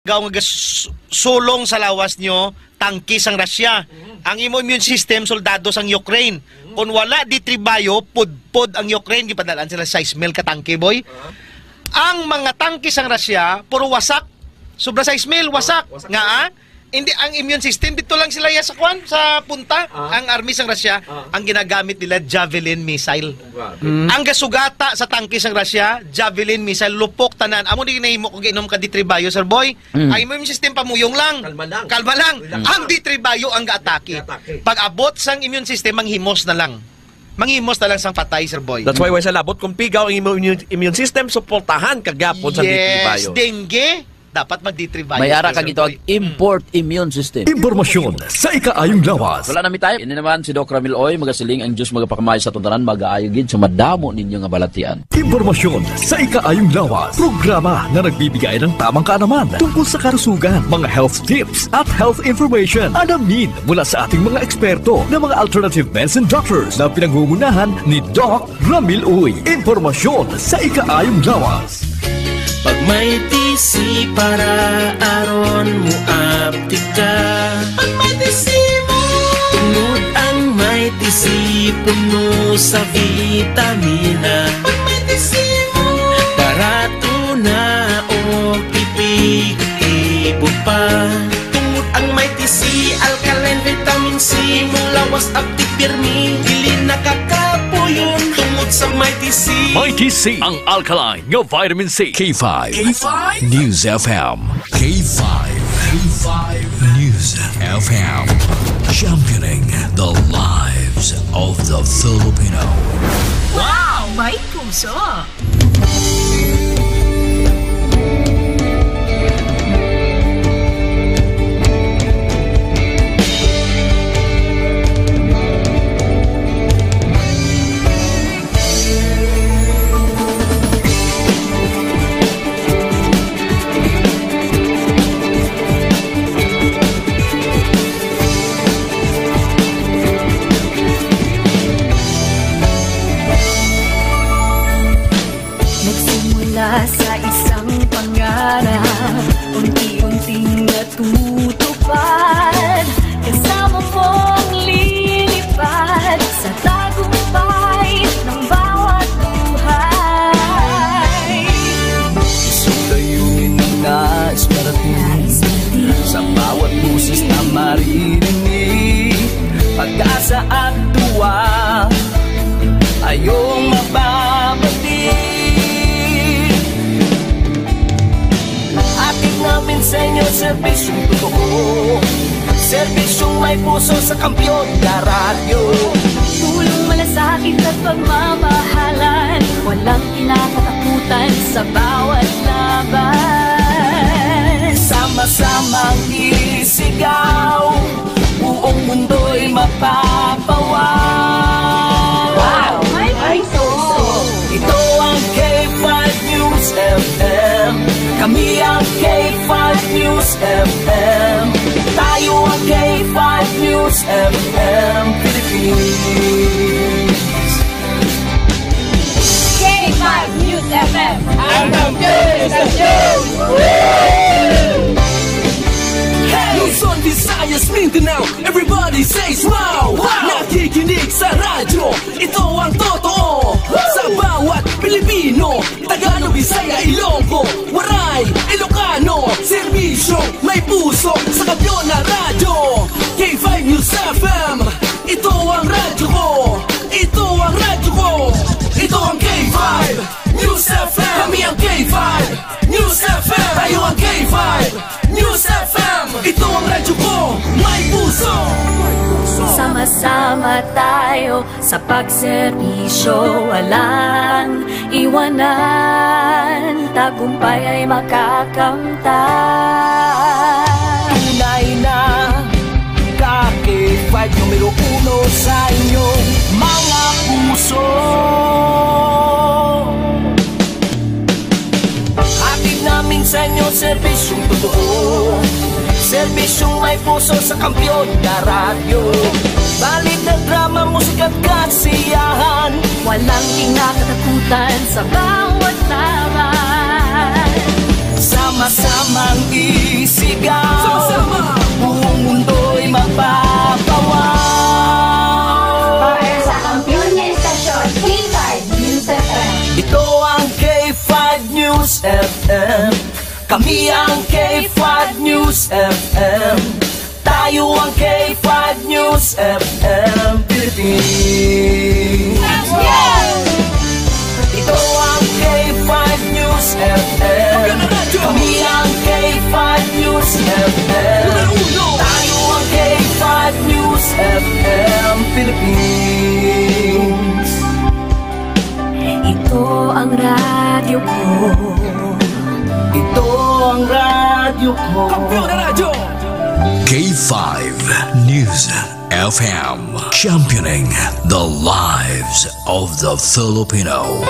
nga sulong sa lawas nyo, tangkis ang Russia. Ang imo immune system, soldados ang Ukraine. Kung wala di tribayo, pudpod ang Ukraine, gipadalaan sila 6,000 ka tangke, boy. Ang mga tangkis ang Russia, puro wasak. Sobra 6,000, wasak. Nga, hindi, ang immune system, dito lang sila sa kwan, sa punta. Ang army sang Russia, ang ginagamit nila, Javelin missile. Ang gasugata sa tangkis ang Russia, Javelin missile, lupok tanan. Amo di ginahimo kung ginom ka di tribayo, sir boy. Ang immune system, pamuyong lang. Kalma lang. Ang di tribayo ang gaatake. Pag abot sang immune system, manghimos na lang. Manghimos na lang sang patay, sir boy. That's why sa labot, kung pigaw ang immune system, suportahan kagapon sa di tribayo. Yes, dengue. Dapat mag-D3 virus. May ara kang ito ang import immune system. Impormasyon sa ikaayong lawas. Wala namin tayo. Ini naman si Doc Ramil Oy, magasiling ang Diyos magapakamay sa tuntanan, mag-aayogid sa madamo ninyo nga balatian. Impormasyon sa ikaayong lawas. Programa na nagbibigay ng tamang kaalaman tungkol sa karusugan, mga health tips at health information. Alamin mula sa ating mga eksperto na mga alternative medicine doctors na pinangungunahan ni Doc Ramil Oy. Impormasyon sa ikaayong lawas. Pag may tisi para aron mo aptika. Pag may tisi mo, tungod ang may tisi puno sa vitamina. Pag may tisi mo, barato na o ibo pa. Tungod ang may tisi, alkaline vitamin C, mulawas aptik pirmi, dili nakakapuyon. Sa Mighty C. Mighty C, ang alkaline ng vitamin C. K5. News FM. K5. News FM. Championing the lives of the Filipino. Wow! May puso! Sa isang pangarap, unti-unting natutupad. Kasama mong lilipad sa tagumpay ng bawat buhay. Isang layunin ng nais parating sa bawat busis na maririnig. Pag-asa at tuwa ayong mababati. Namin sa inyo, serbisyong totoo, serbisyong may puso sa kampiyon na radyo. Tulong malasakit at pagmamahalan, walang kinakatakutan sa bawat laban. Sama-samang isigaw, buong mundo'y mapapawaw. Wow! May puso! Ito ang K5 News FM. Kami ang K5 News FM. Tayo ang K5 News FM Philippines. K5 News FM. Ang K5 Luzon, Visayas, Mindanao, everybody says wow! Nakikinig sa radyo, ito ang totoo. Sa bawat Pilipino, Tagalog, Bisaya, Ilonggo, Waray, Ilocano, serbisyo, may puso sa kampiyon na radyo. K5 News FM, ito ang radyo ko. Ito ang radyo ko. Ito ang K5 News FM. Kami ang K5 News FM. Tayo ang K5 News FM. Ito ang radyo ko, may puso. Sama-sama tayo sa pagserbisyo, walang iwanan, tagumpay ay makakamtan. Tunay na K5 numero 1 sa inyong mga puso. Hatid namin sa inyo serbisyong totoo, serbisyong may puso sa kampiyon na radyo. Balit na drama, musika at kasiyahan, walang kinakatakutan sa bawat laban. Sa Sama-samang isigaw, sama-sama, buong mundo'y magpapawaw. Para sa kampiyon niya istasyon, K5 News FM. Ito ang K5 News FM. Kami ang K5 News FM. Tayo ang K5 News FM Philippines. Ito ang K5 News FM. Kami ang K5 News FM. Tayo ang K5 News FM Philippines. Ito ang radyo ko. Ito ang radyo ko. K5 News FM, championing the lives of the Filipino.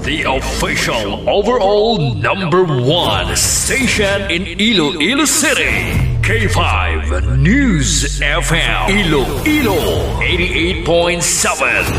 The official overall #1 station in Iloilo City. K5 News FM, Iloilo 88.7.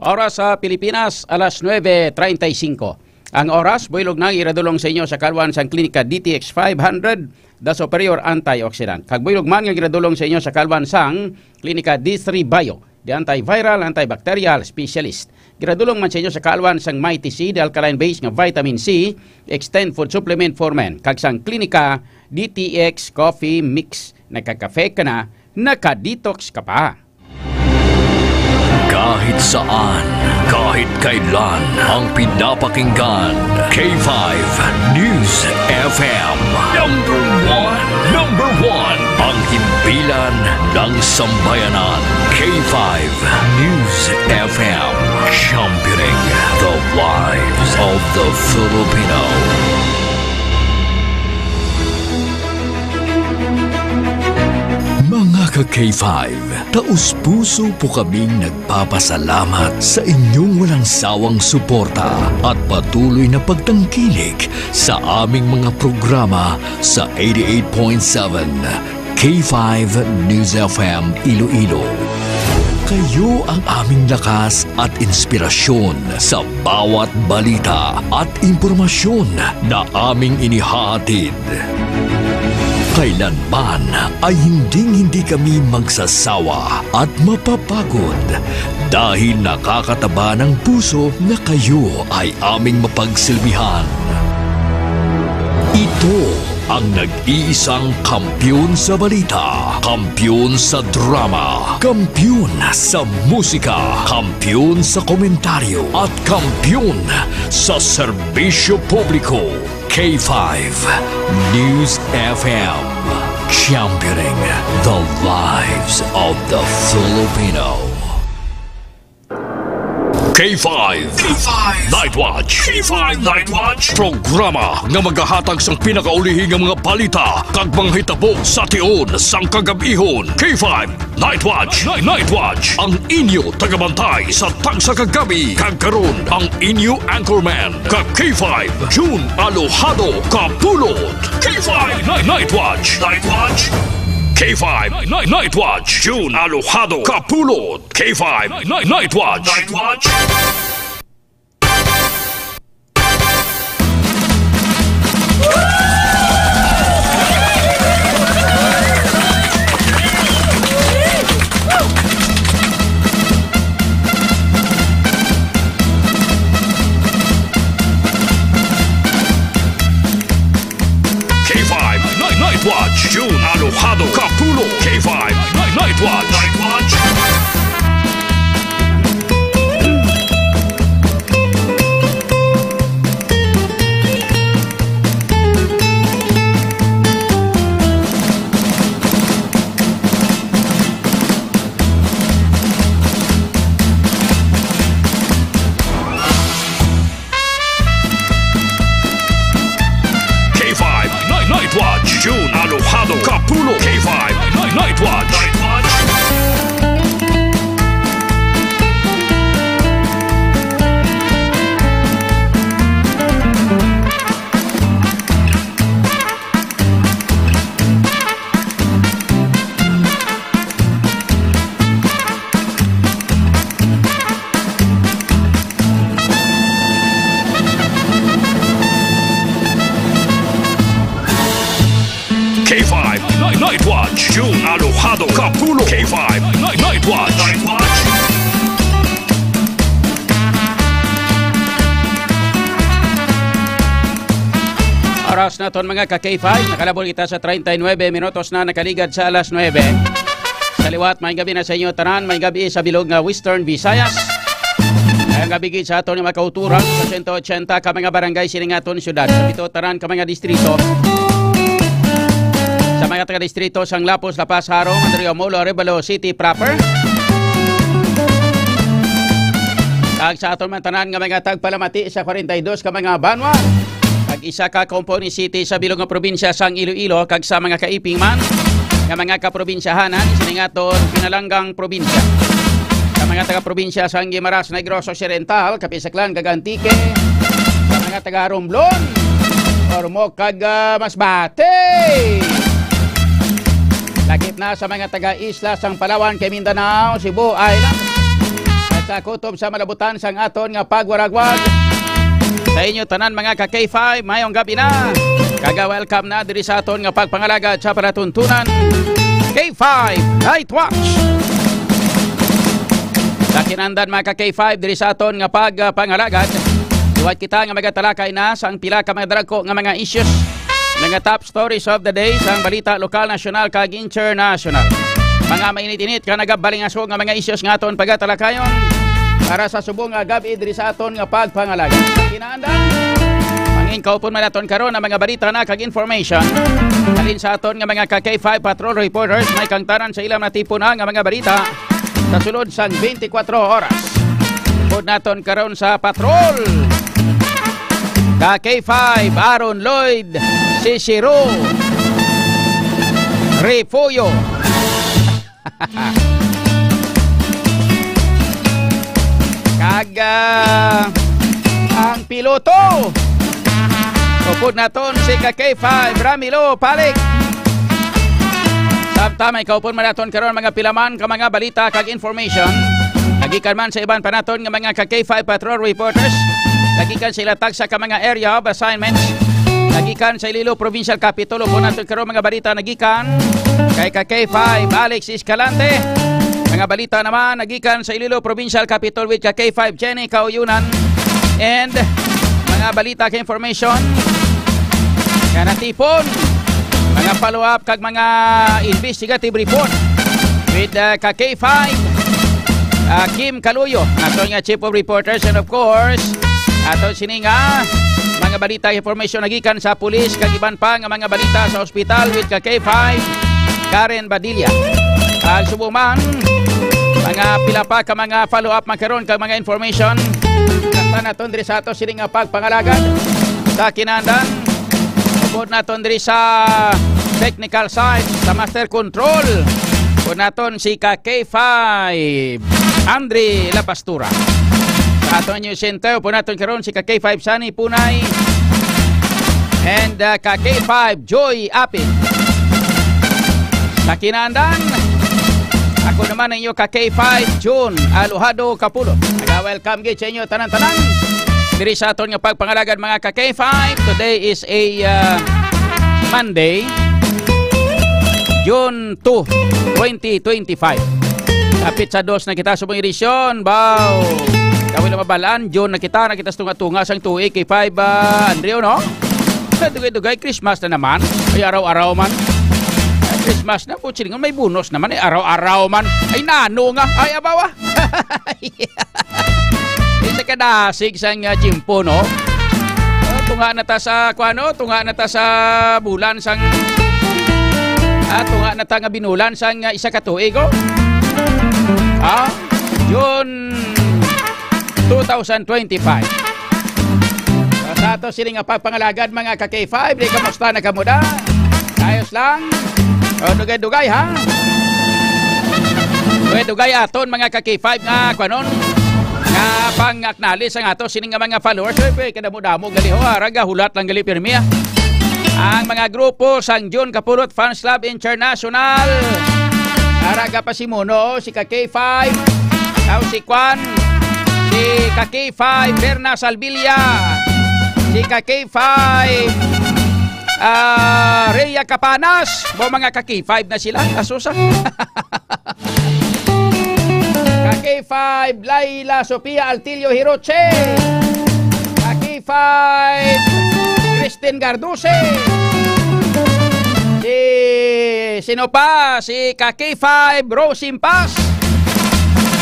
Oras sa Pilipinas, alas 9:35. Ang oras, builog na iradulong sa inyo sa kalwan sang klinika DTX 500, the superior antioxidant. Kag builog man nga iradulong sa inyo sa kalwan sang klinika D3 Bio, the antiviral, antibacterial specialist. Giradulong man sa inyo sa kalwan sang Mighty C, the alkaline base nga vitamin C, extend food supplement for men. Kag sang klinika DTX Coffee Mix, nagkakafe ka na, naka-detox ka pa. Kahit saan, kahit kailan, ang pinapakinggan. K5 News FM. Number one, ang himpilan ng sambayanan. K5 News FM. Championing the lives of the Filipino. Mga ka-K5, taus-puso po kaming nagpapasalamat sa inyong walang sawang suporta at patuloy na pagtangkilik sa aming mga programa sa 88.7 K5 News FM Iloilo. Kayo ang aming lakas at inspirasyon sa bawat balita at impormasyon na aming inihahatid. Kailanman ay hindi kami magsasawa at mapapagod dahil nakakataba ng puso na kayo ay aming mapagsilbihan. Ito ang nag-iisang kampiyon sa balita, kampiyon sa drama, kampiyon sa musika, kampiyon sa komentaryo, at kampiyon sa serbisyo publiko. K5 News FM, championing the lives of the Filipino. K5 Night Watch. K5 Night Watch, programa nga magahatag sang pinakaulihing nga mga balita kag mga hitabo sa tion sang kagabihon. K5 Night Watch. Night Watch, ang inyo tagabantay sa tagsa kagabi. Kag karon ang inyo anchorman kag K5 June Alojado Kapulot. K5 Night Watch. K5 Night Watch, June Alojado Kapulot. K5 Night Watch. Night Watch, June Alojado Kapulot. K5 Night Watch. Night Watch. June Alojado Capulo. K5 Night Watch. Oras na ton mga ka-K5, nakalabol kita sa 39 minutos na nakaligad sa alas 9. Sa liwat, may gabi na sa inyo tanan, may gabi sa bilog nga Western Visayas. Ang gabi sa aton nga makauturan sa 180 ka mga barangay siningaton syudad. Sa pito tanan ka mga distrito. Sa mga taga-distrito sang Lapos, Lapas, Harong, Andrio Molo, Arevalo City proper. Tag sa aton man tanan nga mga tagpalamati sa 42 ka mga banwa. Kag isa ka Component City sa bilog nga probinsya sang Iloilo kag sa mga kaiping man nga mga kaprobinsyahanan siningaton pinalanggang probinsya. Sa mga taga-probinsya sang Guimaras, Negros Occidental, Kapisaklan, kag Antique, sa mga taga Romblon, Ormoc kag Masbate. Lakip na sa mga taga-isla sang Palawan, kay Mindanao, Cebu Island. At sa kutob sa malabutan sang aton nga pagwaragwag. Sa inyo tanan mga ka-K5, mayong gabi na. Kaga-welcome na diri sa aton nga pagpangalaga sa panatuntunan. K5 Night Watch. Sa kinandan mga ka-K5 diri sa aton nga pagpangalagad. Duwat kita nga magatalakay na sa ang pila ka mga dragko nga mga issues. Mga top stories of the day sa balita lokal, nasyonal kag international. Mga mainit-init ka nagabalingasog nga mga issues nga aton pagatalakayon. Para sa subong nga gabi diri sa aton nga pagpangalaga. Kinaandan, mangin kaupon man aton karon ang mga balita na kag information. Halin sa aton nga mga K5 patrol reporters may kangtaran sa ilang natipon nga mga balita sa sulod sang 24 oras. Pod naton karon sa patrol. K5 Aaron Lloyd Cicero Refuyo. Kaga ang piloto. Upod naton si K5 Ramilo Palik. Samtama ikaupon man naton karon mga pilaman ka mga balita kag information. Nagikan man sa iban pa naton nga mga K5 patrol reporters. Nagikan sa ilatag sa ka mga area of assignments. Nagikan sa Iloilo Provincial Capital. Upod naton karon mga balita nagikan kay K5 Alex Escalante. Mga balita naman nagikan sa Iloilo Provincial Capital with K5 Jenny Kauyunan. And mga balita ka information kanatipon, mga follow-up kag mga investigative report with K5 Kim Kaluyo, ato nga Chief of Reporters, and of course ato sininga mga balita information nagikan sa pulis kag iban pa nga mga balita sa ospital with K5 Karen Badilla. Subuman mga pila pa ka mga follow-up magkaroon kag mga information kanta naton diri sa ato sining nga pagpangalagad sa kinandan. Upod naton diri sa technical side sa master control. Upod naton si K5 Andre La Pastura. Sa aton news center upod naton karon si K5 Sunny Punay and K5 Joy Apin. Sa kinandan ako naman ang inyo K5 June Alojado Capulo. Nag-welcome gid sa inyo tanan-tanan diri sa aton nga pagpangalagad mga K5. Today is a Monday, June 2, 2025. Kapit sa 2 na kita subong edisyon. Bow. Kawil na mabalaan, June na kita sa tunga-tunga sang tuig K5 Andreo, no? Dugay-dugay Christmas na naman. Ay araw-araw man. Christmas na po, silingan may bonus naman eh, araw-araw man. Ay nano nga, ay abawa. Isa ka dasig sa nga jimpo, no? Tunga na ta sa, tunga na ta sa bulan sang, tunga na ta nga binulan sang isa ka tuig, oh. June 2025. Sa ato siling nga pagpangalagad mga K5, di kamusta na kamuda? Ayos lang. Dugay-dugay ha. Dugay-dugay aton mga K5 nga kwanon nga pang-acknowledge ang ato sining nga mga followers. Kadamo-damo gali ho, araga hulat lang gali pirmi. Ang mga grupo sang June Kapulot Fans Club International. Araga pa si Mono, si K5, si Kwan, si K5 Berna Salvilla, si K5 Rhea Capanas, mo mga ka-K5 na sila, asusa. Ka-K5, Laila Sofia Altilio Hiroche. Ka-K5, Christine Garduse. Sino pa? Si Ka-K5, Rose Impas.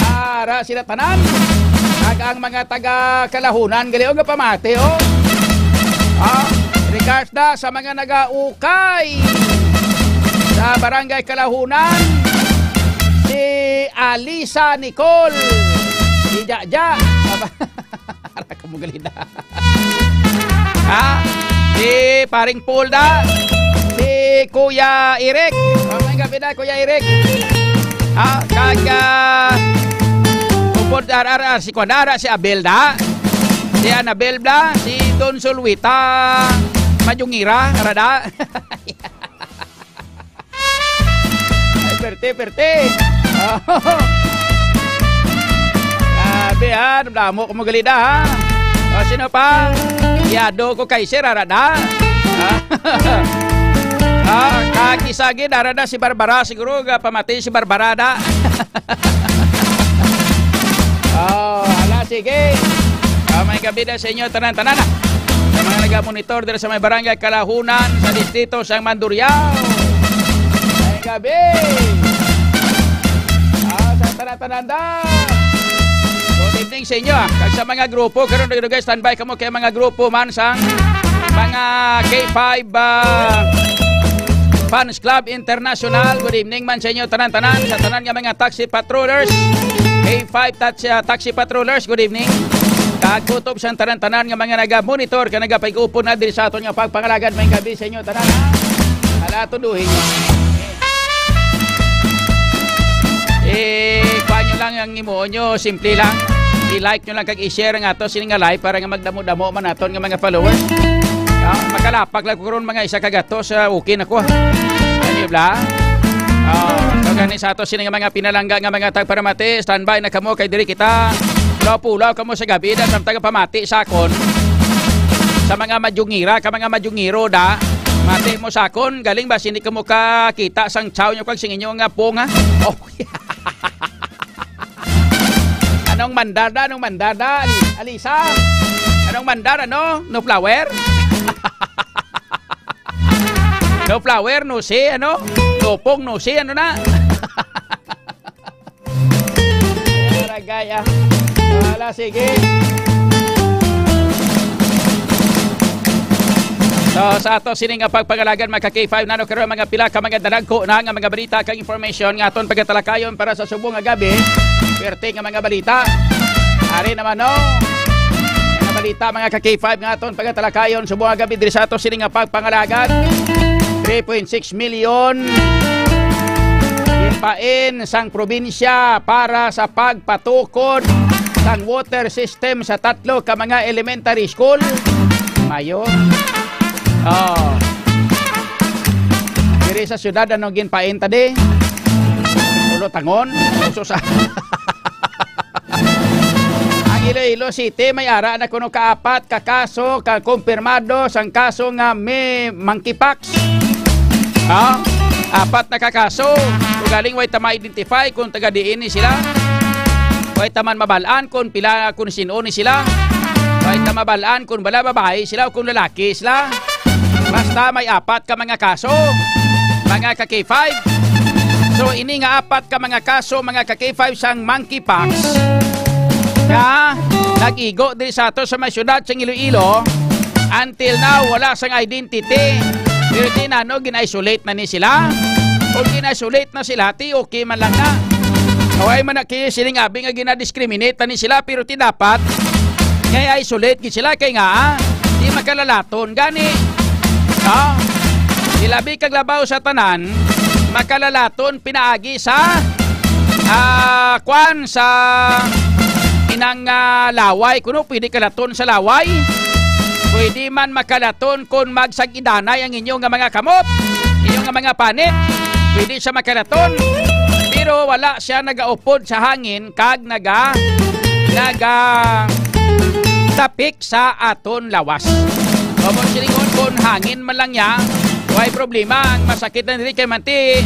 Para sila tanan. Ang mga taga-Kalahunan, galiw nga pamati, oh. Regards na sa mga nag-aukay sa Barangay Kalahunan, si Alisa Nicole, si Jaja, harap ka mo galida. Si Paring Pulda, si Kuya Irek, may gabi na Kuya Irek, si Kwadara, si Abelda, si Anabelda, si Don Sulwita, Majungira, Rada. Ay, perte. Grabe ha, damo ko magalida ha. O, sino pa? Yado ko kay Sir, Rada. Kakisagi, Rada si Barbara, siguro pamati si Barbarada. Sige. May gabi na sa inyo, tanan-tanan na. Sa mga nag-monitor dito sa may Barangay Kalahunan, sa distrito sa Mandurriao. May gabi. Sa tanan-tanan na. Good evening sa inyo. Kag sa mga grupo, karon nagdugay standby kamo kay mga grupo man sang mga K5 Fans Club International. Good evening man sa inyo, tanan-tanan. Sa tanan nga mga taxi patrollers. K5 taxi patrollers, good evening. Kagkutob siyang tanan-tanan nga mga naga-monitor ka nagapay-upon na diri sa aton nga pagpangalagad may gabi sa inyo tanan. Ala tunduhin nyo. Paano lang ang imo nyo, simple lang. I-like nyo lang kag i-share nga to sining nga live para nga magdamo-damo man aton nga mga followers. Makalapag lang ko ron mga isa kagato sa okay na ko. Ano bla? So gani sa ato sining mga pinalangga nga mga tagparamati, standby na kamo kay diri kita. Pulaw kamo sa gabi dan taga pamati sakon. Sa mga majungira, ka mga majungiro da, mati mo sakon, galing ba sindi kamo ka kita sang chow nyo kag sing inyo nga pong ha? Oh. Anong mandada, Alisa? Anong mandar, ano? No flower? No flower, no si, ano? No pong, no si, ano na? Gaya. Wala, sige. So, sa ato sining nga pagpagalagan mga K5 nano karon mga pila ka mga dalagko na nga mga balita kag information nga aton pagatalakayon para sa subong nga gabi. Perte nga mga balita. Ari naman no. Mga balita mga K5 nga aton pagatalakayon subong nga gabi diri sa ato sining nga pagpangalagan. 3.6 million pain sang probinsya para sa pagpatukod sang water system sa tatlo ka mga elementary school. Mayo. Diri sa syudad ano ginpain tadi? Ulo Tangon, uso sa Ang Iloilo City may ara na kuno kaapat ka kaso ka kumpirmado sang kaso nga may monkeypox. Apat na kakaso. Kung galing way tama identify kung taga diin ni sila. Way taman mabalaan kung pila kung sino ni sila. Way tama mabalaan kung bala babae sila o kung lalaki sila. Basta may apat ka mga kaso. Mga ka-K5. So ini nga apat ka mga kaso mga ka-K5 sang monkeypox. Na nag-igo din sa ato sa mga syudad sa Iloilo. Until now wala sang identity. Pero tinano, gina-isolate na ni sila. Kung gina-isolate na sila, okay man lang na. Kaway man na kayo siling abi nga gina-discriminate na ni sila, pero ti dapat nga isolate sila kay nga di makalalaton. Gani, ilabi kaglabaw sa tanan, makalalaton pinaagi sa kwan sa inang laway. Kuno pwede kalaton sa laway. Pwede man makalaton kung magsagidanay ang inyong mga kamot, inyong mga panit. Pwede siya makalaton. Pero wala siya nagaupod sa hangin kag tapik sa aton lawas. Opo, silingon kung hangin man lang niya, why problema. Ang masakit na dili kay manti.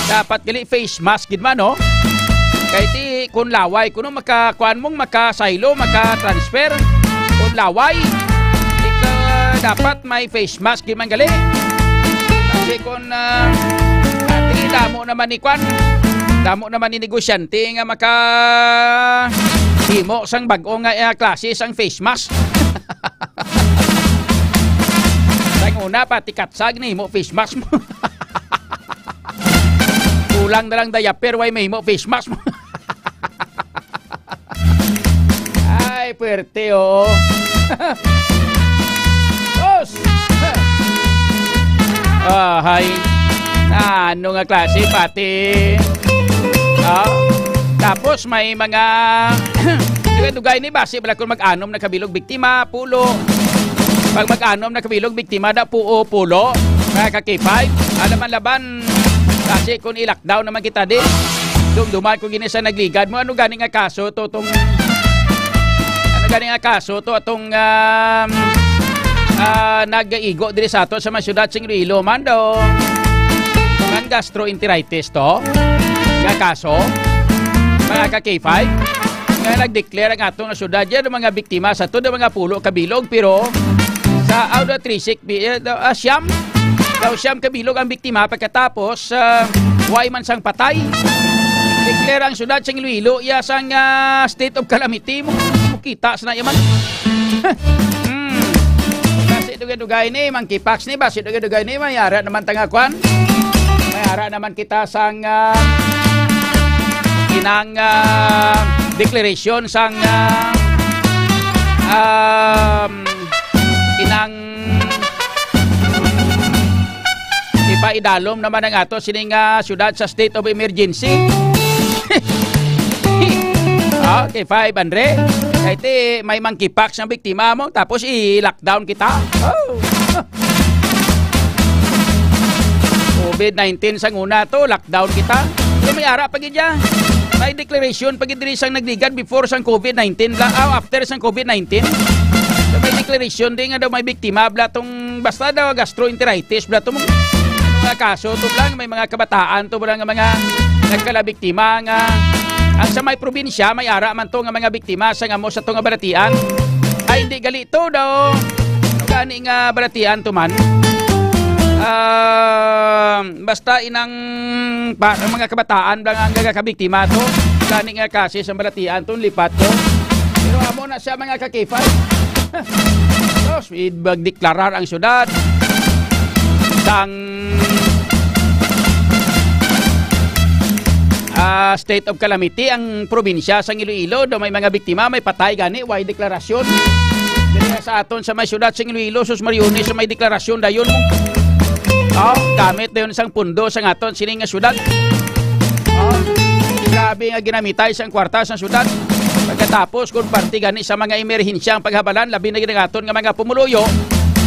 Dapat gali face mask gid man, no? Kay ti kung laway, kuno makakuan mong makasaylo, maka-transfer. Kung laway, dapat may face mask gid man gali. Kasi kung damo naman ni kwan, damo naman ni negosyante nga maka himo sang bag-o nga klase sang face mask. Sang una pati katsag ni himo face mask mo. Kulang na lang diaper why may himo face mask mo. Ay, puwerte oh. Os! Hay. Ano nga klase pati. Tapos may mga dugay ni base bala kung mag-anom na kabilog biktima, pulo. Pag mag-anom na kabilog biktima da pulo. Kaya ka-K5. Alaman laban kasi kung i-lockdown naman kita din. Dumduman kung ginisa nagligad mo. Ano ganing nga kaso to itong atong nag-igo diri sa ato sa mga syudad sing Iloilo man daw. Ang gastroenteritis to. Nga kaso. Mga ka-K5. Nga nag-declare ang atong syudad yan ng mga biktima sa to ng mga pulo kabilog. Pero sa Auda Trisik, siyam kabilog ang biktima pagkatapos way man sang patay. Declare ang syudad sa Iloilo sang state of calamity mo kita sa na yaman. Kasi dugay-dugay ni mangkipax ni basi dugay-dugay ni mayara naman tangakwan. Mayara naman kita sang inang declaration sang inang ipaidalom naman ang ato sining syudad sa state of emergency. Okay, 5 Andre. Kahit may monkeypox ng biktima mo tapos i-lockdown kita. COVID-19 sang una to, lockdown kita. May ara pagid ya. May declaration pagid diri sang nagligad before sang COVID-19 after sang COVID-19. So, may declaration din nga daw may biktima bla tong basta daw gastroenteritis bla tong mga kaso to lang may mga kabataan to lang nga mga nagkalabiktima nga ang sa may probinsya may ara man to nga mga biktima sa ngamo sa to nga balatian ay hindi gali to daw gani nga balatian to man basta inang mga kabataan lang ang gagakabiktima to gani nga kasi sa balatian to lipat to pero amo na siya mga kakifay. Tapos magdeklarar ang syudad sang state of calamity ang probinsya sa Iloilo do may mga biktima may patay gani way deklarasyon dili sa aton sa may syudad sa Iloilo sus Marione sa may deklarasyon dayon gamit dayon sang pundo sa aton sining nga syudad grabe nga ginamitay sang kwarta sa syudad pagkatapos kung party gani sa mga emerhensyang paghabalan labi na ginaton nga mga pumuluyo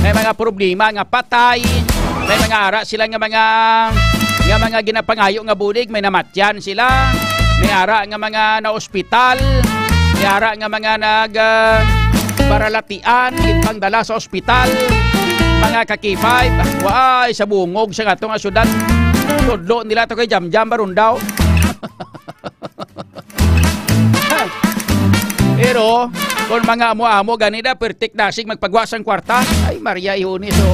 may mga problema nga patay may mga ara sila nga mga ginapangayo nga bulig may namatyan sila may ara nga mga na ospital may ara nga mga paralatian itpang dala sa ospital mga ka-K5 way sa bungog sa atong syudad tudlo nila to kay jam-jam baron daw. Pero kung mga amo-amo ganida pertik dasig magpagwasang kwarta ay Maria Iunis so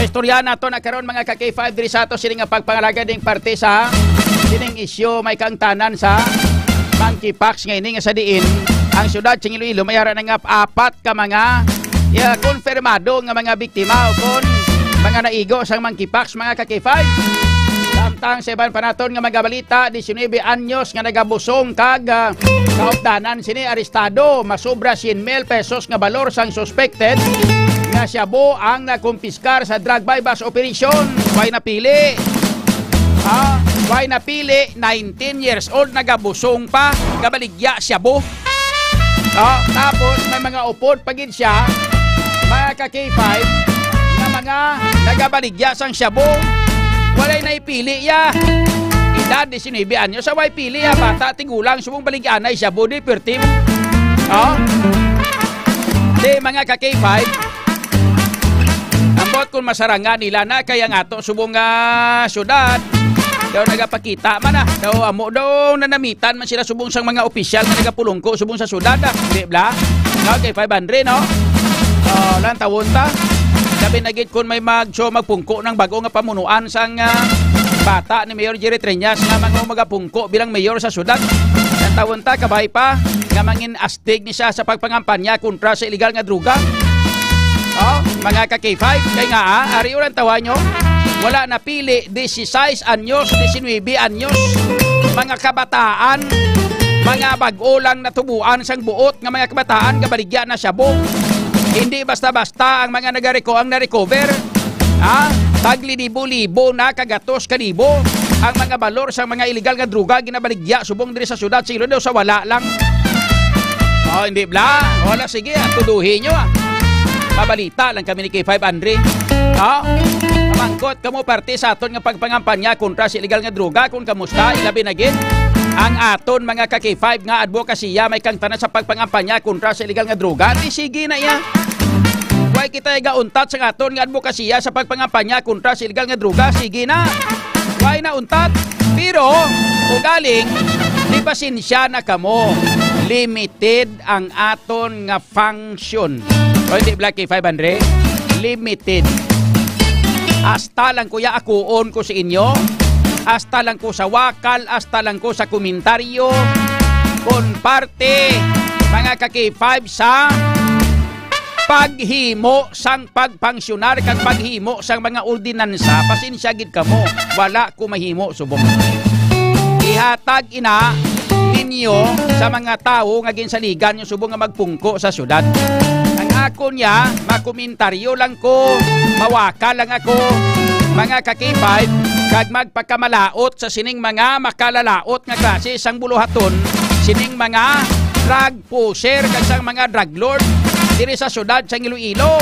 istorya nato na karon mga ka-K5 diri sa ato sining nga pagpangalaga ding parte sa sining isyu may kang tanan sa monkeypox ngayon nga sa diin ang syudad sa Iloilo may ara na nga apat ka mga konfirmado nga mga biktima o kon mga naigo sa monkeypox mga ka-K5 samtang sa iban panaton nga mga balita 19 anyos nga nagabusong kag kaupdanan sini arestado masobra 100,000 pesos nga balor sang suspected nga siyabo ang nakumpiskar sa drug bypass operation. Why napili? Why napili? 19 years old nagabusong pa, gabaligya siyabo. Tapos may mga upod pagid siya, mga ka-K5 na mga nagabaligya sang siyabo. Walay naipili ya. Edad 19 anyo sa way pili ya bata tigulang subong baligyan ay siyabo di pertim. Oh. Di mga ka-K5, ambot kung masarangan nila na kaya nga to subong syudad. Daw nagapakita man na. Daw amo daw nanamitan man sila subong sang mga opisyal na nagapulungko subong sa syudad. Di bla? Okay, 500 no? Oh, lang tawon ta. Sabi na gid kun may magpungko ng bago nga pamunuan sang bata ni Mayor Jerry Treñas nga magapungko bilang mayor sa syudad. Lang tawon ta kabay pa nga mangin astig ni siya sa pagpangampanya kontra sa illegal nga droga. Oh, mga ka-K5, kay nga ari uran tawa nyo, wala na pili 16 anyos, 19 anyos, mga kabataan, mga bag-o lang natubuan sang buot nga mga kabataan kabaligya na syabong. Hindi basta-basta ang mga na-recover. Tagli libo-libo na kagatos kalibo ang mga balor sa mga illegal nga droga ginabaligya subong diri sa syudad silo daw sa wala lang. Oh, hindi bla. Wala sige, tuduhin nyo Mabalita lang kami ni K500. Kamangkot kamo parte sa aton nga pagpangampanya kontra sa illegal nga droga kung kamusta ilabi na gid ang aton mga ka-K5 nga advokasya may kang tanan sa pagpangampanya kontra sa illegal nga droga. Di sige na iya. Why kita gauntat sa aton nga advokasya sa pagpangampanya kontra sa illegal nga droga? Sige na. Why na untat? Pero kung galing di pasensya na kamo. Limited ang aton nga function. O hindi Black K500? Limited. Hasta lang kuya akuon ko sa inyo. Hasta lang ko sa wakal. Hasta lang ko sa komentaryo. Kung parte mga ka-K5 sa paghimo sang pagpangsyunar kag paghimo sang mga ordinansa. Pasensya gid kamo. Wala ko mahimo subong. Ihatag ina ninyo sa mga tao nga ginsaligan yung subong nga magpungko sa syudad. Ang ako niya, makomentaryo lang ko, mawaka lang ako, mga ka-K5, kag magpakamalaot sa sining mga makalalaot nga klase sang buluhaton, sining mga drug pusher, kag sang mga drug lord, diri sa syudad sang Iloilo.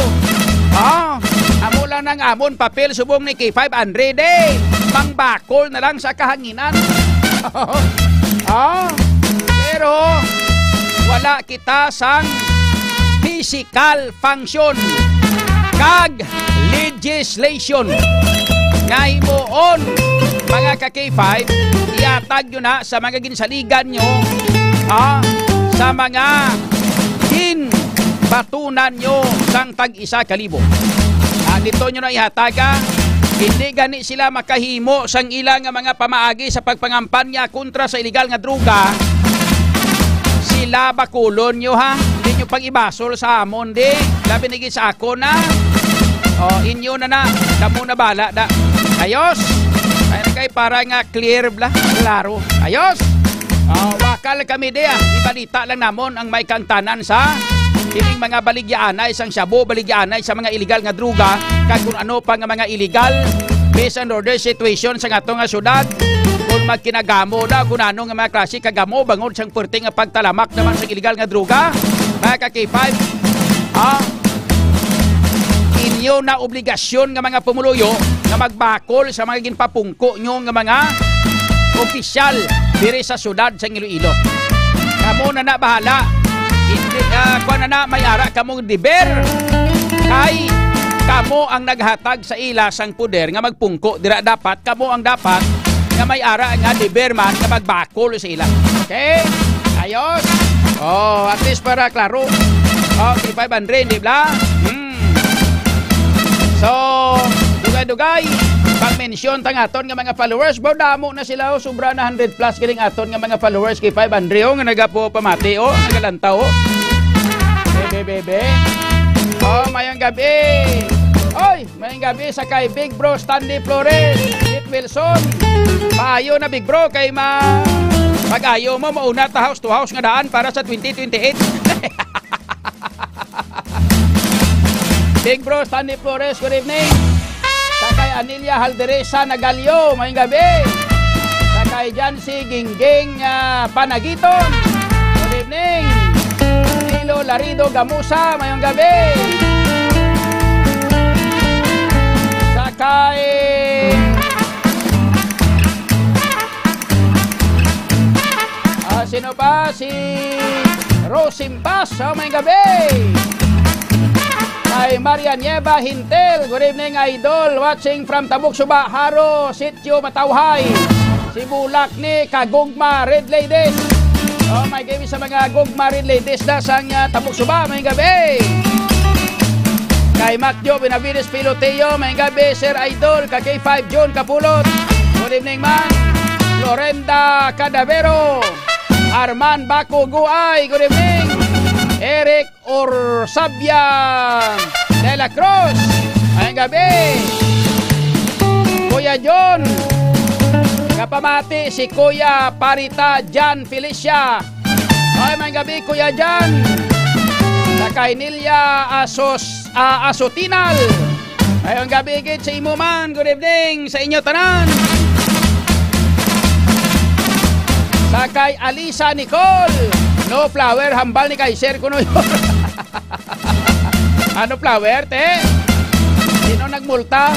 Amo lang ng amon papel subong ni K500 mangbakol na lang sa kahanginan. Pero wala kita sang physical function kag legislation nga himuon mga ka-K5 iatag yun na sa mga ginsaligan nyo sa mga batunan nyo sang tag-isa kalibo. Dito nyo na ihataga hindi gani sila makahimo sang ilang nga mga pamaagi sa pagpangampanya kontra sa illegal nga droga. Sila bakulon nyo hindi nyo pag-ibasol sa amon di. Labi naging sa ako na. Inyo na kamo na bala da. Ayos. Ay na kay para nga clear bla. Klaro. Ayos. Wakal kami di ibalita lang namon ang may kangtanan sa kining mga baligyaanay sang syabo, baligyaanay sa mga illegal nga droga, kag kung ano pa nga mga illegal based on order situation sa ato nga syudad. Kung magkinagamo na kung ano nga mga klase kagamo bangod sang perting nga pagtalamak naman sa illegal nga droga. Mga ka-K5, inyo na obligasyon nga mga pumuluyo na magbakol sa mga ginpapungko nyo nga mga opisyal diri sa syudad sa Iloilo. Kamo na bahala. Kung na may ara kamong deber kay kamo ang naghatag sa ila sang puder nga magpungko dira dapat kamo ang dapat nga may ara nga deber man nga magbakol sa ila. Okay? Ayos. At least para klaro. Okay, 500 di bla. So, dugay-dugay pag-mention tang aton nga mga followers, damo na sila sobra na 100 plus kining aton nga mga followers kay 500 nga nagapo pamati nagalantaw. Bebe. Mayang gabi. Mayang gabi sa kay Big Bro Stanley Flores, Kit Wilson. Paayo na Big Bro kay pag-ayo mo mauna ta house to house nga daan para sa 2028. Big Bro Stanley Flores, good evening. Kay Anilia Halderesa Nagalio, mayang gabi. Kay Jancy Gingging Panagiton, good evening. Nilo Larido Gamusa, mayang gabi. Kay sino pa? Si Rosimbas, may gabi. Kay Maria Nieva Hintel, good evening idol, watching from Tabuk Suba, Haro, Sitio Matawhay. Si Bulak ni Kagugma Red Ladies. My gabi sa mga Gugma Red Ladies na sang Tabuk Suba, may gabi. Kay Macjo Benavides Piloteo, may gabi Sir Idol, kay 5 June Kapulot. Good evening man. Lorenda Cadavero, Arman Baco Guay, good evening. Eric Orsabia de la Cruz, may gabi. Kuya John, kapamati si Kuya Parita Jan Felicia. Ay, may gabi Kuya Jan. Sa kay Nilia Asotinal. Ayong gabi gid sa imo man. Good evening sa inyo tanan. Sa kay Alisa Nicole. No flower, hambal ni Kaiser kuno yun. Ano flower, te? Sino nagmulta?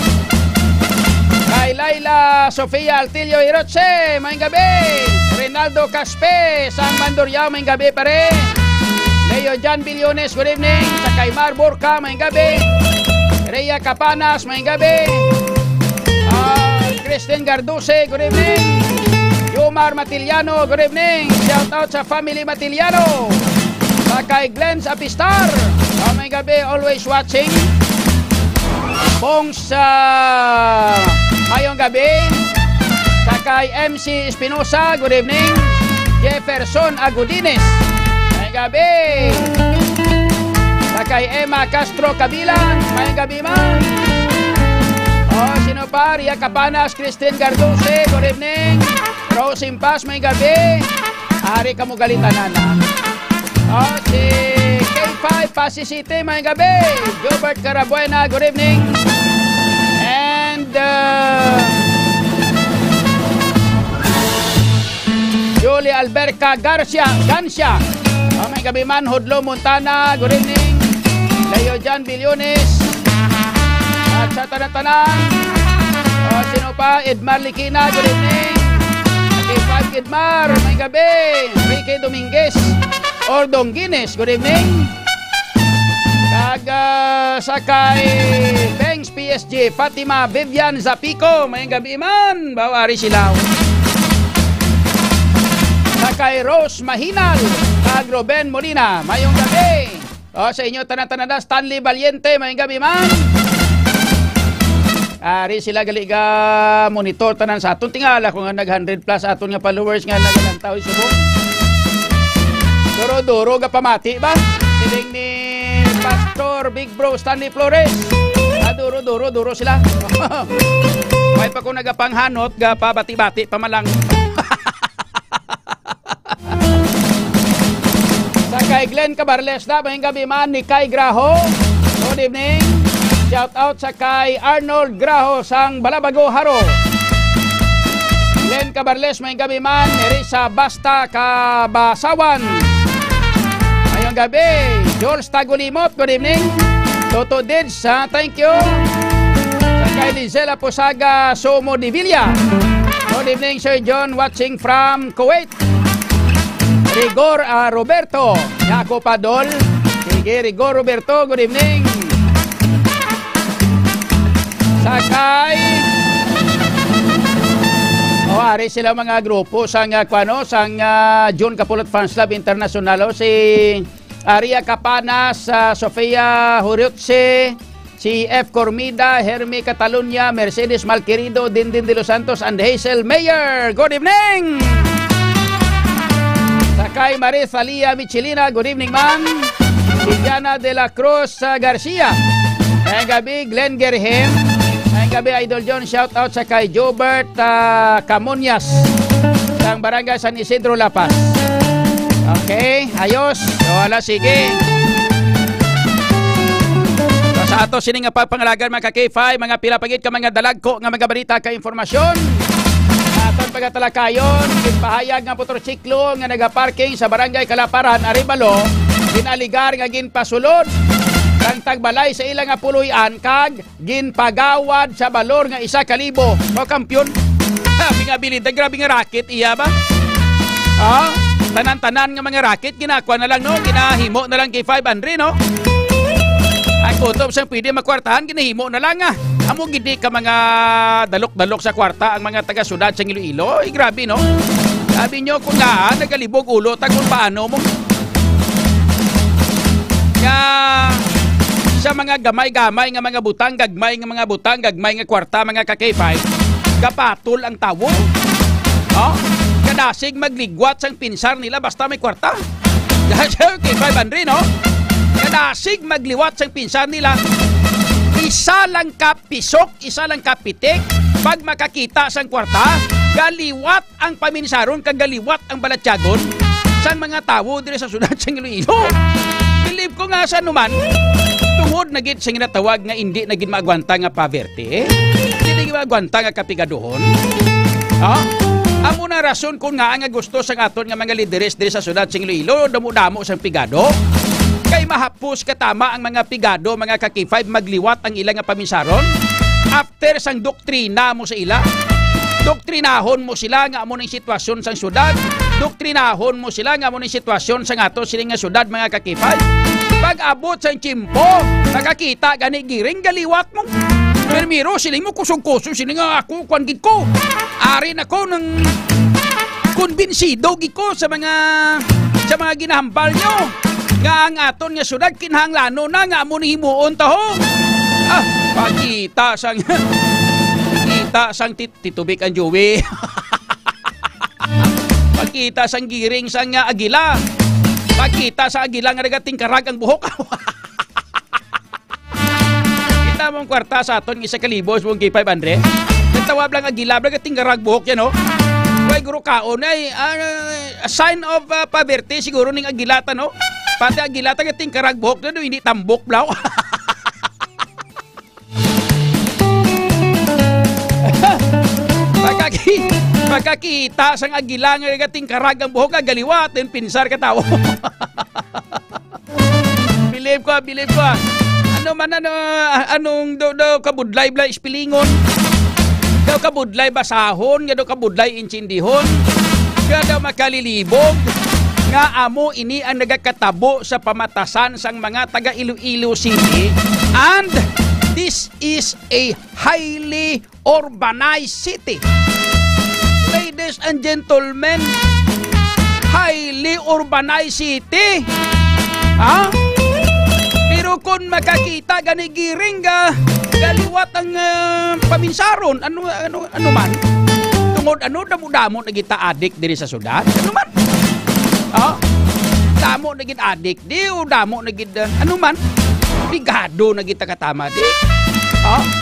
Kay Laila Sofia Altillo Hirotse, may gabi. Rinaldo Caspe, San Mandoriao, may gabi pare. Leo Jan Billones, good evening. Sa kay Mar Borca, may gabi. Rhea Capanas, may gabi. Kristen Garduse, good evening. Yumar Matiliano, good evening. Shout out sa family Matiliano. Sa kay Glenn Apistar, may gabi, always watching. Bongs mayong gabi. Sa kay MC Espinosa, good evening. Jefferson Agudines, may gabi. Sa kay Emma Castro Kabilan, may gabi man. Sino pa? Ria Capanas, Christine Gardose, good evening. Rose Impas, may gabi. Ari ka mo galitan na. Si K5, Pasig City, may gabi. Gilbert Carabuena, good evening. And Julie Alberca Gancia, may gabi man. Hudlo Montana, good evening. Leo Jan Billones. At sa tanan-tanan, sino pa? Edmar Likina, good evening. K5 Edmar, may gabi. Ricky Dominguez Ordonguines, good evening. Sakay Banks PSG, Fatima Vivian Zapico, may gabi man. Bawari silaw. Sakay Rose Mahinal, Ruben Molina, mayong gabi. Sa inyo tanan-tanan na Stanley Valiente, may gabi man. Ari sila galiga monitor tanan sa aton tingala kung nag 100 plus aton nga followers nga nagalantaw subong. Duro-duro ga pamati ba? Siling ni Pastor Big Bro Stanley Flores. Duro sila. May pa kung nagapanghanot ga pabati-bati pamalang. Sa kay Glenn Cabarles na may gabi man ni Kai Graho. Good evening. Shout out sa kay Arnold Graho sang Balabago Haro. Glenn Cabarles may gabi man. Erisa Basta Kabasawan. Ayong gabi. Jules Tagulimot, good evening. Toto Dids, thank you. Sa kay Lizela Posaga Somo Divilla. Good evening Sir John, watching from Kuwait. Rigor Roberto Jaco Padol. Sige Rigor Roberto, good evening. Sakay ari sila mga grupo sang sang June Kapulot Fans Club International si Aria Capanas, Sofia Huriotse, si F. Cormida, Hermi Catalunya, Mercedes Malquerido, Dindin de los Santos and Hazel Mayer. Good evening. Sakay Marie Thalia Michelina, good evening ma'am. Si Diana de la Cruz Garcia. Ngayong gabi Glenn Gerhem. Ngayong gabi Idol John, shout out sa kay Jobert Camonias ng Barangay San Isidro La Paz. Okay, ayos. Wala, sige. So, sa ato sining nga pagpangalagan mga ka-K5, mga pilapagit ka mga dalagko nga mga balita ka informasyon. Aton pagatalakayon, ginpahayag nga motorsiklo nga nagaparking sa Barangay Kalaparan, Arevalo, ginaligar nga ginpasulod kang tagbalay sa ilang nga puluyan kag ginpagawad sa balor nga 1,000. O kampiyon. Sabi nga bilid, grabe nga racket iya ba? tanan-tanan nga mga racket, ginakuha na lang, no? Ginahimo na lang kay 500, no? Ang kutob siyang pwede makwartahan, ginahimo na lang, ah. Amo gidi ka mga dalok-dalok sa kwarta ang mga taga-syudad sa Iloilo. Ay, grabe, no? Sabi nyo kung nagalibog ulo, kung paano mo. Nga, sa mga gamay-gamay nga mga butang, gagmay nga mga butang, gagmay nga kwarta, mga ka-K5, kapatol ang tawo. Oh, kadasig magligwat sang pinsar nila basta may kwarta. K500, no? Kadasig magliwat sang pinsar nila. Isa lang kapisok, isa lang kapitik. Pag makakita sang kwarta, galiwat ang paminsaron, kagaliwat ang balatyagon sang mga tawo dire sa syudad sa Iloilo. Believe ko nga sa numan, tungod na gid sa ginatawag nga hindi na gid maagwanta nga poverty, hindi na maagwanta nga kapigaduhon. Amo na rason kung nga ang gusto sang aton nga mga lideres diri sa syudad sa Iloilo, damo-damo sang pigado. Kay mahapos katama ang mga pigado, mga ka-K5 magliwat ang ilang nga paminsaron after sang doktrina mo sa ila. Doktrinahon mo sila nga amo ning sitwasyon sang syudad. Doktrinahon mo sila nga amo ning sitwasyon sang ato siling nga syudad, mga ka-K5. Pag abot sang tiyempo, nakakita gani giring galiwat mo. Permiro siling mo kusog-kusog siling nga ako kwan gid ko. Ari na ko ng konbinsido gid ko sa mga ginahambal nyo. Nga ang aton nga syudad kinahanglanon na nga amo ni himuon taho. Pakita sang titubik ang Joey. Pakita sang giring sang agila. Pakita sa agila nga nagating karag ang buhok. Kita mong kwarta sa aton isa kalibos mong K500. Tawab lang agila nagating karag buhok yan, no? Way guro kaon ay a sign of poverty siguro ning agilata, no? Pati agilata gating karag buhok na hindi tambok blaw. Pagkakita sang agila nga gating karag ang buhok, galiwat din pinsar ka tao. Believe ko. Anong daw kabudlay blay ispilingon? Daw kabudlay basahon, nga daw kabudlay inchindihon, nga daw makalilibog. Nga amo ini ang nagakatabo sa pamatasan sang mga taga Iloilo City, and this is a highly urbanized city. Ladies and gentlemen, highly urbanized city. Pero kung makakita gani giring galiwat ang paminsaron, ano man, tungod damo nagita adik diri sa syudad, ano man. Damo nagit adik di o damo nagit ano man, pigado nagita katama di.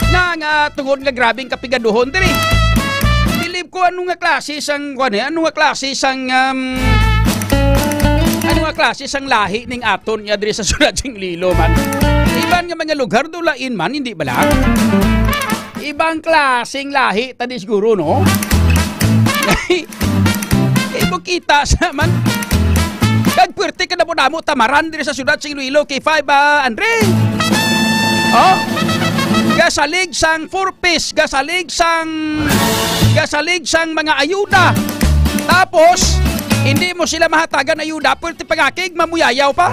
Nga tungod nga grabing kapigaduhon diri. Believe ko ano nga klase sang lahi ning aton nya diri sa syudad sing Iloilo man. Iban nga mga lugar dulain man, hindi ba lang? Ibang klaseng lahi tadi siguro, no? Kita sa man. Kagpwerte ka na po namo tamaran diri sa syudad sa Iloilo K500. Gasalig sang 4-piece, gasalig sang mga ayuda. Tapos hindi mo sila mahatagan ayuda, pwerte pagakig mamuyayaw pa.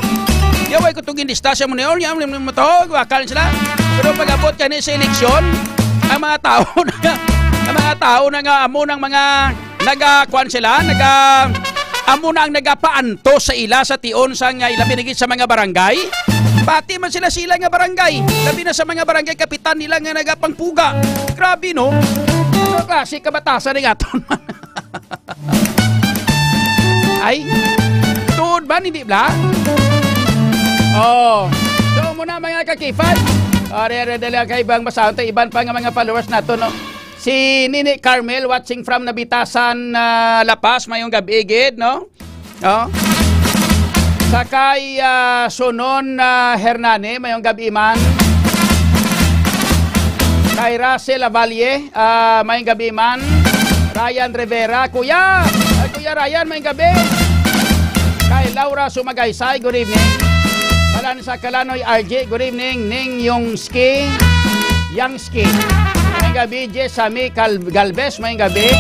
Yaway ko tugin distasya mo niyon, yam matog, wakal sila. Pero pag-abot ka sa eleksyon, ang mga tao na nga amo ng mga nagakuan sila, amo na ang nagapaanto sa ila sa tion sa nga ila binigit sa mga barangay. Pati man sila nga barangay. Labi na sa mga barangay kapitan nila nga nagapangpuga. Grabe, no? Ano klase kabatasan ng aton man? Ay, tuod ba? Hindi ba? So muna mga ka-K5. Dali kaibang basahon tayo iban pa nga mga followers nato, no? Si Nini Carmel watching from Nabitasan, La Paz, mayong gabi gid, no? Sakay Sonon Hernane, mayong gabi man. Kay Russell Avalle, mayong gabi man. Ryan Rivera, Kuya Ryan, mayong gabi. Kay Laura Sumagaysay, good evening. Kalan sa Kalanoy RJ, good evening. Ning Yongski, mayong gabi. Jesami Galvez, mayong gabi.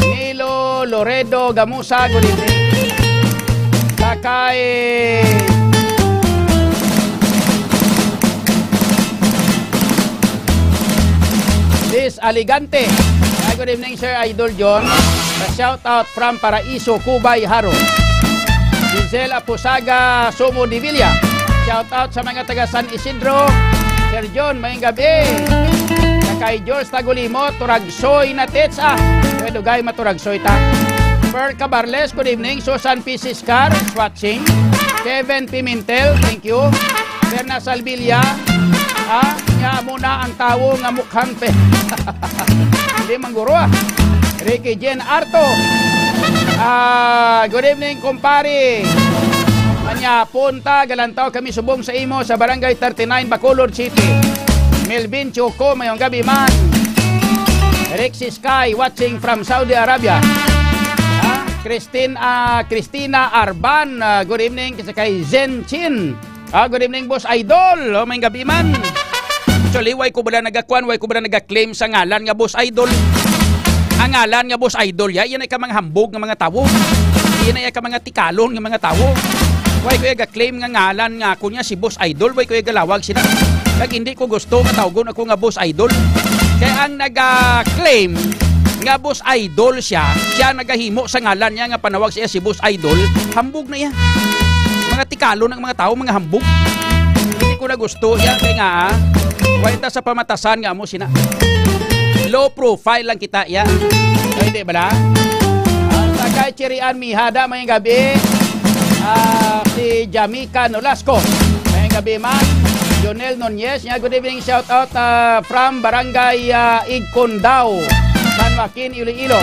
Nilo Loredo Gamusa, good evening. kay Liz Aligante. Good evening, Sir Idol John. Shout out from Paraiso, Cubay, Haro. Giselle Apusaga, Sumo de Villa. Shout out sa mga taga San Isidro. Sir John, maying gabi. Kay George Tagulimo, Turagsoy na Tetsa. Pwede gay maturagsoy ta. Per Cabarles, good evening. Susan P. Siscar, watching. Kevin Pimentel, thank you. Berna Salvilla, nga muna ang tawo nga mukhang pe. Hindi mangguro Ricky Jen Arto. Good evening, kumpare. Kanya punta, galantaw kami subong sa imo sa Barangay 39, Bacolod City. Melvin Choco, mayong gabi man. Rexy Sky, watching from Saudi Arabia. Christina Arban, good evening. Kasi kay Zen Chin. Good evening, Boss Idol. Mayong gabi man. Actually, way ko ba nagakwan, way ko ba nagak-claim sa ngalan nga Boss Idol. Ang ngalan nga Boss Idol, yan ay ka mga hambog ng mga tawo. Yan ay ka mga tikalon ng mga tawo. Way ko nagak-claim nga ngalan nga kunya si Boss Idol, way ko nagalawag sila. Kag hindi ko gusto nga tawgon ako nga Boss Idol. Kaya ang nag-claim nga Boss Idol siya nagahimo sa ngalan niya nga panawag siya si Boss Idol, hambog na yan. Mga tikalo ng mga tao, mga hambog. Hindi ko na gusto yan, kaya nga waita sa pamatasan nga mo sina. Low profile lang kita yan. Hindi ba na? Sa kay Chirian Mihada, mayang gabi. Si Jamika Nolasco, mayang gabi man. Jonel Nunez, good evening, shout out from Barangay Igcondao, San Joaquin, Iloilo.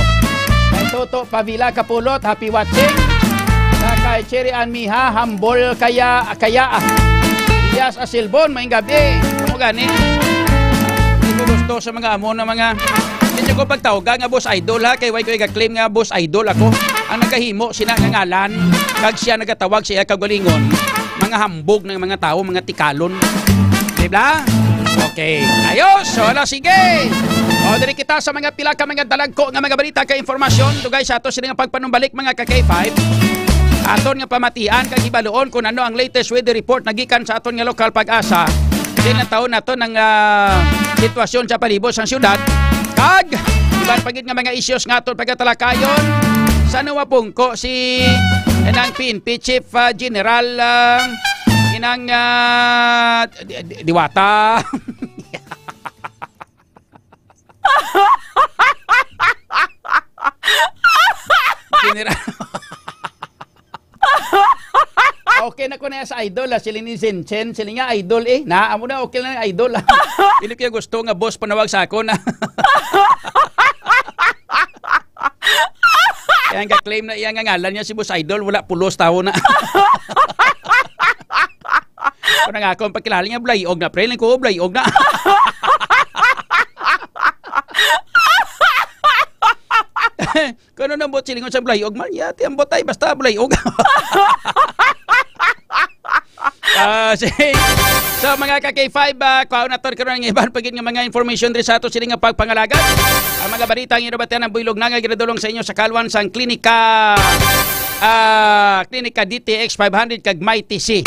Kay Toto Pavila Kapulot, happy watching. Kay Cherry Anmiha, hambol kaya. Yes, Asilbon, maying gabi. Ano gani? Hindi ko gusto sa mga amo na mga... Hindi ko pagtawagan nga Boss Idol ha, kay way ko i-claim nga Boss Idol ako. Ang nagahimo, sina nga ngalan, kag siya nagatawag siya kagalingon. Mga hambog ng mga tao, mga tikalon. Diba? Okay. Ayos. So, sige. O, diri kita sa mga pila ka mga dalagko nga mga balita ka informasyon. Dugay sa ato sila nga pagpanumbalik mga ka-K5. Aton nga pamatian kag ibaloon kung ano ang latest weather report nagikan sa aton nga lokal Pag-asa. Din ang taon nato ng sitwasyon sa palibot sa syudad. Kag iban pagid nga mga issues nga aton pagkatalakayon. Sa nawapungko si inang PNP Chief General inang Diwata. General. Okay na ko na sa idol sila ni Zenchen, sila nga idol naamo na okay na idol Hindi kaya gusto nga boss panawag sa ako na. Kaya nga claim na iya nga ngalan niya si Boss Idol, wala pulos tao na. Kung nga ako pagkilala niya blayog na, pre, lang ko blayog na. Kung ano nambot silingon sa blayog man, yati ang botay, basta blayog. So mga ka-K5, kaon na to karon nga iban pagid nga mga information diri sa ato sila nga pagpangalaga. Ang mga balita nga inabatian ng buylog na nga ginadulong sa inyo sa kalwan sang klinika DTX 500 kag Mighty C.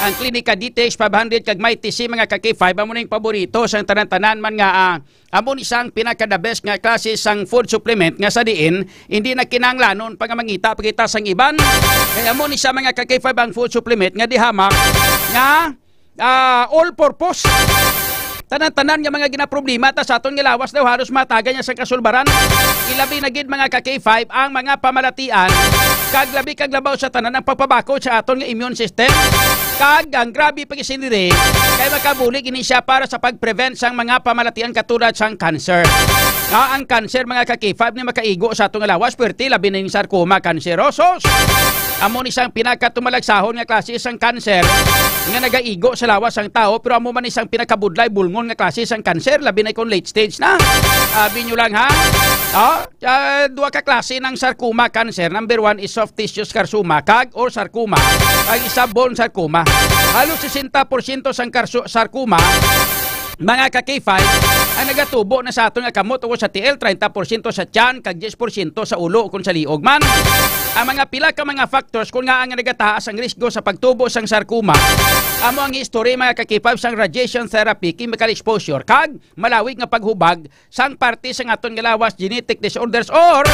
Ang klinika DTX 500 kag Mighty C mga ka-K5 amo ning paborito sa tanan-tanan man nga amo ni sang pinaka the best nga klase sang food supplement nga sa diin hindi na kinahanglanon pag mangita pagita sang iban. Kaya amo ni sa mga ka-K5 ang food supplement nga dihamak nga all purpose. Tanan-tanan nga mga ginaproblema ta sa aton nga lawas daw halos matagan niya sa kasulbaran. Ilabi na gid mga ka-K5 ang mga pamalatian kag labi kag labaw sa tanan ang pagpabako sa aton nga immune system. Kag ang grabe pagisinire kay makabulig ini siya para sa pag-prevent sang mga pamalatian katulad sang cancer. Ang cancer mga ka-K5 ni makaigo sa aton nga lawas perti labi na yung sarcoma cancerosos. Amo ni sang pinakatumalagshon nga klase sang cancer nga nagaigo sa lawas sang tao pero amo man isang pinakabudlay bulngon nga klase sang cancer labi na kon late stage na. Abi nyo lang ha. Dua ka klase ng sarcoma cancer. Number 1 is soft tissue sarcoma kag or sarcoma. Ang isa bone sarcoma. Halos 60% sang sarcoma mga ka-K5 ang nagatubo na sa aton nga kamot o sa TL, 30% sa tiyan, kag 10% sa ulo kung sa liog man. Ang mga pila ka mga factors kung nga ang nagataas ang risgo sa pagtubo sang sarcoma, amo ang history mga kakipab sang radiation therapy, chemical exposure, kag malawig nga paghubag sang parte sang aton nga lawas, genetic disorders or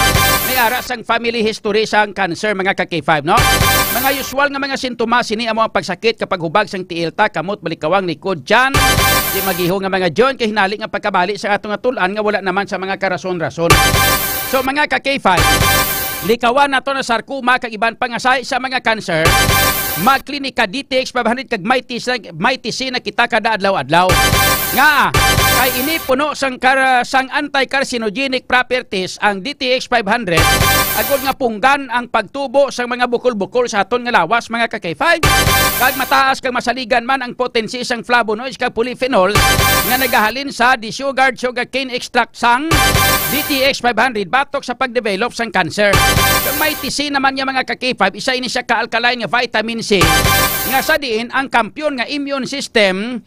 mayara sang family history sang cancer mga kakipab, no? Mga usual nga mga sintomas sini amo ang pagsakit kapag hubag sang tiil ta, kamot, balikawang, likod, tiyan, di magiho nga mga joint, kay hinali nga pagkabali sa atong atulan nga wala naman sa mga karason-rason. So mga ka-K5, likawan nato na sarcoma kag iban pa nga sa mga cancer, magklinika DTX 500 kag may TC na kita kada adlaw-adlaw. Nga kay ini puno sang anti-carcinogenic properties ang DTX 500 agod nga punggan ang pagtubo sang mga bukol-bukol sa aton nga lawas mga ka-K5. Kag mataas kag masaligan man ang potensi sang flavonoids kag polyphenols nga nagahalin sa desugared sugarcane extract sang DTX 500 batok sa pagdevelop sang cancer. Kung may TC naman nga mga ka-K5, isa ini siya ka-alkaline nga vitamin C nga sa diin ang kampyon nga immune system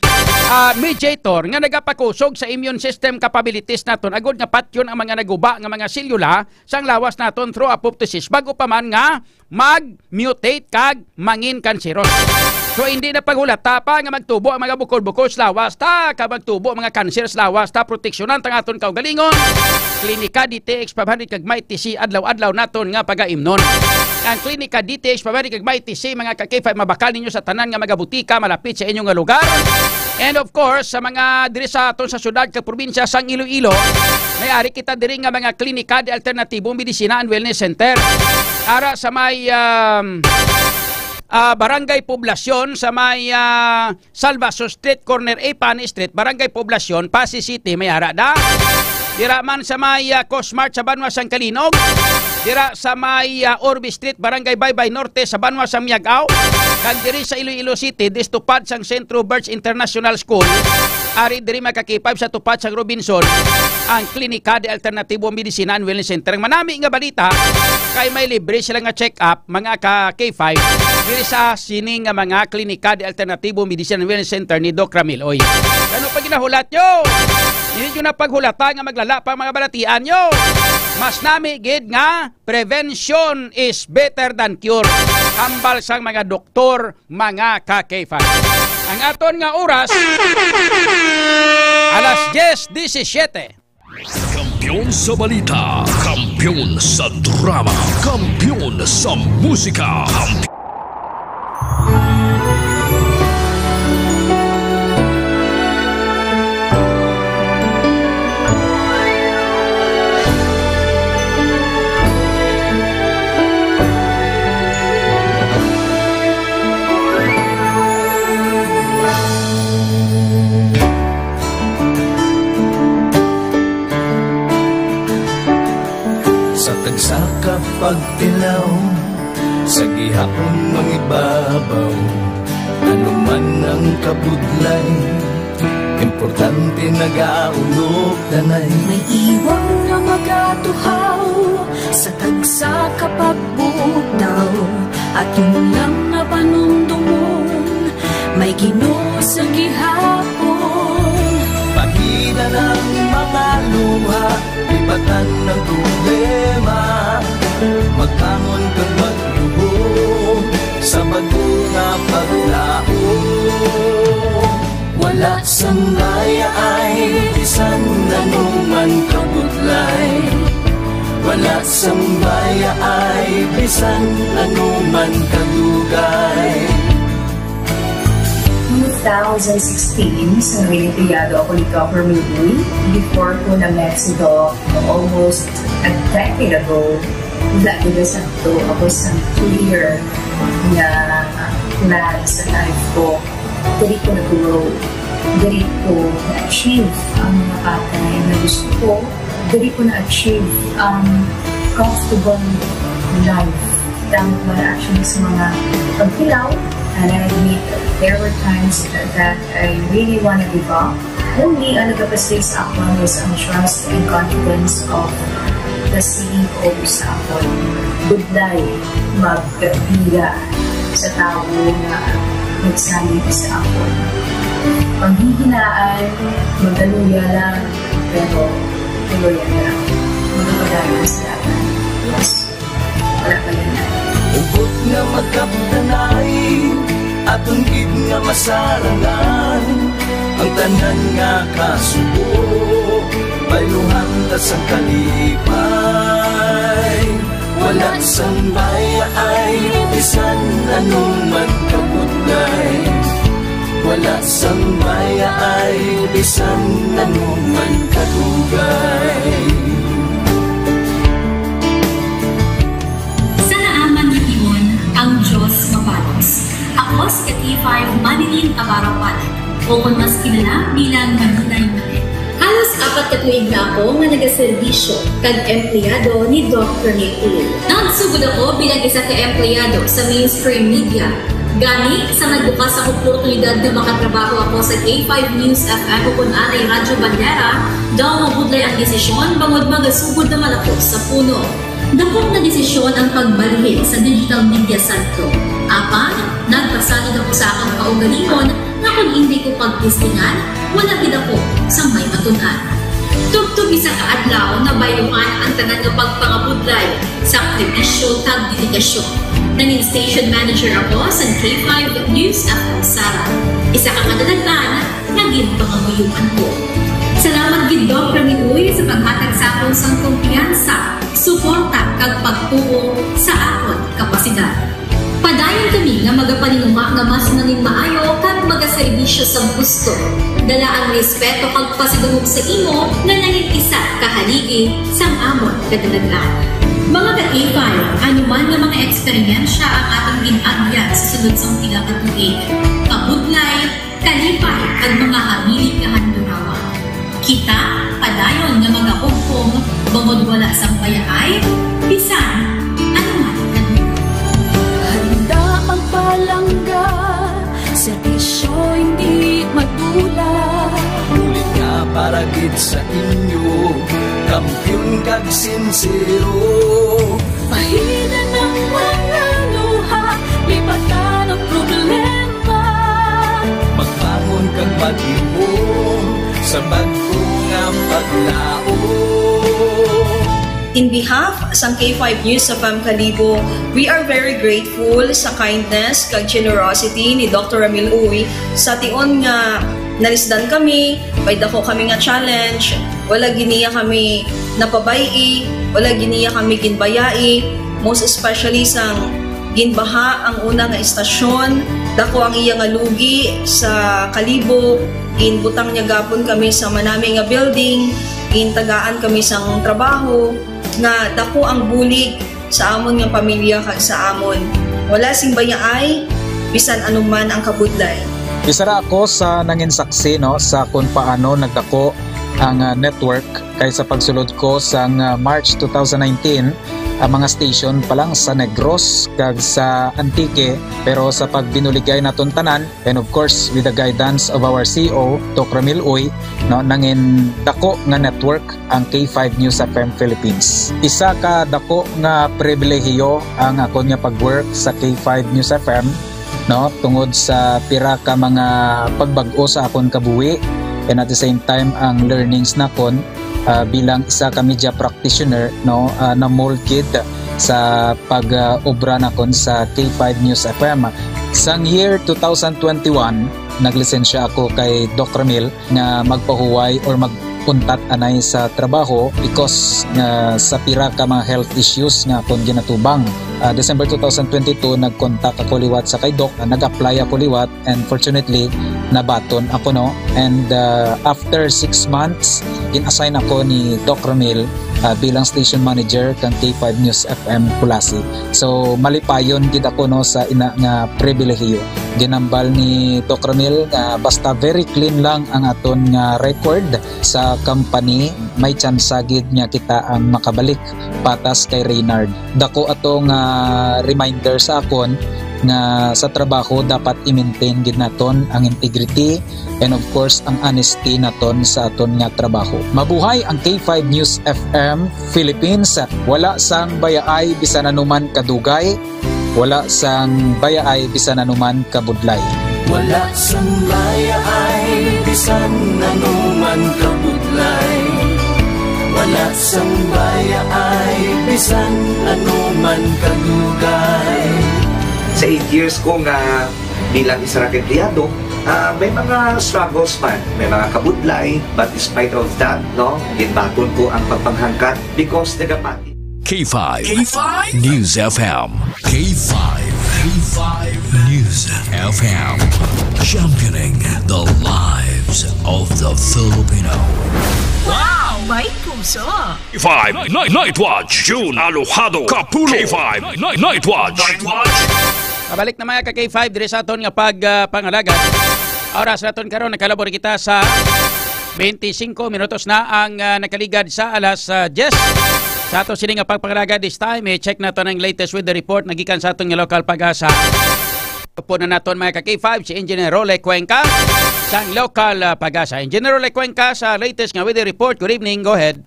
mediator nga nagapakusog sa immune system capabilities naton agod nga patyon ang mga naguba nga mga selula sang lawas naton through apoptosis bago pa man nga mag-mutate kag mangin kanseros. So hindi na paghulata pa nga magtubo ang mga bukol-bukol sa lawas ta, ka magtubo ang mga kanser sa lawas ta, proteksyonan tang aton kaugalingon. Klinika DTX 500 kag may TC adlaw-adlaw naton nga pagaimnon. Ang Klinika DTX 500 kag may TC mga ka-K5 mabakal ninyo sa tanan nga mga butika malapit sa inyong nga lugar. And of course, sa mga diri sa aton sa syudad kag probinsya sang Iloilo, may ari kita diri nga mga klinika de alternatibong medisina and wellness center. Ara sa may Barangay Poblasyon sa may Salvaso Street, corner A, Pani Street, Barangay Poblasyon, Pasig City, may ara da. Dira man sa may Cosmart sa Banwa sang Kalinog. Dira sa may Orbi Street, Barangay Baybay Norte sa Banwa sang Miagao. Kag diri sa Iloilo City, distupad sang Centro Birch International School. Ari diri makakipab sa tupad sang Robinson ang Klinika de Alternatibo Medicina and Wellness Center. Ang manami nga balita kay may libre sila nga check-up mga ka-K5 diri sa sining nga mga Klinika de Alternatibo Medicina and Wellness Center ni Doc Ramil Oy. Ano pa ginahulat nyo? Hindi nyo na paghulata nga maglala pa mga balatian nyo. Mas nami gid nga prevention is better than cure. Hambal sang mga doktor, mga ka-K5. Ang aton nga oras, alas 10:17. Kampiyon sa balita, kampiyon sa drama, kampiyon sa musika. Sa kapagtilaw, sa gihapon ng ibabaw, ano man ang kabudlay, importante nag-aulog tanay. May iwang nga magatuhaw sa tagsa kapagbudaw, at yung lang na panumdumon, may Ginoo sa gihapon. Pagina ng mga luha, ibatan ng problema, magkamon kang magluho sa bagunga paglao. Wala sang daya ay bisan anuman kabudlay, wala sang daya ay bisan anuman kadugay. 2016, sa Olimpiado ako ni Dr. Ramil. Before ko na Mexico, almost a decade ago, wala ko sa ito. Ako sa clear na plan sa life ko. Dari ko na-grow. Dari ko na-achieve ang mga patay na gusto ko. Dari ko na-achieve ang comfortable life. Dahil actually sa mga pagkilaw. And I admit there were times that I really want to give up. Only ang nagkapaslis ako is ang trust and confidence of the CEO sa ako. Budlay, magkapiga sa tao na nagsalit sa ako. Paghihinaan, magaluya lang, pero tuloy na magpapadayon sa laban. Yes, wala pa yan na. Ugot nga magkapdanay, atong gid nga masarangan, ang tanan nga kasubo, bayluhan ta sa kalipay. Wala sambaya ay bisan anong magkabudlay. Wala sambaya ay bisan anong magkadugay. Sa naaman ni Timon, ang Diyos mapalos. Ako si K5 Manilin Abarapan, o kung mas kilala bilang Manunay Manil. Halos 4 ka tuig na ako nga nagaserbisyo kag empleyado ni Dr. Nick. Nagsugod ako bilang isa ka empleyado sa mainstream media. Gani sa nagbukas sa oportunidad na makatrabaho ako sa K5 News FM o kung anay Radyo Bandera, daw mabudlay ang desisyon bangod magasugod naman ako sa puno. Dakong na desisyon ang pagbalhin sa digital media santo. Apan, nagpasalig ako sa akong kaugalingon na kung hindi ko pagtistingan, wala gid ako sa may matunan. Tugtog isa ka adlaw na bayuhan ang tanan nga pagpangabudlay sa sakripisyo kag dedikasyon. Naging station manager ako sa K5 News FM Sara. Isa ka kadagdagan naging panganguyuan ko. Salamat gid Dr. Miuy sa paghatag sa akon sang kumpiyansa, suporta kag pagtuo sa akon kapasidad. Padayon kami nga magapaninuma nga mas nanging maayo kag magaserbisyo sa gusto. Dala ang respeto kag pasidungog sa imo nga nanging isa kahaligi sang amon kadalaglan. Mga ka-K5, anuman nga mga eksperyensya ang atong ginagyan sa sunod sang pila ka tuig. Kabudlay, kalipay kag mga habilig nga handurawa. Kita padayon nga magahugpong bangod wala sang payaay, bisan anuman magpalangga, serbisyo hindi madula. Ulit nga para gid sa inyo, kampiyon kag sincero. Pahina ng mga luha, lipatan ang problema. Magbangon kag mag-ibong sa bago nga paglao. In behalf sa K5 News FM Kalibo, we are very grateful sa kindness kag generosity ni Dr. Ramil Uy sa tion nga nalisdan kami, may dako kami nga challenge, wala giniya kami napabayi, wala giniya kami ginbayai, most especially sang ginbaha ang una nga istasyon, dako ang iya nga lugi sa Kalibo, ginbutang niya gapon kami sa manami nga building, gintagaan kami sang trabaho, nga dako ang bulig sa amon nga pamilya kag sa amon. Wala sing bayaay bisan anuman ang kabudlay. Isa ra ako sa nangin saksi no sa kung paano nagdako ang network kay sa pagsulod ko sa March 2019 ang mga station pa lang sa Negros kag sa Antique, pero sa pagbinuligay naton tanan and of course with the guidance of our CEO Dr. Ramil Uy, no, nangin dako nga network ang K5 News FM Philippines. Isa ka dako nga pribilehiyo ang ako nga pagwork sa K5 News FM, no, tungod sa pira ka mga pagbag-o sa akon kabuhi and at the same time ang learnings nakon bilang isa ka media practitioner, no, na molded sa pag-obra nakon sa K5 News FM. Sang year 2021 naglisensya ako kay Dr. Ramil nga magpahuway or magpuntat anay sa trabaho because sa pira ka mga health issues nga akong ginatubang. December 2022 nagkontak ako liwat sa kay Doc, nag-apply ako liwat and fortunately nabaton ako, no, and after 6 months in-assign ako ni Doc Ramil bilang station manager kang K5 News FM Pulasi. So malipayon gid ako, no, sa ina nga pribilehiyo. Ginambal ni Doc Ramil nga basta very clean lang ang aton nga record sa company, may chance gid nga kita ang makabalik patas kay Reynard. Dako atong reminder sa akon nga sa trabaho dapat i-maintain gid naton ang integrity and of course ang honesty naton sa aton nga trabaho. Mabuhay ang K5 News FM Philippines. Wala sang bayaay bisan anuman kadugay, wala sang bayaay bisan anuman kabudlay. Wala sang bayaay bisan anuman kabudlay. At sambaya ay bisan anuman kadugay. Sa 8 years ko nga bilang isa ra empleyado, may mga struggles man, may mga kabudlay, but despite of that, no, ginbaton ko ang pagpanghangkat because nagapati. K5 News FM. K5 News FM. Championing the lives of the Filipino. Wow! May puso! K5 Night Watch. June Alojado Capulo. K5 Night Watch. Pabalik na mga ka-K5 dire sa aton nga pangalaga. Oras naton karon nakalabor kita sa 25 minutos na ang nakaligad sa alas 10. Sa ato sini nga pagpangalaga this time, check naton ang latest weather report nagikan sa aton nga local Pag-asa. Upo na naton mga ka-K5 si Engineer Role Cuenca sa local Pag-asa. Engineer Role Cuenca sa latest nga weather report. Good evening, go ahead.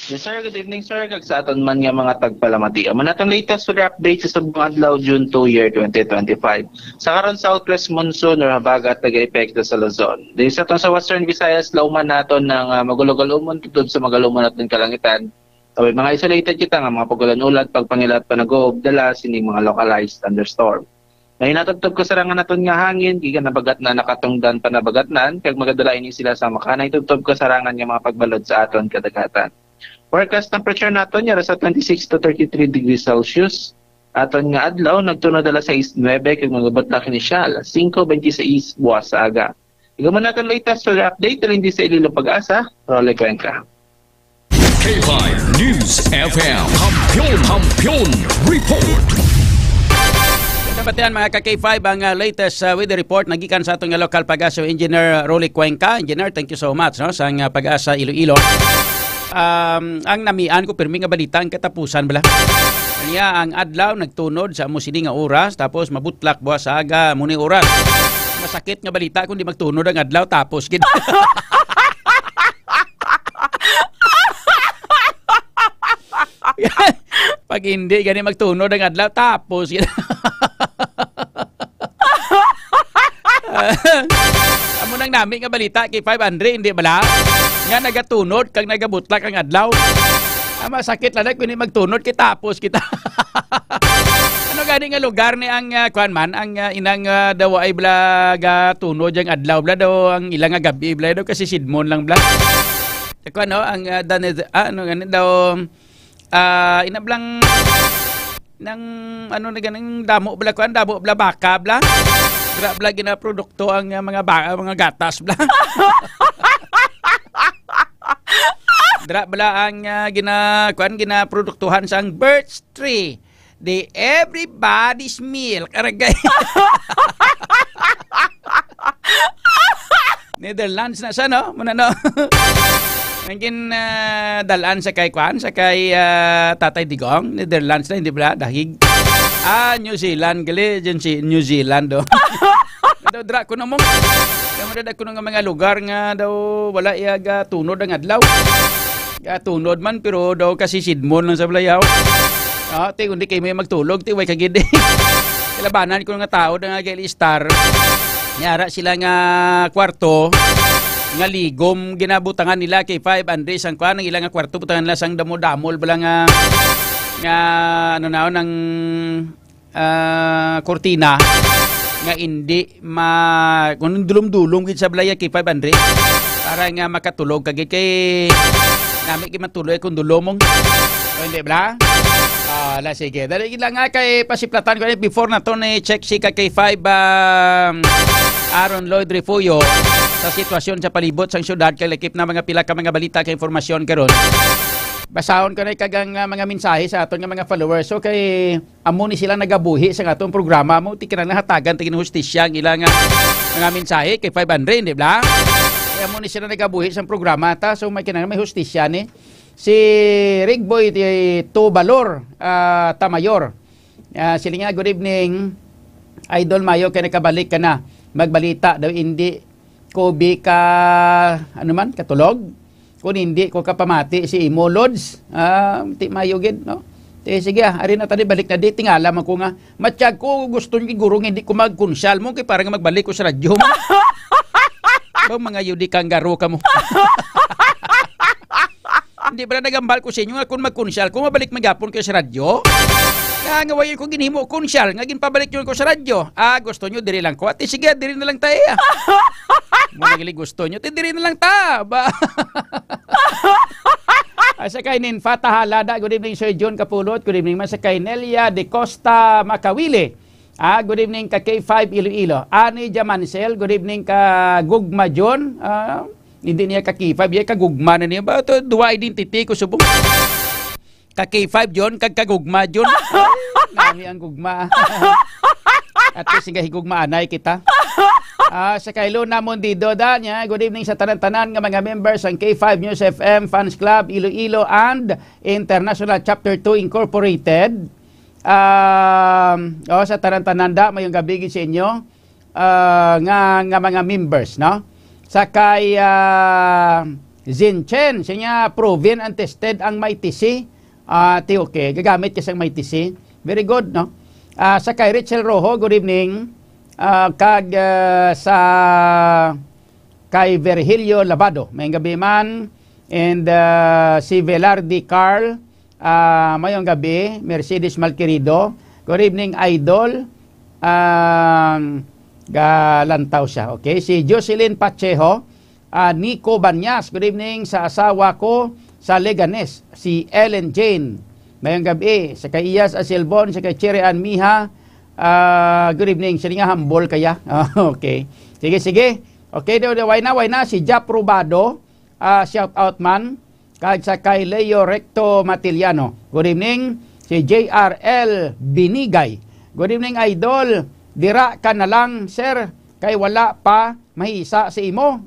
Yes sir, good evening sir. Kag sa aton man nga mga tagpalamati. Amo natong latest weather update sa subong adlaw June 2 year 2025. Sa karon southwest monsoon or habagat nag-epekto sa Luzon. Di sa aton sa Western Visayas lauman naton ng magulog-ulumon tudod sa magaluman naton kalangitan. So, mga isolated kita nga mga pagulan-ulat, pagpangilat panagoob, dala sining mga localized thunderstorm. Ngayon natugtog ko sarangan naton nga hangin, gikan nabagat na nakatungdan panabagatnan, kag magadala ini sila sa makanay tugtog ko sarangan nga mga pagbalod sa aton kadagatan. Forecast temperature naton yara sa 26 to 33 degrees Celsius. Aton nga adlaw nagtuno dala sa 6:9 kag magabot na kini siya alas 5:26 buwas sa aga. Igaman naton latest weather update din sa Ililo Pag-asa, Role Cuenca. K5 News FM. Kampiyon Report. Napatian mga ka-K5 ang latest weather report nagikan sa atong local Pag-asa Engineer Role Cuenca. Engineer, thank you so much no sa Pag-asa Iloilo. Ang namian ko pirmi nga balita ang katapusan bala. Kanya ang adlaw nagtunod sa amo sini nga oras tapos mabutlak buwas sa aga muni oras. Masakit nga balita kung di magtunod ang adlaw tapos gid. Pag hindi gani magtunod ang adlaw tapos gid. Amo nang nami nga balita kay 500 hindi bala nga nagatunod kag nagabutlak ang adlaw. Masakit lang kung hindi magtunod kay tapos kita. Ano gani nga lugar ni ang kuan man ang inang daw ay blaga tunod ang adlaw bla daw ang ilang nga gabi bla daw kasi sidmon lang bla. Kuan no ang ano gani daw inablang nang ano na ganing damo bla kuan damo bla baka bla. Gra bla gina produkto ang mga gatas bla. Dra bala ang ginaproduktuhan sang birch tree. The everybody's milk. Aragay. Netherlands na sa no? Muna no? Nangin dalaan sa kay Kwan, sa kay Tatay Digong. Netherlands na, hindi ba? Dahig. New Zealand. Gali, dyan si New Zealand do. Dra ko na mo. Damadada ko nga mga lugar nga daw wala iaga tunod ang adlaw. Tunod man pero daw kasi sidmon lang sa balayaw. Ti kundi kay may magtulog ti way kagid. Labanan ko nga tao nga gel star. Nyara sila nga kwarto nga ligom ginabutangan nila kay 5 Andres ang kuan ang ilang nga kwarto butangan nila sang damo-damol bala nga ano na nang kortina nga hindi kung dulom-dulom gid sa balaya kay 5 Andres para nga makatulog kagid kay nami kay matuloy kung dulomong. Hindi ba? La sige. Dali lang nga kay pasiplatan ko before na to na check si kay 5 Aaron Lloyd Refuyo sa sitwasyon sa palibot sang syudad kay lakip na mga pila ka mga balita kay informasyon karon. Basahon ko na kagang mga mensahe sa aton nga mga followers. So kay amo ni sila nagabuhi sa atong programa mo ti kinahanglan hatagan ti hustisya ang ilang mga mensahe kay 500 di ba? Kaya mo ni sila nagabuhi sa programa ta so may kinahanglan may hustisya ni si Rigboy Tubalor Tamayor. Sila nga good evening Idol Mayo kay nakabalik ka na magbalita daw hindi ko ka ano man katulog kung hindi ko kapamati si Imo Lods ti Mayo gid no. Sige ari na tani balik na di tingala man ko nga matiyag ko gusto ni gurong hindi ko magkonsyal mo kay para nga magbalik ko sa radyo mo. Ba mga yudi kanggaro ka mo. Hindi ba nagambal ko sa inyo nga kung magkonsyal, kung mabalik magapon kayo sa radyo? Ngawayin ko ginhimo konsyal, nga ginpabalik nyo ko sa radyo. Gusto nyo, diri lang ko. Ate, sige, diri na lang tayo. Muna gili gusto nyo, diri na lang ta. Ba? Sa kay Ninfa Tahalada, good evening Sir John Kapulot, good evening man sa kay Nelia de Costa Makawili. Good evening ka K5 Iloilo. Ani Jamansel, good evening ka Gugma John. Hindi niya ka K5, niya ka Gugma na niya. Ba ito, duwa identity ko subong. Ka K5 John, kagugma John. Nami ang gugma. At sige higugma anay kita. Sa Kailo namon Dido da niya. Good evening sa tanan-tanan nga mga members ng K5 News FM Fans Club Iloilo and International Chapter 2 Incorporated. Sa tanan-tanan da mayong gabi sa inyo nga mga members, no? Sa kay Zinchen, siya proven and tested ang may TC. Okay, gagamit kasi ang may TC. Very good, no? Sa kay Richel Rojo, good evening. Sa kay Virgilio Labado, may gabi man. And si Velardi Carl, mayong gabi. Mercedes Malquerido, good evening, Idol. Galantaw siya, okay? Si Jocelyn Pacheco, Nico Banyas, good evening sa asawa ko sa Leganes, si Ellen Jane. Mayong gabi, sa kay Iyas Asilbon, sa kay Cherry Ann Miha, good evening. Siya nga humble kaya. Okay. Sige. Okay, why na, si Jap Rubado, shout out man. Sa kay Leo Recto Matiliano, good evening. Si JRL Binigay, good evening, Idol. Dira ka na lang, sir, kay wala pa mahisa sa imo.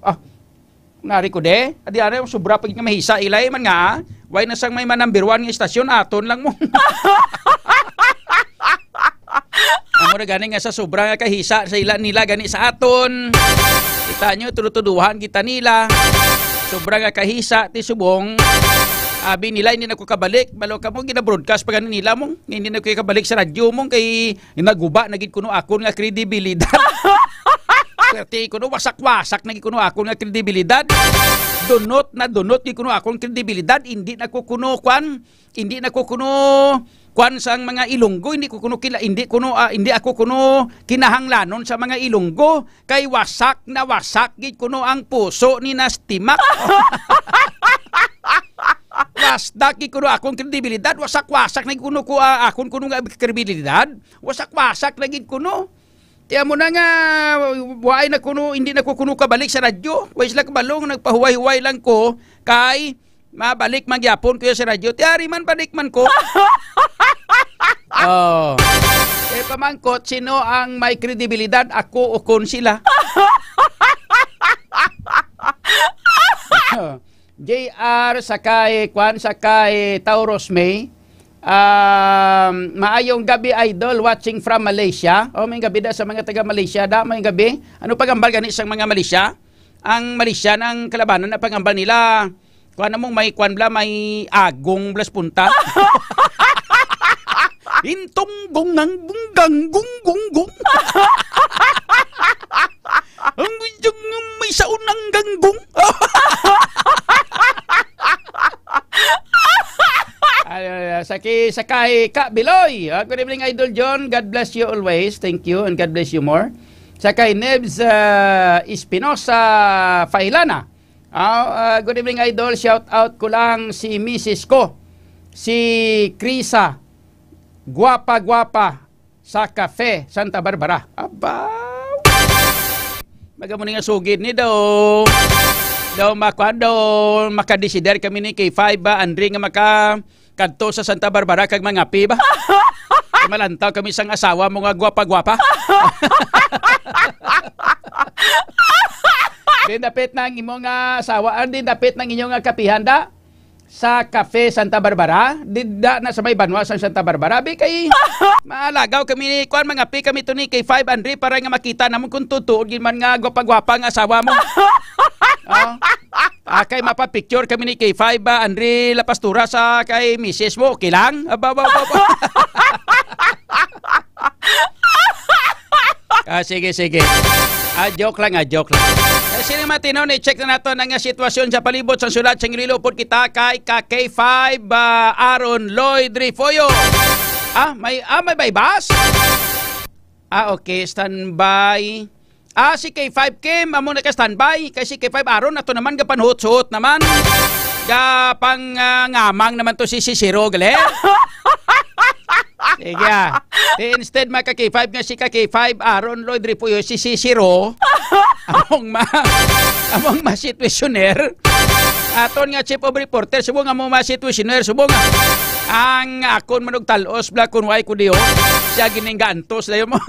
Nari ko de, adi ara sobra pag nga mahisa ilay man nga. Why na sang may number 1 nga istasyon aton lang mo. Amo na gani nga sa sobra nga kahisa sa ila nila gani sa aton. Kita nyo tuduhan kita nila. Sobra nga kahisa ti subong. Abi nila hindi na ko kabalik. Malo ka mo gina-broadcast pa ganin nila mong. Hindi na ko kabalik sa radyo mong kay naguba nagid kuno akon nga kredibilidad. Perti kuno wasak-wasak nagid kuno akon nga kredibilidad. Donot gid kuno akon kredibilidad. Hindi na ko kuno kwan sang mga Ilonggo, hindi ako kuno kinahanglanon sa mga Ilonggo kay wasak gid kuno ang puso ni Nastimak. Wasdak gid kuno akong kredibilidad, wasak-wasak na gid kuno ko akon kuno nga kredibilidad, wasak-wasak na gid kuno. Tiya mo na nga, waay na kuno, hindi na ko kuno kabalik sa radyo. Way sila kabalong, nagpahuway-huway lang ko, kay mabalik magyapon ko sa radyo. Tiyari man, balik man ko. Pamangkot, sino ang may kredibilidad? Ako o kon sila? JR, sakay Tauros May. Maayong gabi, Idol, watching from Malaysia. May gabi da sa mga taga Malaysia da, may gabi. Ano pagambal gani sa mga Malaysia? Ang Malaysia ng kalabanan na pagambal nila, kuan namong may agong blas punta. Intong gong nang bunggang gung. Ang may saun ng ganggong. Sakay Ka Biloy. Good evening, Idol John. God bless you always. Thank you and God bless you more. Sakay Nebs Espinosa Failana. Good evening, Idol. Shout out ko lang si Mrs. ko. Si Krisa. Guwapa sa Cafe Santa Barbara. Abaw. Magamuni nga sugid ni daw makadesider kami ni K5 ba Andre nga makakadto sa Santa Barbara kag mangapi ba? Malantaw kami sang asawa mo nga guwapa. Din dapit nang imong asawa, din dapit nang inyong kapihan da sa Cafe Santa Barbara, dida na sa may banwa sa Santa Barbara. Be kay maalagaw kami ni kuan mangapi kami to ni K5 Andre para nga makita namon kung tutuod gid man nga gwapa-gwapa nga asawa mo. Kay mapapicture kami ni K5 Andre La Pastura sa kay Mrs. mo, okay lang? Sige. Joke lang. Sino matino ni check na nato ang sitwasyon sa palibot sa syudad sa Iloilo pod kita kay K5 Aaron Lloyd Rifoyo. May baybas? Okay, standby. Si K5 Kim, amo na ka standby. Kasi K5 Aaron, ato naman gapanhut-suot naman. Gapang ngamang naman to si Sisiro, gali? Sige. Instead, K5 nga si K5 Aaron Lloyd Ripoyo, si Sisiro, among ma-situationer. Aton nga chief of reporter, subong nga mo ma-situationer, subong nga. Ang akon manog talos, bla kun way ko diyo, siya gining gantos, layo mo.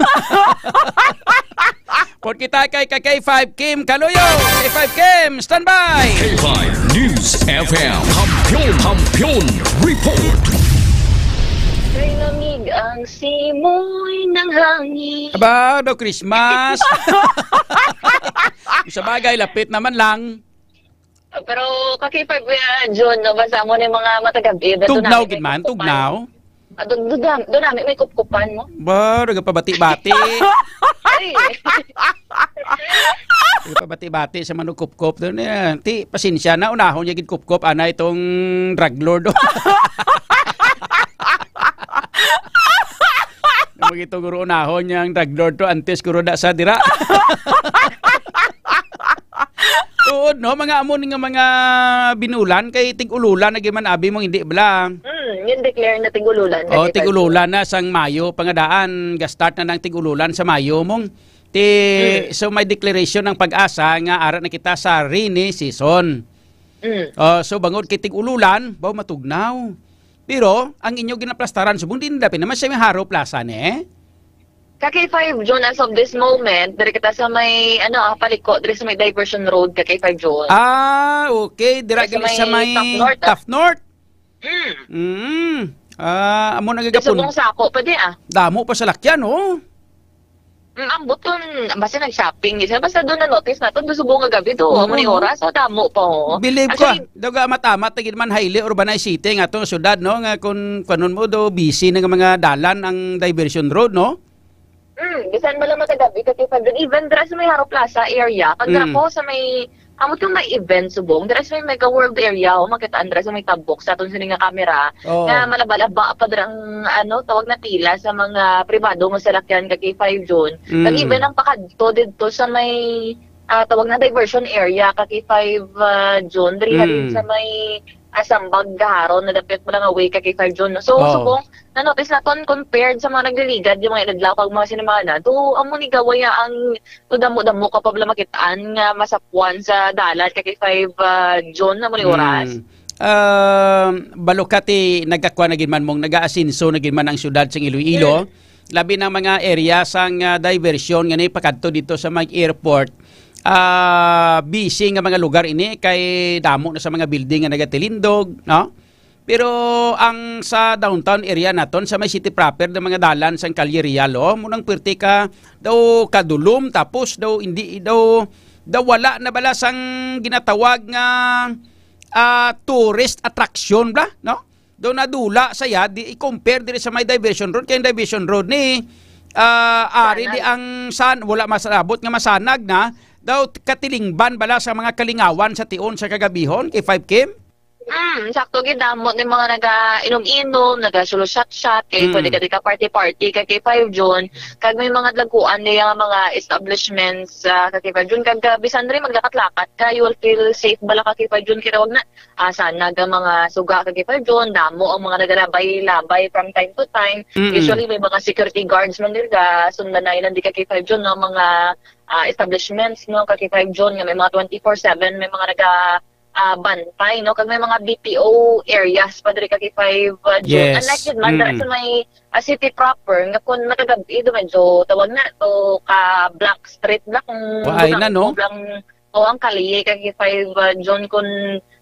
Port kita kay K5 Kim Kaluyo. K5 Kim, standby. K5 News FM. Kampiyon Report. Kay lamig ang simoy ng hangin. Aba, do Christmas. Sa bagay, lapit naman lang. Pero K5 John, nabasa mo na yung mga matagabi. Tugnaw, gitman, tugnaw. Doon namin may kupkupan mo. Ba, nagpabati-bati. Nagpabati-bati sa manugkup-kup doon. Ti, pasensya na, unahon niya gid-kup-kup. Ana itong drug lord. Magito guro unahon niyang drug lord to, antes guro da sa dira. Tuod, no? Mga amon nga mga binulan kay tig-ululan na giman abi mong hindi bala. Yung declare na tig-ululan. Tig-ululan na sang Mayo pangadaan, ga-start na ng tig-ululan sa Mayo mong. So may declaration ng Pag-asa nga ara na kita sa rainy season. So bangod kay tig-ululan, baw matugnaw. Pero ang inyo ginaplastaran subong din dapat naman sa may Haro Plaza ne. K5 John, as of this moment, dari kita sa may, paliko, dari sa may Diversion Road, K5 John. Okay. Dira sa may Tough North. Amo nagagapon. Subong sako, pwede Damo pa sa lakyan, oh. Ang buton, basta nag-shopping. Basta doon na-notice natin, doon subong nga gabi doon. Amo ni oras, damo pa, oh. Believe ko, daw amat-amat, tagin man highly urbanized city, nga itong syudad, no? Nga kung kanon mo, do busy ng mga dalan ang Diversion Road, no? Bisan mo lang matagabi, K5 doon. Even dira sa may Haro Plaza area, pag po sa may, amot yung may event subong, dira sa may Mega World area, makitaan dira sa may tabok, sa atong sining nga camera, na malabalaba pa dirang, tawag na tila sa mga privado mo salakyan, K5 John. Kag even ang pakadto dito sa may, tawag na diversion area, K5 John, diri halin sa may, Sambag Gaharo, na dapat mo lang away K5 John. So, subong, na-notice natin compared sa mga nagliligad, yung mga inadlaw pag mga sinamana, amo ni gawaya ang damo-damo ka pa bala makitaan nga masapuan sa dalat K5 John na mo ni oras. Balukati nagkakwa na ginman mong nag-aasinso na ginman ang syudad sa Iloilo. Labi ng mga area sang diversion nga ni pakadto dito sa mga airport. Busy nga mga lugar ini kay damo na sa mga building nga nagatilindog, no? Pero ang sa downtown area naton sa may city proper ng mga dalan sang Calle Real, munang perti ka daw kadulom tapos daw hindi daw wala na bala sang ginatawag nga tourist attraction bla, no? Daw nadula saya di i-compare diri sa may Diversion Road kay Diversion Road ni ari di ang wala masabot nga masanag na daw katilingban bala sa mga kalingawan sa tion sa kagabihon kay 5 Kim? Sakto gidamot ng mga naga-inom-inom, naga-solo-shot-shot, kay pwede ka party-party, kay 5 June, kag may mga dlaguan niya mga establishments kay 5 June, kag bisan rin maglakat-lakat ka, you will feel safe bala kay 5 June, kaya wag na sana mga suga kay 5 June, damo ang mga nagalabay-labay from time to time. Usually may mga security guards man nila, sundan na ilan di kay 5 June, no, mga establishments, no, kay 5 June, nga may mga 24/7, may mga bantay, no? Kag may mga BPO areas pa diri kay 5 June. Unlike yun man, sa may city proper, nga kung matagabi, medyo tawag na to ka Black Street, Black, ang kaliye kay 5 June kung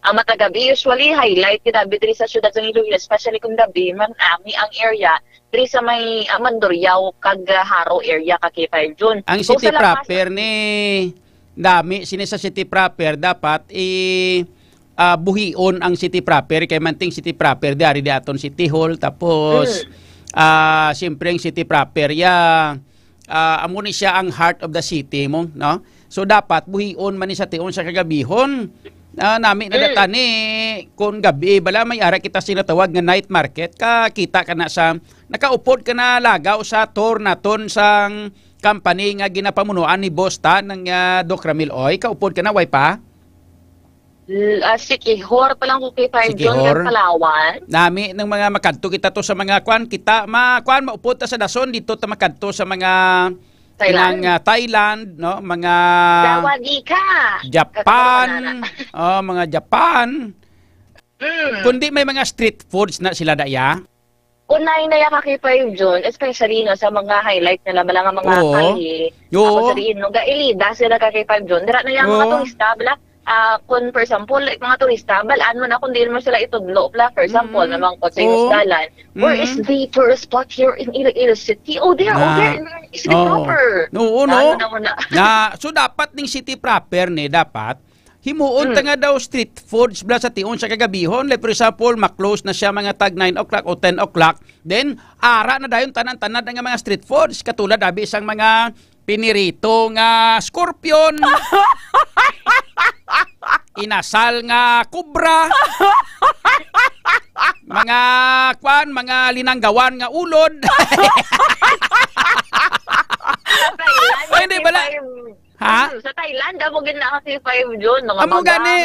matagabi. Usually, highlight kitabi diri sa syudad sa Iloilo, especially kung gabi, ami ang area, diri sa may Mandurriao, kag Haro area kay 5 June. Ang city proper ni dami sini sa city proper dapat buhion ang city proper kay manting city proper dari di aton City Hall tapos siyempre ang city proper amo ni siya ang heart of the city mo, no? So dapat buhion man ni sa tion sa kagabihon. Nami na data ni kung gabi bala may ara kita sinatawag nga night market kita ka na sa nakaupod ka na lagaw sa tour naton sang company nga ginapamunuan ni Boss Ta ng Doc Ramil Oy. Kaupod ka na way pa? Sikihor pa lang ko kay 5 John ng Palawan. Nami ng mga makadto kita to sa mga kwan kita maupod ta sa dason dito ta makadto sa mga Thailand, no, mga Japan, mga Japan. Kundi may mga street foods na sila daya. Unay na ka kay 5 John, especially no sa mga highlight nila bala nga mga kali. Ako sa rin no gailida sila ka kay 5 John. Dira na yang mga turista bala. Kung for example, like, mga turista, balaan mo na kung di mo sila itudlo. For example, namang ko sa Dalan, where is the tourist spot here in Iloilo City? Oh, there in City proper. No. So, dapat ning city proper ni, dapat, himuon nga daw street foods bla sa tion sa kagabihon. Like, for example, maklose na siya mga tag 9 o'clock o 10 o'clock. Then, ara na dayon tanan-tanan nga mga street foods. Katulad, abi isang mga pinirito nga scorpion. Inasal nga kubra. Mga linanggawan nga ulod. Hindi bala. Ha? Sa Thailand, amo gina kasi 5 June, mga amo gani.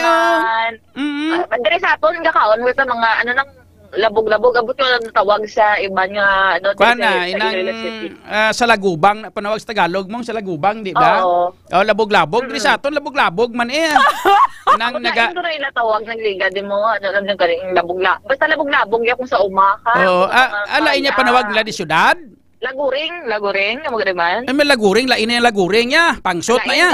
Dire sa aton nga kaon mo sa mga ano nang labog-labog abot ko lang tawag sa iba nga ano sa lagubang panawag sa Tagalog mong sa lagubang di ba? Labog-labog dire sa aton labog-labog man nang naga ito na tawag nagliga di mo ano lang karing labog-labog basta labog-labog ya kung sa umaka. Ala inya panawag nila di syudad? Laguring amo gani man. May laguring lain na laguring ya pangsot na ya.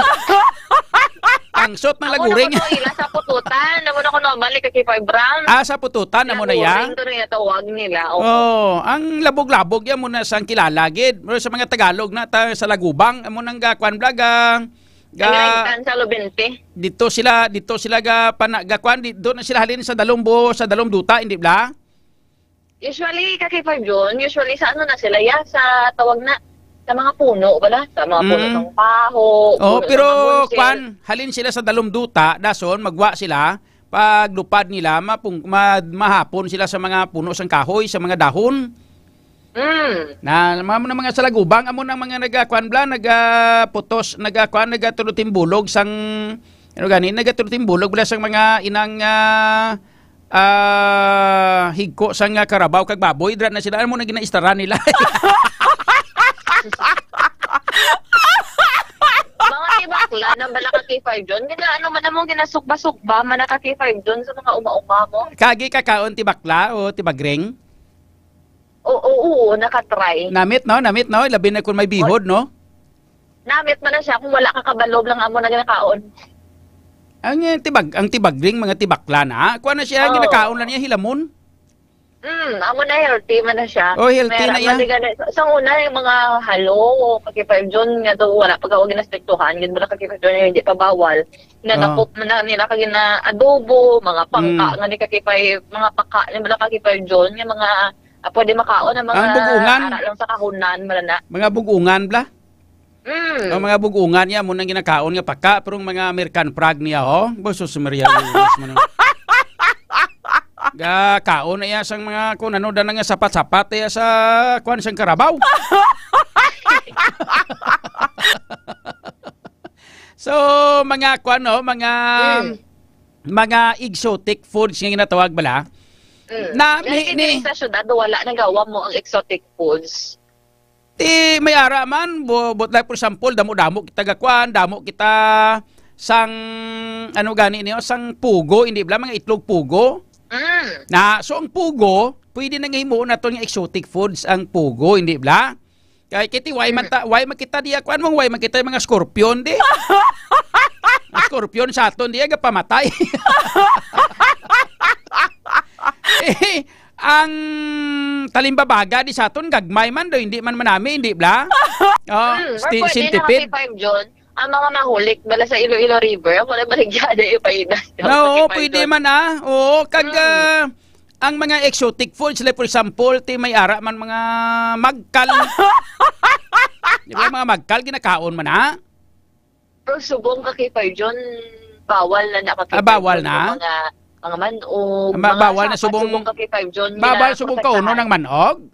Pangsot ng laguring. Ako na sa pututan. Namo na ko normally kay 5 Brown. Sa pututan namo na ya. Ito na tawag nila. Ang labog-labog yan mo na sang kilalagid. Sa mga Tagalog na sa lagubang amo nang gakwan blaga. Sa Lubente. Dito sila ga panagakwan dito na sila halin sa dalom duta hindi bla? Usually kay 5 June, usually sa ano na sila ya sa tawag na sa mga puno bala, sa mga puno ng paho. Pero kwan, halin sila sa dalom duta, dason magwa sila pag lupad nila mahapon sila sa mga puno sang kahoy, sa mga dahon. Na mga sa lagubang amo nang mga nagakwan bla, nagaputos, nagatulutin-bulog sang nagatulutin-bulog bala sang mga inang higko sang karabaw kag baboy dra na sila mo na ginaistaran nila. Mga tibakla ng balaka kay 5 John, ano man namong ginasukba-sukba man ka kay 5 John sa mga uma-uma mo. Kagi kakaon tibakla o tibagring? Oo, nakatry. Namit no, labi na kung may bihod no. Namit man na siya kung wala ka kabalob lang amo na ginakaon. Ang tibagring mga tibakla na, kuha na siya ginakaon na niya hilamon. Amo na healthy man na siya. Healthy na yan. Sa una yung mga halo, kay 5 John nga to wala pag ako ginastriktuhan, yun mo na kay 5 John hindi pa bawal. Nanapot na nila kag na adobo, mga pangka nga ni kay 5 mga paka ni bala kay 5 John nga mga pwede makaon ang mga ara lang sa kahunan malana. Mga bugungan bla? Ang mga bugungan niya mo nang ginakaon nga paka pero mga American frog niya Bosos Maria mo. Kaon na iya sang mga kung ano da nga sapat-sapat iya sa kuan sang karabaw. So mga kuan mga exotic foods nga ginatawag bala. Na ni sa syudad wala nagawa mo ang exotic foods. May ara man but like for example damo-damo kita gakuan, damo kita sang ano gani niyo sang pugo hindi bala mga itlog pugo. So ang pugo, pwede na ngahimo na to ng exotic foods ang pugo, hindi bla? Kaya kiti why makita diya kuan mong why makita mga scorpion di. Ang scorpion sa aton diya gapamatay. Ang talimbabaga di sa aton gagmay man do hindi man manami, hindi bla? Centipede. Ang mga mahulik bala sa Iloilo River, wala baligyada ipainas. Oo, pwede man kag ang mga exotic foods, like for example, may ara man mga magkal. Di ba mga magkal ginakaon man Pero subong ka kay John, bawal na nakakita. Bawal na? Mga manog. Bawal na subong ka kay John. Bawal subong kauno ng manog?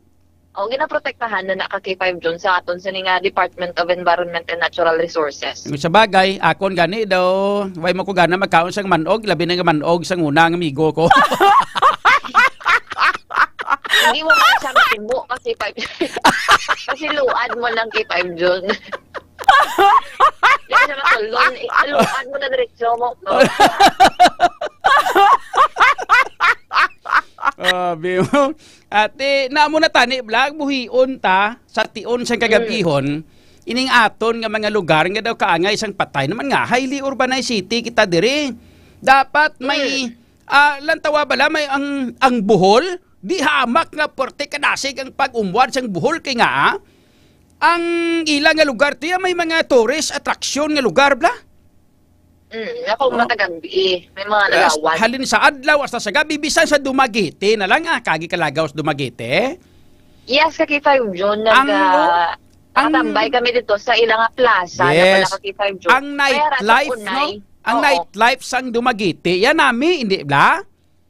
O, ginaprotektahan na kay John sa aton sa nga Department of Environment and Natural Resources. Sa bagay, akon gani daw, way mo ko gana magkaon sang manog, labi na nga manog sang unang amigo ko. Hindi mo man siya matimo kasi 5 kasi luad mo lang kay 5 John. Hindi siya matulon. Luad mo na diretsyo mo. Bimo. Ate, naamo na tani vlog buhion ta sa tion sang kagabihon. Ining aton nga mga lugar nga daw kaangay isang patay naman nga highly urbanized city kita diri. Dapat may lantawa bala may ang Bohol di hamak nga porte kadasig ang pag-umwad sang Bohol kay nga ang ilang nga lugar tiya may mga tourist attraction nga lugar bla. Ako matagabi may mga nagawan. Halin sa adlaw hasta sa gabi bisan sa Dumaguete na lang kagi kalagaw sa Dumaguete. Yes, kay 5 John nakatambay kami dito sa ilang plaza na pala kay 5 John. Ang nightlife no? Ang nightlife sang Dumaguete yan nami hindi bla?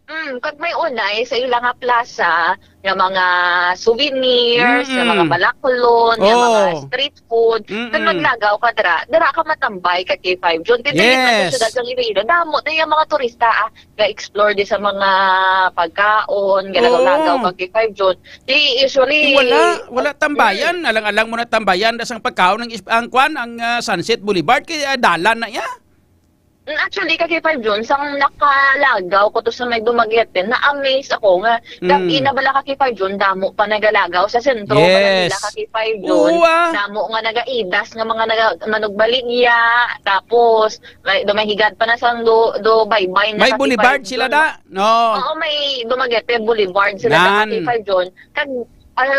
Kag may unay sa ilang plaza, yung mga souvenirs, yung mga balakulon, yung mga street food, kag maglagaw ka dara ka matambay kag kay 5 John. Dito na sa syudad ng Iloilo, damo na yung mga turista ga-explore di sa mga pagkaon, galagaw kag kay 5 John. Di usually wala tambayan, alang-alang mo na tambayan dasang pagkaon ang Sunset Boulevard kay dalan na ya. Actually, kay 5 John, sang nakalagaw ko to sa may Dumaguete, na-amaze ako nga. Dami na bala kay 5 John, damo pa nagalagaw sa sentro. Yes. Bala kay 5 John, damo nga nagaidas nga mga manugbaligya. Tapos, may higad pa na sa do baybay na may boulevard sila da? No. Oo, may Dumaguete Boulevard sila kay 5 John.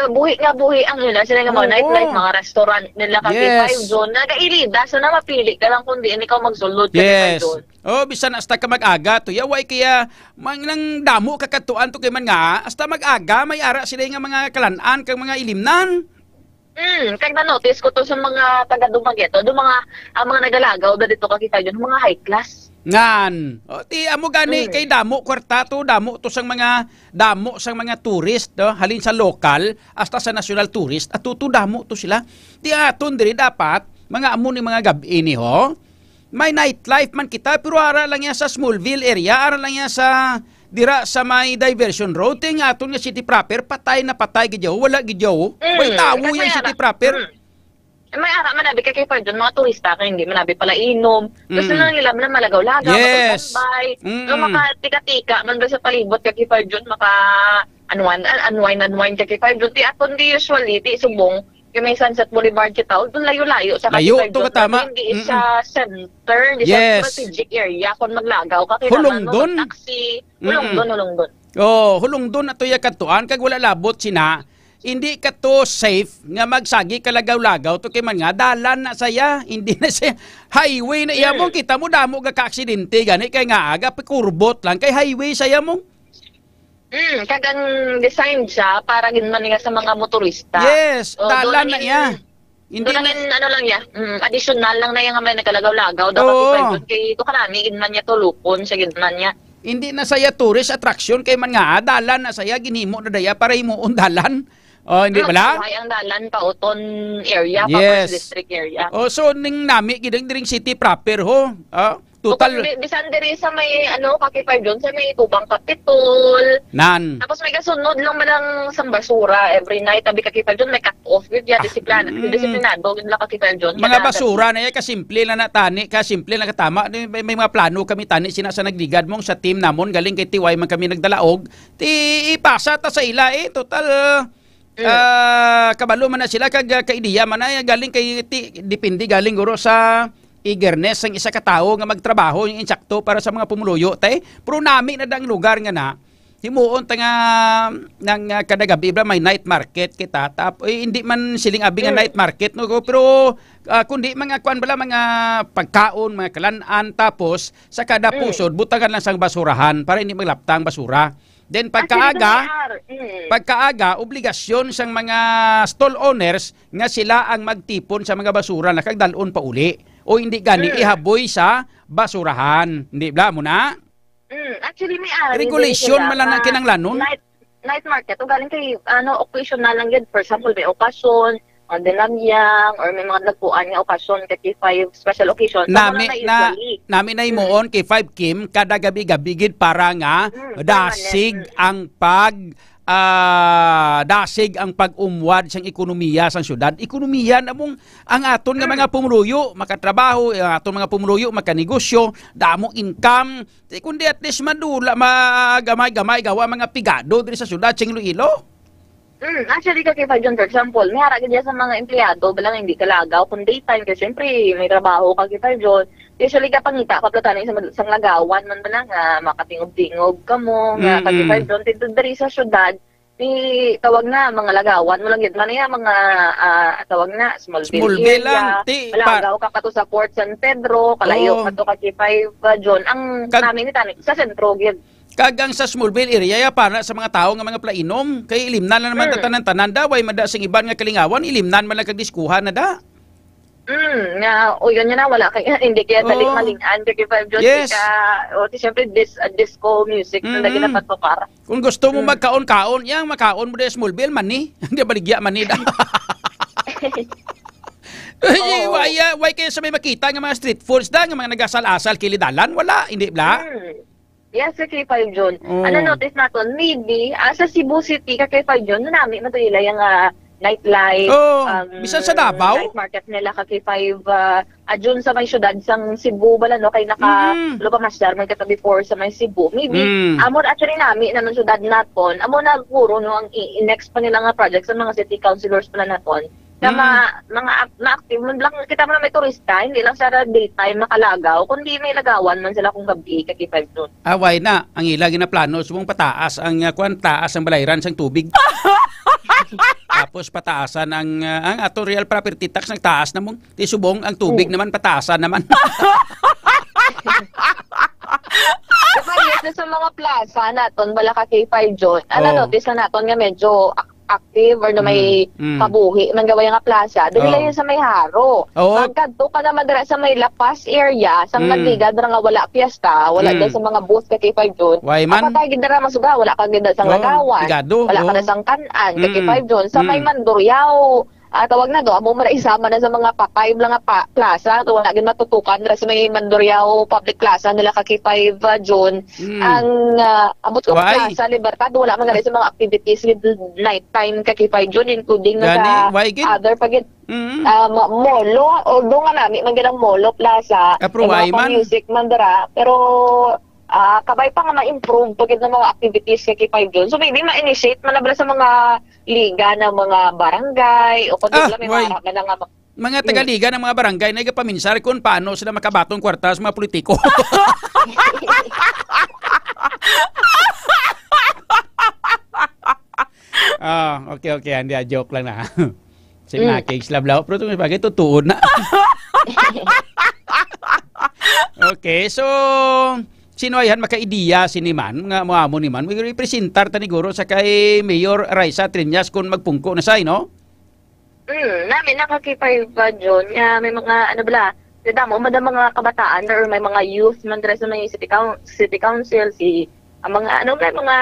Buhi ang nila sila nga mga nightlife, mga restaurant nila kay 5 John. Nagailida, so na mapili ka lang kundi ikaw magsulod kay 5 John. Bisan hasta ka mag-aga to yaway kaya nang damo kakatuan to kay man nga hasta mag-aga may ara sila nga mga kalan-an kag mga ilimnan. Kag na-notice ko to sa mga taga Dumaguete, ang mga nagalagaw dito kay 5 John, mga high class. Ngan. Ti amo gani kay damo kwarta to, damo to sang mga tourist, halin sa local hasta sa national tourist at damo to sila. Ti aton diri dapat mga amo ni mga gabi ni ho. May nightlife man kita pero ara lang yan sa Smallville area, ara lang yan sa dira sa may diversion road. Ti aton nga city proper patay na patay gidyaw, wala gidyaw. Way tawo yan city proper. May ara manabi kay 5 John, mga turista kay hindi manabi pala inom. Gusto na nila man malagaw-lagaw, matambay. Makatika-tika man ba sa palibot kay 5 John, maka unwind kay 5 John. Ti aton di usually ti subong yung may Sunset Boulevard kita, doon layo-layo sa layo to katama. Hindi sa center, di sa strategic area kon maglagaw ka kay Hulongdon. Taxi, Hulongdon. Hulongdon ato ya katuan kag wala labot sina. Hindi ka to safe nga magsagi kalagaw-lagaw to kay man nga dalan na saya, hindi na siya highway na iya mo kita mo damo ga ka-aksidente gani kay nga aga pikurbot lang kay highway saya mo. Kagang design siya para ginman nga sa mga motorista. Yes, dalan na iya. Hindi na lang ya. Additional lang na yang may nakalagaw-lagaw dapat kay to kanami ginman niya tulupon sa ginman niya. Hindi na saya tourist attraction kay man nga dalan na saya ginhimo na daya para himuon dalan. Hindi bala? Ang dalan pa uton area, pa district area. So ning nami gidang diring city proper ho. Total bisan diri sa may kay 5 John sa may Tubang Kapitol. Nan. Tapos may kasunod lang man sang basura every night tabi kay 5 John may cut off gid ya disiplinado gid la kay 5 John. Mga basura na kasimple na natani, kasimple na katama. May mga plano kami tani sina sa nagligad mong sa team namon galing kay TY man kami nagdalaog. Ti ipasa ta sa ila total kabalo man na sila kag kaidiya man na galing kay depende galing guro sa eagerness ang isa ka tawo nga magtrabaho yung insakto para sa mga pumuluyo pero nami na dang lugar nga na himuon ta nga nang kadagabi may night market kita hindi man siling abi nga night market no pero kundi mga kuan bala mga pagkaon mga kalan-an tapos sa kada pusod butangan lang sang basurahan para hindi maglaptang basura. Then pagkaaga, obligasyon sang mga stall owners nga sila ang magtipon sa mga basura na kagdalon pa uli. o hindi gani ihaboy sa basurahan. Hindi bla mo na? Actually, may ari. Regulation man lang kinanglanon. Night market. O galing kay, occasional lang yun. For example, may okasyon, on dinamyang, or may mga nagpuan nga okasyon, kay 5 special occasion. Nami na imoon kay 5 Kim, kada gabi-gabi gid para nga dasig ang dasig ang pag-umwad sang ekonomiya sang syudad. Ekonomiya namong ang aton nga mga pumuluyo makatrabaho, ang aton mga pumuluyo makanegosyo, damo income. Kundi at least madula magamay-gamay gawa mga pigado diri sa syudad sang Iloilo. Actually, kakaiba dyan, for example, may harap dyan sa mga empleyado, balang hindi kalagaw, kung daytime, kasi syempre, may trabaho, kakaiba dyan. Usually, kapangita, kaplatana sa lagawan, man ba lang, makatingog-tingog ka mo, kakaiba dyan. Dito dari sa syudad, may tawag na, mga lagawan mo lang yun. Ano yan, mga tawag na, Smallville area. Malagaw ka pa to sa Port San Pedro, kalayo ka to kakaiba dyan. Ang namin ni sa sentro, yun. Kagang sa Smallville area para sa mga tao nga mga plainom kay ilimnan na naman tanan-tanan da way mada sing iban nga kalingawan ilimnan man lang kag diskuhan na da. Yun na wala kay hindi kaya dali malingan kay 5 John siyempre disco music na lagi dapat tokar. Kung gusto mo magkaon-kaon, yang makaon mo sa Smallville man ni. Hindi baligya man ni da. Why kaya sa may makita nga mga street foods da nga mga nagasal-asal kilidalan wala hindi bla. Yes, kay 5 John. Notice natin, maybe, sa Cebu City, kay 5 John, nami mo nila yung nightlife. Bisan sa Davao. Night market nila, kay 5, June sa may syudad, sang Cebu, bala, no, kay lupamasdar, may kata before sa may Cebu. Maybe, amon actually nami, na syudad naton, amon na puro, no, ang next pa nila nga project sa mga city councilors pala naton, na mga active man lang kita mo na may turista hindi lang sa daytime makalagaw kundi may lagawan man sila kung gabi kay 5 noon. Away na ang ila ginaplano subong pataas ang taas ang balayran sang tubig. Tapos pataasan ang ato real property tax ng taas namong ti subong ang tubig naman pataasan naman. Sa mga plaza naton bala ka kay 5 John. Notice na naton nga medyo active or na may kabuhi man gaway nga plaza dili lang sa may haro pagkadto ka na madara sa may lapas area sang nagligad ra nga wala piyesta wala din sa mga booth kay 5 John apa tayo gidara masuga wala ka gid sang lagawan wala ka na sang kanan kay 5 John sa may Mandurriao tawag na do amo mara isama na sa mga pa-5 lang nga plaza to wala gid matutukan ra sa may Mandurriao public plaza nila kay 5 John ang abot ko plaza Libertad wala man sa mga activities with night time kay 5 John including sa other pagit molo although nga nami man gid ang molo plaza mga music mandara pero kabay pa nga ma-improve pagid ng mga activities kay 5 John. So maybe ma-initiate man na sa mga liga ng mga barangay o kung may mga taga-liga ng mga barangay na igapaminsar kung paano sila makabatong kwarta sa mga politiko. Okay, hindi joke lang na. Sige na, cakes lablaw. Pero itong bagay, tutuon na. Okay, so sino ayan makaidiya siniman nga mo ni man may representar tani guro sa kay Mayor Raisa Triñas kung magpungko na say no? Namin nakakipay pa John nga may mga damo mga kabataan or may mga youth man dira sa may city council mga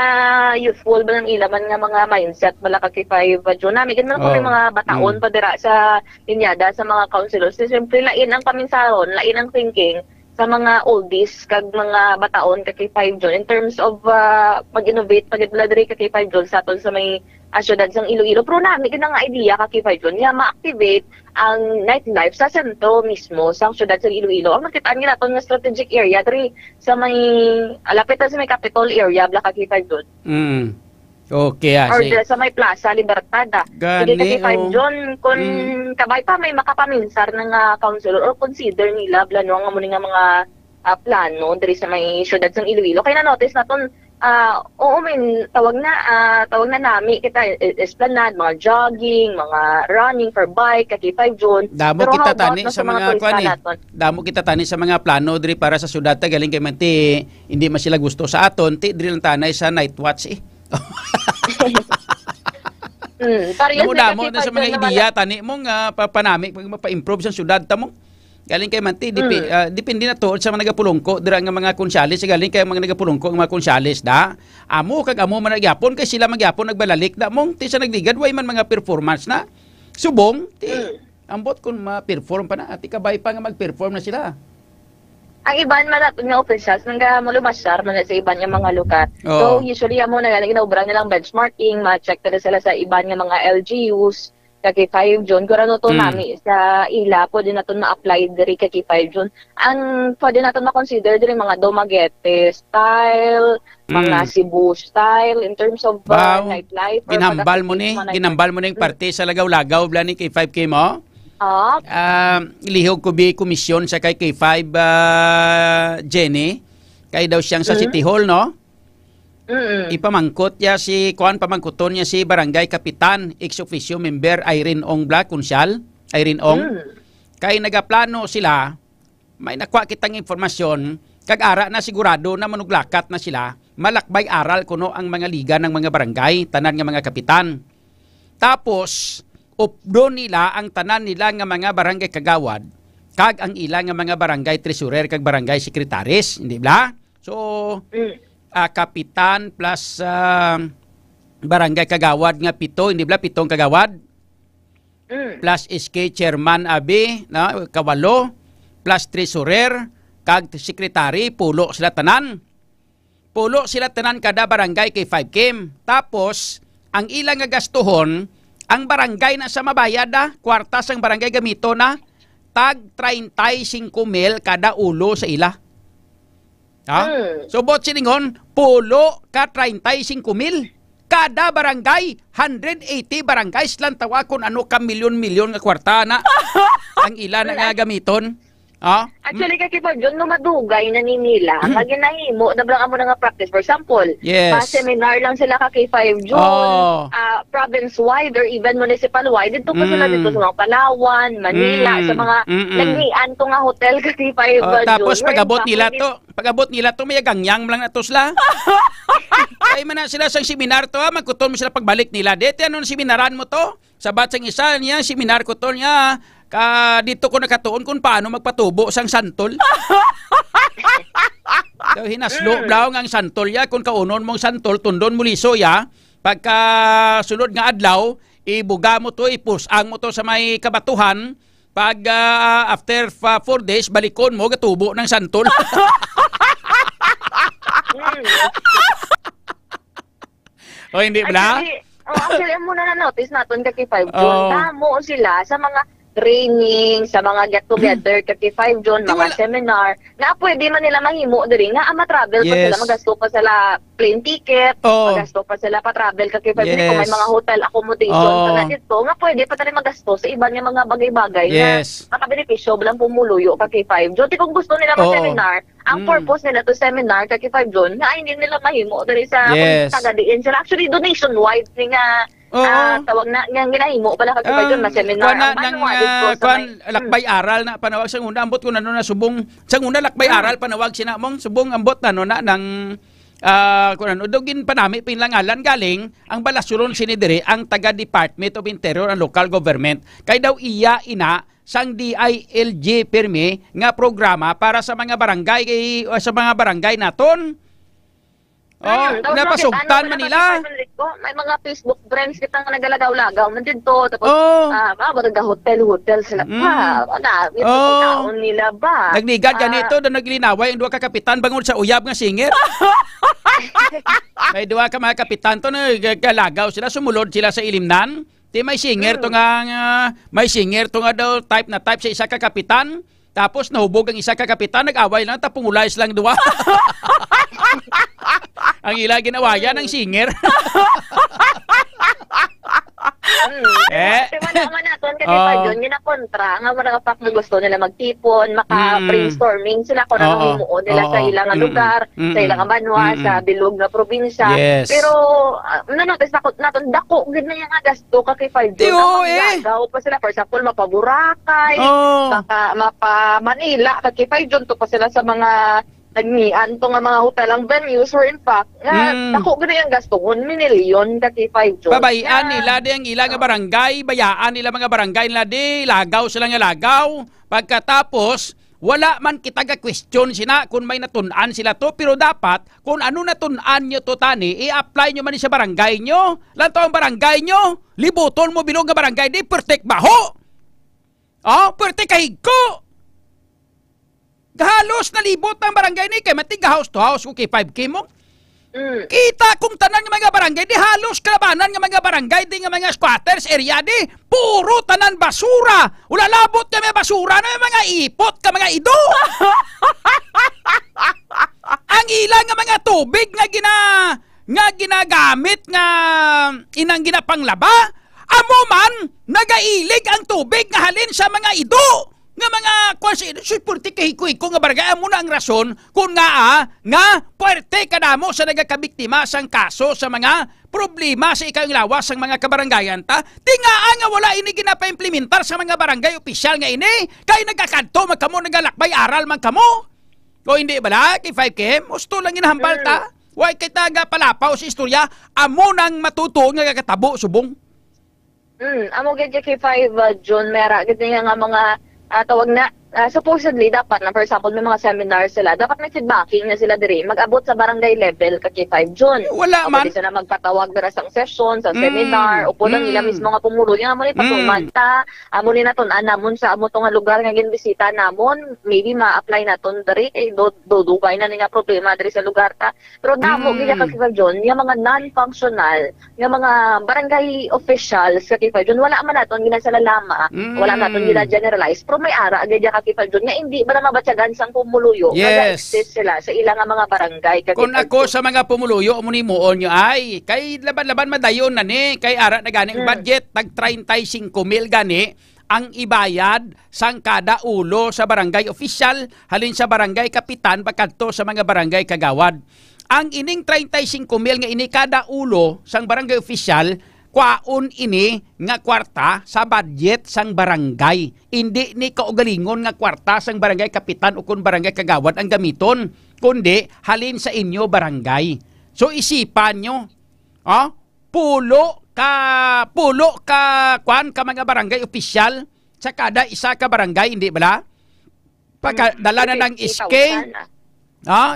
youthful ba ng ilaman nga mga mindset bala kakipay pa John namin gid man ko may mga bataon pa dira sa linyada sa mga councilors siyempre lain ang paminsaron lain ang thinking sa mga oldies kag mga bataon kay 5 John in terms of mag-innovate pagidula diri kay 5 John sa aton sa may syudad sang Iloilo pero nami gid nga idea kay 5 John nga ma-activate ang nightlife sa sentro mismo sa syudad sang Iloilo ang nakitaan nga naton nga strategic area diri sa may lapitan sa may capital area bla kay 5 John. Okay, or sa may Plaza Libertad. Sige kasi 5 John, kung kabay pa may makapaminsar ng councilor or consider nila plano nga muna nga mga plano diri sa may syudad sang Iloilo. Kaya na-notice naton, tawag na nami kita esplanade, mga jogging, mga running for bike, kay 5 John. Damo kita tani sa mga damo kita tani sa mga plano diri para sa syudad ta galing kay manti hindi man sila gusto sa aton, ti diri lang tanay sa night watch Damo na sa mga ideya tani mong papanami pag mapa-improve sa syudad ta mo Galing kay Manti, depende na to sa mga nagapulungko dira nga mga konsyales, galing kay mga nagapulungko nga mga konsyales da. Amo man nagyapon kay sila magyapon nagbalalik da mong ti sa nagligad way man mga performance na. Subong ti ambot kun ma-perform pa na, ti kabay pa nga mag-perform na sila. Ang iban man natin nga officials nga malumasyar man sa iban nga mga lugar. Oo. So usually amo na ginaubra nilang benchmarking, ma-check na sila sa iban nga mga LGUs. Kay 5 June, kung ano to nami sa ila, pwede na ito na-apply diri kay 5 June. Ang pwede na ito na-consider diri mga Dumaguete style, mga Cebu style, in terms of nightlife. Ginambal mo ni yung parte sa lagaw-lagaw, blani kay 5K mo? Lihog ko bi komisyon sa kay 5 Jenny, kay daw siyang sa City Hall, no? Ipamangkot niya pamangkuton niya si Barangay Kapitan, ex-officio member Irene Ong Black, Kunsyal, Irene Ong. Kay nagaplano sila, may nakuha kitang informasyon, kag-ara na sigurado na manuglakat na sila, malakbay aral kuno ang mga liga ng mga barangay, tanan nga mga kapitan. Tapos, updo nila ang tanan nila nga mga barangay kagawad, kag ang ilang nga mga barangay treasurer kag barangay sekretaris, hindi ba? So, kapitan plus barangay kagawad nga 7, hindi ba 7 kagawad? Plus SK chairman abi na 8, plus treasurer kag secretary, pulo sila tanan. Pulo sila tanan kada barangay kay 5 kim. Tapos ang ilang nga gastuhon, ang barangay na sa mabayad kwarta sang barangay gamito na tag 35,000 kada ulo sa ila. So bot siningon, pulo ka 35,000 kada barangay, 180 barangays lang tawa kung ano ka milyon-milyon nga kwarta na ang ilan nga gamiton. Actually, kay Kipa John, no madugay na ni nila, maginahimo, nablang mo na nga practice. For example, pa-seminar lang sila kay 5 June, province-wide or even municipal-wide, dito pa sila dito sa mga Palawan, Manila, sa mga nagnian to nga hotel kay 5 June. Tapos pag-abot nila to, may gangyang lang na to sila. Ay man na sila sa seminar to, magkuton mo sila pagbalik nila. Dito, ano seminaran mo to? Sa batsang isa niya, seminar ko to niya, dito ko nakatuon kung paano magpatubo sang santol. So, hinaslo blaw ang santol ya, kung kaunon mong santol, tundon mo liso ya, pagka sunod nga adlaw, ibuga mo to, ipusang mo to sa may kabatuhan, pag after 4 days, balikon mo, gatubo ng santol. O hindi ba? Actually, muna na-notice natin kay 5 June, tamo sila sa mga training, sa mga get-together, kay 5 June, mga seminar, nga pwede man nila mahimo diri nga ma-travel pa sila, magasto pa sila plane ticket, magasto pa sila pa-travel kay 5 June, kung may mga hotel accommodation pa na dito, nga pwede pa tayo magasto sa iba nga mga bagay-bagay na makabenepisyo bilang pumuluyo kay 5 June. Kung gusto nila mag-seminar, ang purpose nila to seminar kay 5 June, nga hindi nila mahimo diri sa tagadiin sila. Actually, donation-wide nga tawag na nga ginahimo pala kay 5 June na seminar. Lakbay aral na panawag sa una, ambot ko na na subong sa una lakbay aral panawag sinamong subong ambot na no na ng kung ano dugin panami pinlangalan galing ang balasyon sinidiri ang taga Department of Interior and Local Government kay daw iya ina sang DILG permi nga programa para sa mga barangay naton. Napasugtan Manila. May mga Facebook friends kita nga nagalagaw-lagaw man dito. Tapos, hotel sila pa. Taon nila ba? Nagligad ganito, doon naglinaway ang duwa ka kapitan bangon sa uyab nga singer. May duwa ka mga kapitan to, nagalagaw sila, sumulod sila sa ilimnan. May singer to nga daw type sa isa ka kapitan. Tapos nahubog ang isa ka kapitan, nag-away lang, tapong ulayas lang duwa. Ang ila ginawayan ng singer. Naman natin kasi pa yun, yun ang kontra. Nga mga pak na gusto nila magtipon, maka-brainstorming sila kung ano himuon nila sa ilang lugar, sa ilang banwa, sa bilog na probinsya. Pero, nanotice natin, dako, gid na yung gasto ka kay 5 June. Magagaw pa sila. For example, mapa-Boracay, mapa-Manila, kay 5 June, to pa sila sa mga nagnian to nga mga hotel ang venues were in fact nga dako gani ang gasto 1 milyon ka kay 5 June. Pabayaan nila di ang ila nga barangay, bayaan nila mga barangay nila di, lagaw sila nga lagaw. Pagkatapos, wala man kita ga question sina kung may natun-an sila to, pero dapat kung ano natun-an nyo to tani, i-apply nyo man sa barangay nyo. Lanto ang barangay nyo, libuton mo bilog nga barangay di, pertek baho. Pertek kahigko. Halos na libot ng barangay ni kay matiga house to house kung kay 5K mo. Kita kung tanan nga mga barangay di halos kalabanan nga mga barangay di nga mga squatters area di puro tanan basura. Wala labot ka mga basura na mga ipot ka mga ido. Ang ilang nga mga tubig nga ginagamit nga inang ginapanglaba. Amo man nagailig ang tubig nga halin sa mga ido. Nga mga puwerte kahiko-hiko nga barangay, amo na ang rason kung nga puwerte ka na mo sa nagakabiktima sang kaso sa mga problema sa ikang lawas sang mga kabarangayan ta. Tingaan nga wala ini ginapa-implementar sa mga barangay opisyal nga ini. Kay nagkakadto man kamo, nagalakbay aral man kamo. O hindi bala, kay 5K, gusto lang inahambal ta. Why kita nga palapaw sa istorya, amo nang matuto nga kakatabo subong. Amo gid kay 5 June, mera gid nga mga tawag na, supposedly dapat na, for example, may mga seminars sila, dapat may feedbacking na sila diri, mag-abot sa barangay level kay 5 June. Wala man. Pwede sila magpatawag dira sa session, sa seminar, upo lang nila mismo nga pumulo. Yung amo ni patuman ta, amo ni naton namon sa amo to nga lugar nga ginbisita namon, maybe ma-apply naton diri, dudugay na nga problema diri sa lugar ta. Pero damo gid kay 5 June, yung mga non-functional, yung mga barangay officials kay 5 June, wala man naton ginasalalama, wala naton gina-generalize, pero may ara agad kakipal doon nga hindi ba na mabatyagan sang pumuluyo yes. Exist sila sa ilang mga barangay kung ako sa mga pumuluyo muni muon nyo ay kay laban-laban madayon na ni kay ara na ganing budget tag 35,000 gani ang ibayad sang kada ulo sa barangay official halin sa barangay kapitan pagkadto sa mga barangay kagawad. Ang ining 35,000 nga ini kada ulo sang barangay official kwaon ini nga kwarta sa budget sang barangay. Hindi ni kaugalingon nga kwarta sang barangay kapitan o kun barangay kagawad ang gamiton, kundi halin sa inyo barangay. So isipan nyo, pulo ka kwan ka mga barangay opisyal sa kada isa ka barangay, hindi bala? Pagdala na ng iske,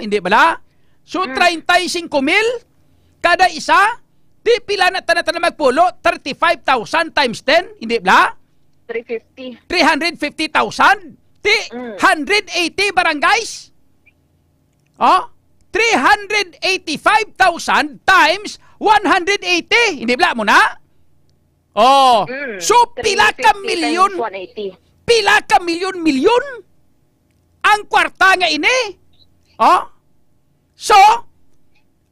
hindi bala? So 35,000 kada isa. Di pila na tanatan magpulo, 35,000 times 10, hindi ba? 350,000. Di 180 barangays. 385,000 times 180, hindi ba mo na? So pila ka milyon? Pila ka milyon ang kwarta nga ini. So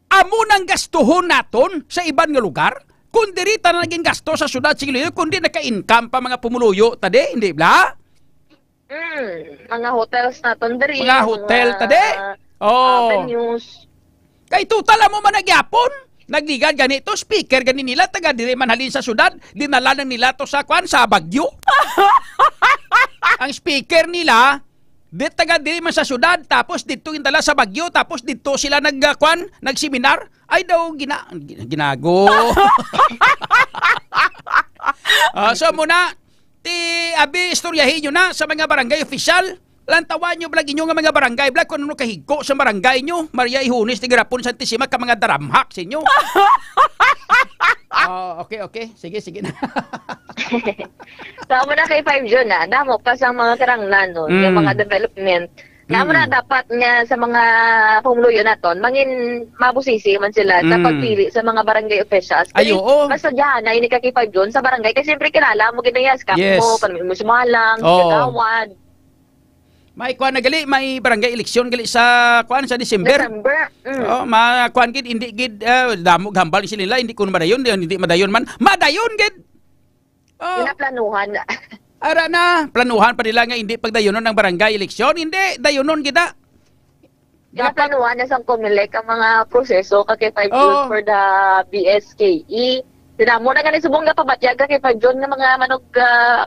amo nang gastuhon naton sa iban nga lugar, kundi rita na naging gasto sa syudad sigilo, kundi naka-income pa mga pumuluyo tade, hindi ba? Mga hotels naton diri. Mga hotel tade. Venues. Kay total mo man nagyapon, nagligad ganito, speaker gani nila, taga diri man halin sa syudad, dinala nang nila to sa kwan sa Baguio. Ang speaker nila, taga diri man sa syudad, tapos dito indala sa Baguio, tapos dito sila nagseminar. Ay daw ginago. So muna abi istoryahin nyo na sa mga barangay official. Lantawan nyo blag inyo nga mga barangay blag kung ano kahigko sa barangay nyo. Maria Ihunis ti Garapon Santisima ka mga daramhak sa inyo. Okay. Sige na. Tama na kay 5 June na. Damo pa sa mga karanglan no, yung mga development. Tama na dapat nga sa mga pumuluyo naton, mangin mabusisi man sila sa pagpili sa mga barangay officials. Ay, oo. Basta dyan na ini kay 5 June sa barangay kasi siyempre kilala mo ginayas ka mo, panmin mo sumalang, kagawad. May kuan na gali, may barangay eleksyon gali sa kuan sa December. Kuan gid hindi gid damo gambal sila hindi kun madayon, hindi madayon man. Madayon gid. Pinaplanuhan na. Ara na, planuhan pa nila nga hindi pagdayonon ng barangay eleksyon, hindi dayonon kita. Pinaplanuhan na sa Comelec ang mga proseso kay 5 June for the BSKE. Tinamo na gani subong nga pabatyag kay 5 June nga mga manog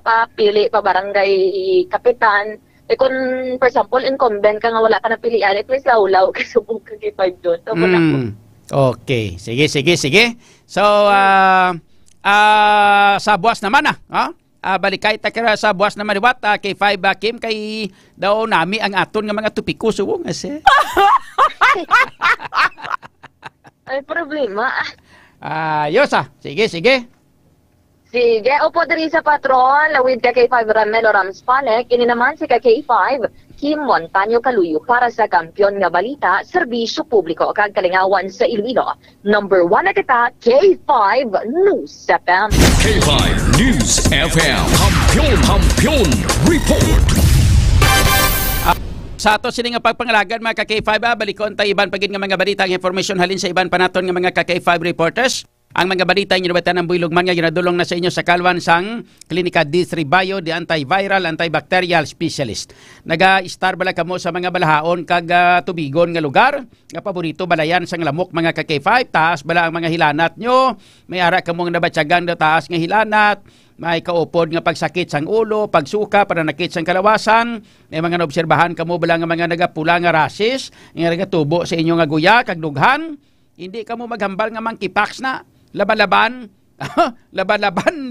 papili pa barangay kapitan kung, for example, incumbent ka nga wala ka na pilian, at least lawlaw ka subong ka K5 doon. So, Okay. Sige. So, sa buwas naman balikay ta kira sa buwas naman iwat K5 Kim kay daw nami ang aton nga mga tupiko subong ase. Ay problema. Yosa. Sige. Sige, upo diri sa patron, lawid ka K5 Ramelo Ramspalek, ini naman si K5 Kim Montaño Kaluyo para sa Kampiyon nga Balita, Serbisyo Publiko kag Kalingawan sa Iloilo. Number 1 na kita, K5 News FM. K5 News FM. Kampiyon Report. Sa ato sini nga pagpangalagan mga ka-K5 balikon ta iban pagid nga mga balita ang information halin sa iban panaton nga mga ka-K5 reporters. Ang mga balita inyo nabatan ng buylogman nga ginadulong na sa inyo sa Kalwan sang Klinika D3 Bio, the antiviral, antibacterial specialist. Naga-star bala kamo sa mga balahaon kag tubigon nga lugar, nga paborito balayan sang lamok mga ka-K5, taas bala ang mga hilanat nyo, may ara kamo nga nabatyagan do taas nga hilanat, may kaupod nga pagsakit sang ulo, pagsuka, pananakit sang kalawasan, may mga naobserbahan kamo bala nga mga nagapula nga rashes, nga nagatubo sa inyo nga guya kag dughan, hindi kamo maghambal nga mangkipax na, laban-laban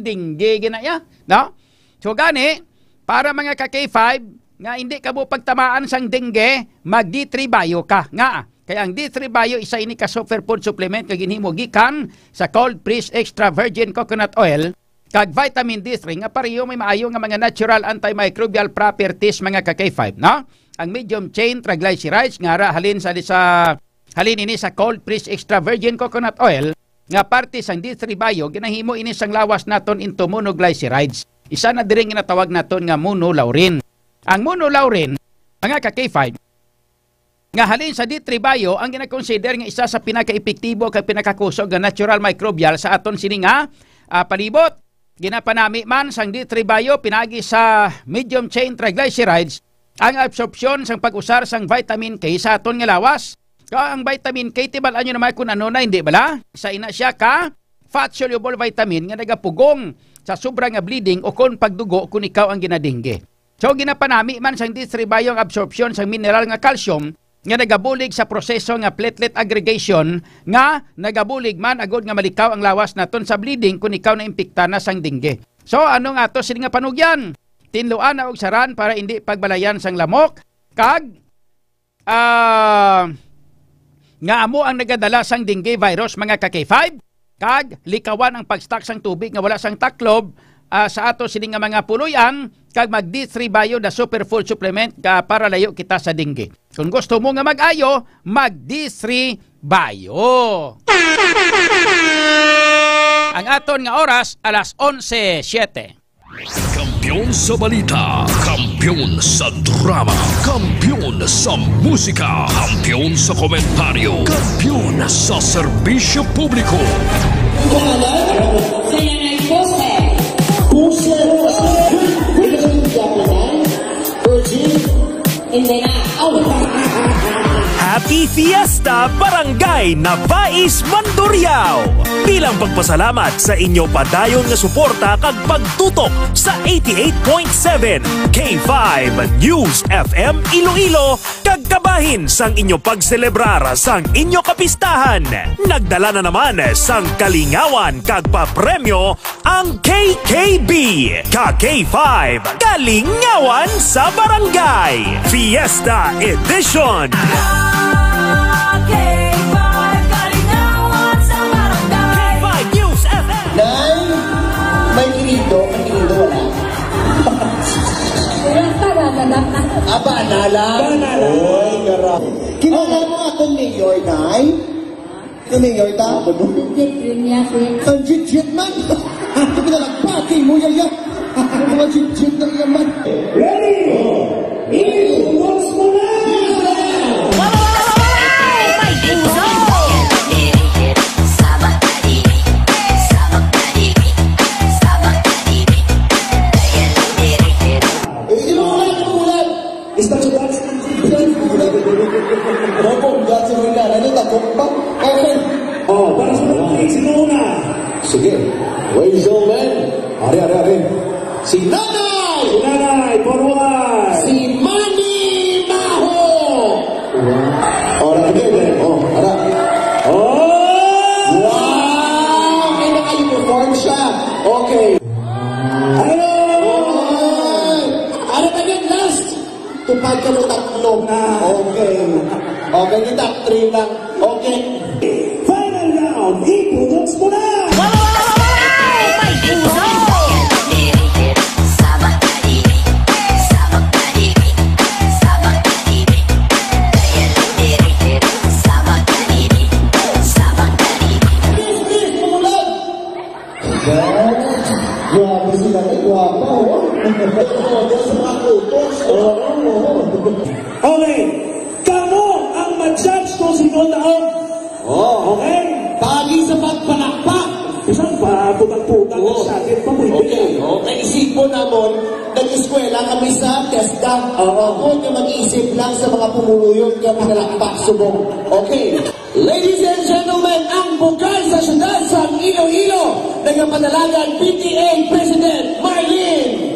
dingge ginaya, no? So gani, para mga ka-K5 nga hindi ka mo pagtamaan sang dingge, mag D3 Bio ka nga. Kaya ang D3 Bio isa ini ka superfood supplement kag ginhimo gikan sa cold pressed extra virgin coconut oil kag vitamin D3 nga pareho may maayo nga mga natural antimicrobial properties mga ka-K5, no? Ang medium chain triglycerides nga halin ini sa cold pressed extra virgin coconut oil nga parte sang D3 Bio ginahimo ini sang lawas naton into monoglycerides. Isa na diri nga natawag naton nga monolaurin. Ang monolaurin mga ka-K5 nga halin sa D3 Bio ang gina-consider nga isa sa pinaka-epektibo kag pinakakusog nga natural microbial sa aton sini nga palibot. Ginapanami man sang D3 Bio pinagi sa medium chain triglycerides ang absorption sang pag-usar sang vitamin K sa aton nga lawas. Ang vitamin K, tibalaan nyo naman kung ano na, hindi bala? Sa ina siya ka, fat-soluble vitamin nga nagapugong sa sobrang nga bleeding o kung pagdugo kung ikaw ang ginadingge. So, ginapanami man sang D3 Bio ang absorption sang mineral nga calcium nga nagabulig sa proseso nga platelet aggregation nga nagabulig man agod nga malikaw ang lawas naton sa bleeding kung ikaw na impikta na sang dingge. So, ano nga to sila nga panugyan? Tinluan na og saran para hindi pagbalayan sang lamok kag nga amo ang nagadala sang dengue virus mga ka-K5 kag likawan ang pag-stock sang tubig nga wala sang taklob sa ato sini nga mga puluyan kag mag D3 Bio the superfood supplement para layo kita sa dengue. Kung gusto mo nga mag-ayo, mag D3 Bio. Ang aton nga oras alas 11:07. Kampiyon sa balita, kampiyon sa drama, kampiyon sa musika, kampiyon sa komentaryo, kampiyon sa serbisyo publiko. Happy Fiesta Barangay Navais Mandurriao! Bilang pagpasalamat sa inyo padayon nga suporta kag pagtutok sa 88.7 K5 News FM Iloilo kag kabahin sang inyo pagselebrar sang inyo kapistahan. Nagdala na naman sang kalingawan kag papremyo ang KKB K5 Kalingawan sa Barangay Fiesta Edition. May kinido, wala. Banala. Oy, garap. Kinala mo akong mayor, Nay? Yung mayor ta? Ang jit-jit man. Ito pinalagpati mo, yaya. Mga jit-jit na naman. Ready? Once more now! Para sa mga sino una? Sige. Ladies and gentlemen, ari. Si Nanay! Si Nanay, forward! Si Okay. Hello! Ano ba yun last? Tupad ka mo tatlo na. Okay. Okay, yung top 3 lang. Okay. Final round. Ipudots mo na! Grabe sila na guwapa, oh. Okay, kamo ang mag-judge kung sino taon. Oh, okay? Pagi sa pagpanakpak. Isang pa, putang-putang sa atin pa mo. Okay, okay. Isipon namon, nag-eskwela kami sa TESDA. Ako yung mag-iisip lang sa mga pumuluyong kami nalakpak subong. Okay. Ladies and gentlemen, ang bukal sa syudad sa Iloilo, nagpapadalagan PTA President Marlene.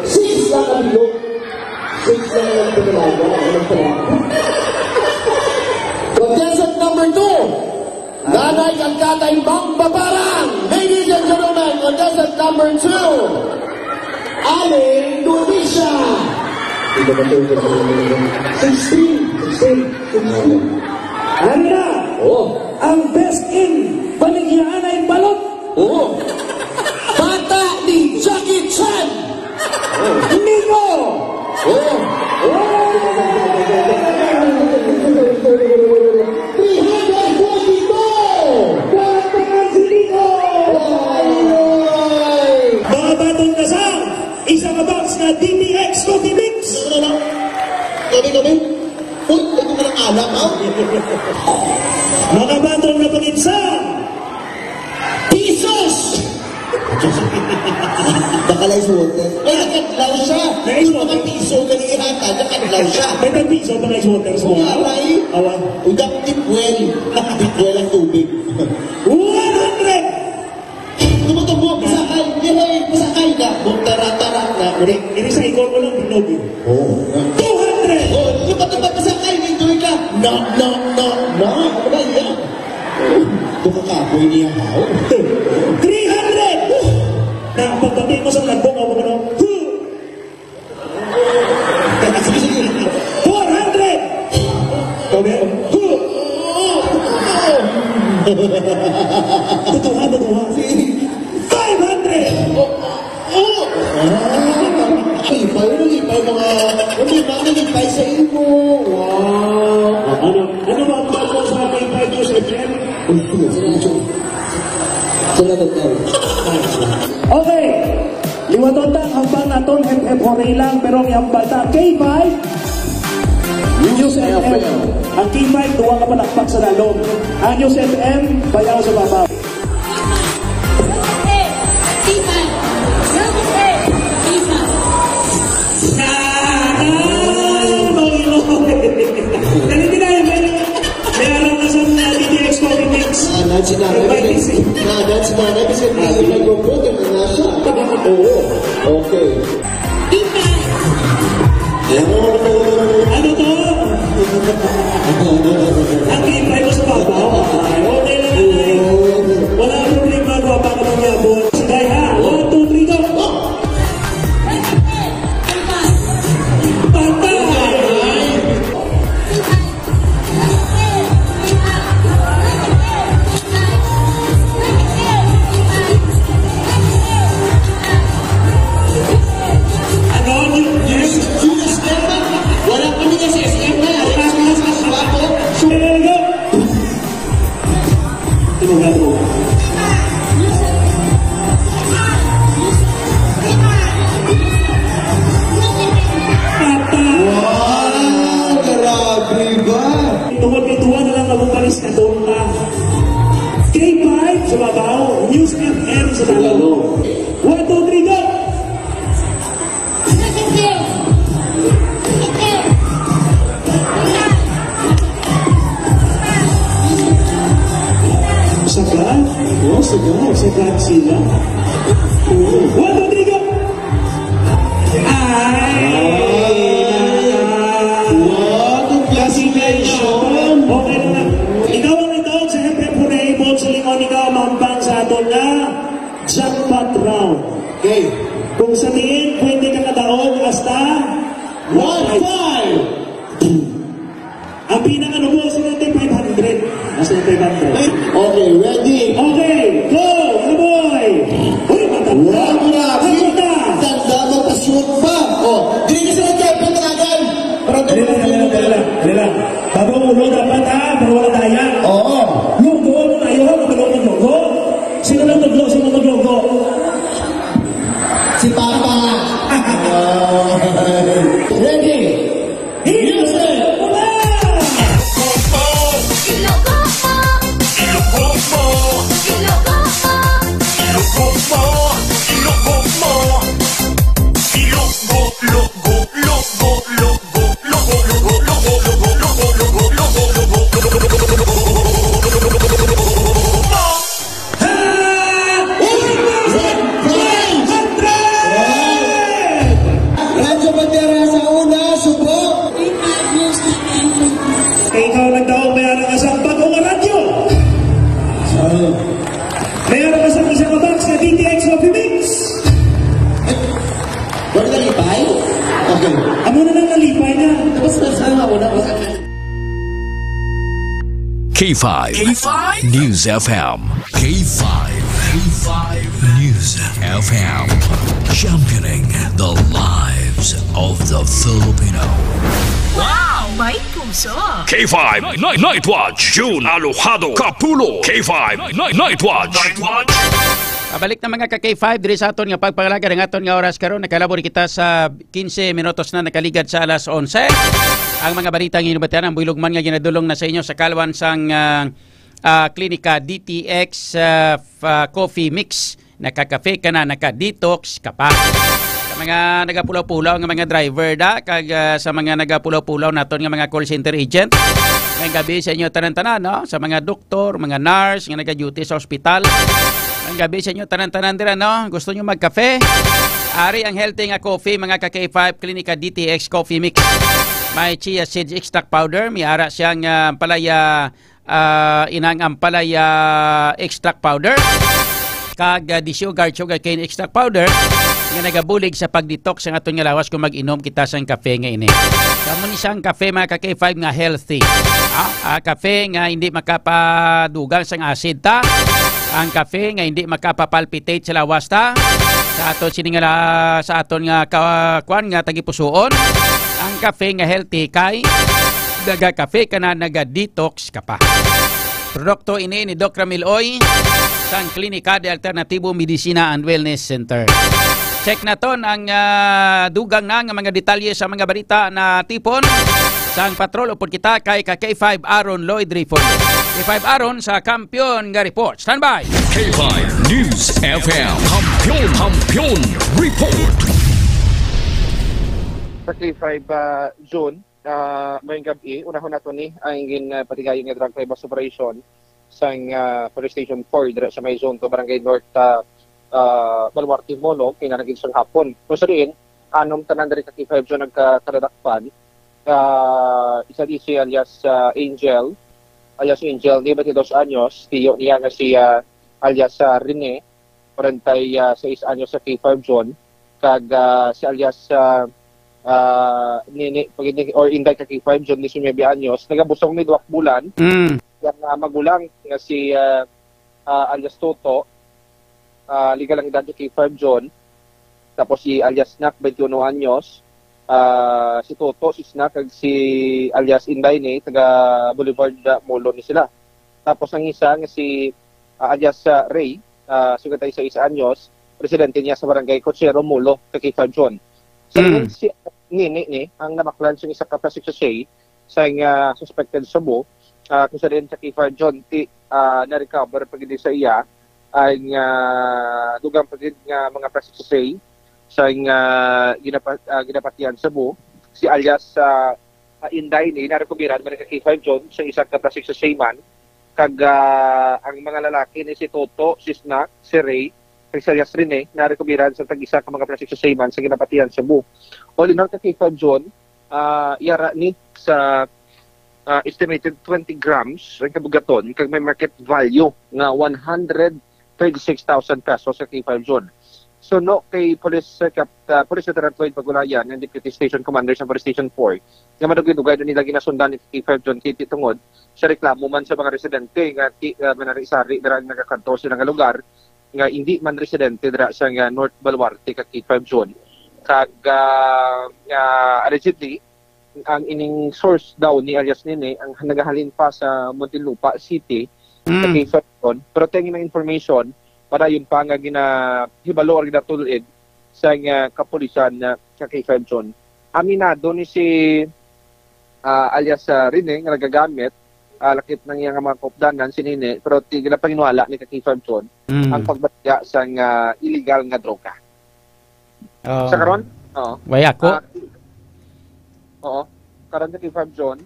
Six lang ang bilog. Six lang ang padalagan. Contestant number 2, Nanay Kangkatay Mang Babarang. Ladies and gentlemen, contestant number 2, Aling Dumisha. 16. Ano na? Ang best in Baligyan ay balot. Bata ni Jackie Chan. Nico. Mga batong kasang, isang box na DPX Coffee Mix. Kami. Uy, ito ka ng alam, ha? Mga batong na panginsang, Pisos! Nakalay sa water. Ay, nakadlaw siya. Yung mga piso, ganihata, nakadlaw siya. May nag-piso pa na water sa mga. Aray. Awan. Udak tipwell. Tipwell ang tubig. 100! Tumutubo, pasakay. Pasakay na. Tara na. Ini sa ikon ko lang binog. 200! Oh, yung patubag pasakay, nitoy ka. No. Ano ba yan? Bukakapoy niya, how? 300! Na pagpapit mo sa lagbong ako ano? 400! Kami? Tutuha. 500! Lipay mga nalipay sa imo. Wow. Ano ba ang bago sa aking 5 years again? Okay. Liwatotang hambang naton hep-hep lang pero ang bata K5 News FM. Ang K5 duwa ka palakpak sa lalong. Ang News FM bayaw sa babaw. That's not episode. May go-go na siya. Okay. Ano to? Ang K5 mo sa babaw. Okay lang na. Wala problema ko pa ka magyabot. Sige ha. 1, 2, 3, go. Tuwag-tuwa na lang mabupalis na doon na. K5 sa babaw, News FM sa dalaw. 1, 2, 3, go! Sagad? Oo, sagad. Sagad sila. 1, 2, 3, go! Congratulations! Okay na. Ikaw ang ikaw sa Hepe Pune, Bonsilingon, ikaw ang mambang sa Okay. Kung sa tiin, pwede ka kadaog hasta 1.5. Ang pinakano mo, sinunod 500. Nasa 500. Okay, ready? Okay, go! Kaboy! Uy, matanda! Wow, grabe! Matanda! Tanda mo, pasyon pa! Oh, hindi ka sa nagkapit na agad! Dali lang. Bagong ulo dapat ha, pero wala daya. Oo. Lugo, ano na yun? Mabalong maglogo? Sino maglogo? Si Papa! Ready? Music! Radyo Bandera sa una, subok! Kaya ikaw nagdaong mayroon ka sa bagong radyo. Mayroon ka sa isang box na DTX Coffee Mix. Wala nalipay? Okay. Amo na lang nalipay na. Tapos nasama ko na. K5 News FM. K5 News FM. Championing the lives of the Filipino. Wow! May puso! K5 Night Watch. June Alojado Capulo. K5 Night Watch. Pabalik na mga ka-K5 diri sa aton nga pagpangalaga ng aton nga oras karon nakalabor kita sa 15 minutos na nakaligad sa alas 11. Ang mga balitang inubatian ang builog man nga ginadulong na sa inyo sa kalwan sang klinika DTX Coffee Mix. Nakakafe ka na, naka-detox ka pa. Sa mga nagapulaw-pulaw nga mga driver kag sa mga nagapulaw-pulaw naton nga mga call center agent. Ngayong gabi sa inyo tanan-tanan, no? Sa mga doktor, mga nurse nga nag-duty sa ospital. Ngayong gabi sa inyo tanan-tanan dira, no? Gusto nyo magkafe? Ari ang healthy nga coffee, mga ka-K5 Klinika DTX Coffee Mix. May chia seeds extract powder, may ara siyang ampalaya inang ampalaya extract powder. Kag sugar cane extract powder nga nagabulig sa pagdetox ang aton nga lawas kung mag-inom kita sang kafe nga ini. Kamo ni sang kafe mga ka-K5 nga healthy. Kafe nga hindi makapadugang sang acid ta. Ang kafe nga hindi makapapalpitate sa lawas ta. Sa aton siningala sa aton nga kwan nga tagipusoon. Ang kafe nga healthy kay daga kafe ka na naga-detox ka pa. Produkto ini ni Doc Ramil Oy sa Klinika de Alternativo Medicina and Wellness Center. Check na ton ang dugang na nga mga detalye sa mga balita na tipon sa patrol upod kita kay K5 Aaron Lloyd Report. K5 Aaron sa Kampiyon nga report. Standby! K5 News FM. Kampiyon Report. Sa K5 June, ngayong gabi, unahon nato ni ang patigayon nga drug trade operation sa police station 4 dira sa may zone to Barangay North Baluarte Molo kay naging sang hapon. Kung sa diin, anom tanan diri sa K5 June nagkakaradakpan. Isa di si alias Angel, ni 22 anyos, tiyo niya nga si alias Rene, 46 anyos sa K5 June, kag si alias nini or inday ka K5 June ni 19 anyos, nagabusong ni 2 bulan. Yang magulang nga si alias Toto, legal ang edad K5 June, tapos si alias Snack 21 anyos, si Toto, si Snack, kag si alias Inday ni taga Boulevard Molo ni sila. Tapos ang isa nga si alias Ray, 56 anyos, presidente niya sa Barangay Cochero Molo, K5 June. So si Nini ni ang namaklan sa isa ka plastic sachet sa suspected sabo. Kung sa rin sa K5 John na-recover pag hindi sa iya ang dugang pag nga mga plastic sachet sa ginapatian sabo. Si alias Inday ni na-recoveran man sa K5 John sa isang ka plastic sachet man. Kag ang mga lalaki ni si Toto, si Snack, si Ray, kag si alias Rene na-recoveran sa tag-isa ka mga plastic sachet man sa ginapatian sabo. All in all ka K5 John, yara ni sa estimated 20 grams ang kabugaton kag may market value nga 136,000 pesos sa K5 John. suno kay Police Lieutenant Lloyd Pagulayan, ng Deputy Station Commander sa Police Station 4, nga madugay-dugay na nila ginasundan ni K5 John Kitty tungod sa reklamo man sa mga residente nga manarisari dira nagakanto sila nga lugar nga hindi man residente dira sa nga North Baluarte kag K5 John. Kag allegedly ang ining source daw ni alias nini ang nagahalin pa sa Muntinlupa City sa K5 John. Pero tingin na information para yun pa nga ginahibalo or ginatulid sa kapulisan na K5 John. Aminado ni si alias Rene nga nagagamit lakip ng iyang mga kopdanan si Nene, pero tigil panginwala ni K5 John ang pagbatya sa illegal nga droga. Sa karon? Oo. Wayako? Oo. Karon K5 John,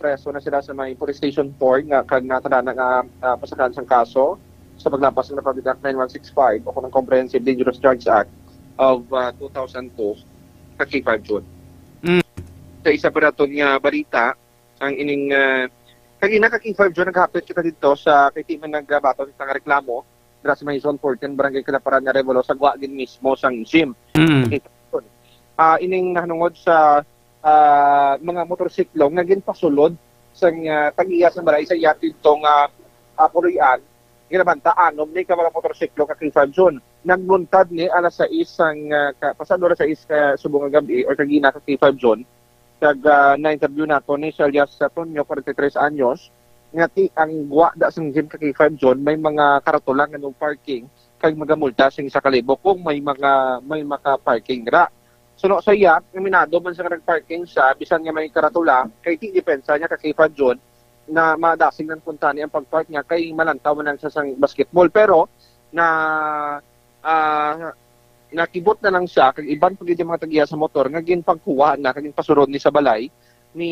preso na sila sa may Police Station 4 nga kag natala nga pasakan sang kaso sa paglapas ng Republic Act 9165 o ng Comprehensive Dangerous Drugs Act of 2002 sa K5 John. Sa isa pa nato nga balita, ang ining kagina ka K5 John naghapit kita dito sa kay timan nagbato sa reklamo dira sa may Zone 14 Barangay Kalaparan nga Revolo sa Guagin mismo sang gym. Ining nahanungod sa mga motorsiklo nga ginpasulod sang tagiya sa balay sa yatid tong Purian. Ginabanta anom ni ka mga motorsiklo ka K5 John. Nagmuntad ni alas 6 sang pasado alas 6 ka subong nga gabi or kagina ka K5 John. Kag na-interview nato ni Elias Tonyo, 43 anyos, nga ang guwada sang gym ka K5 John may mga karatula nga no parking kag magamulta sing 1,000 kung may maka-parking ra. Suno sa iya, minado man sa nag-parking sa bisan nga may karatula kay ti depensa niya ka K5 John na madasing ng punta niya ang pagpark niya kay malantaw man sa sang basketball pero nakibot na lang siya kag iban pagid yung mga tagiya sa motor nga ginpagkuha na kag pasurod ni sa balay ni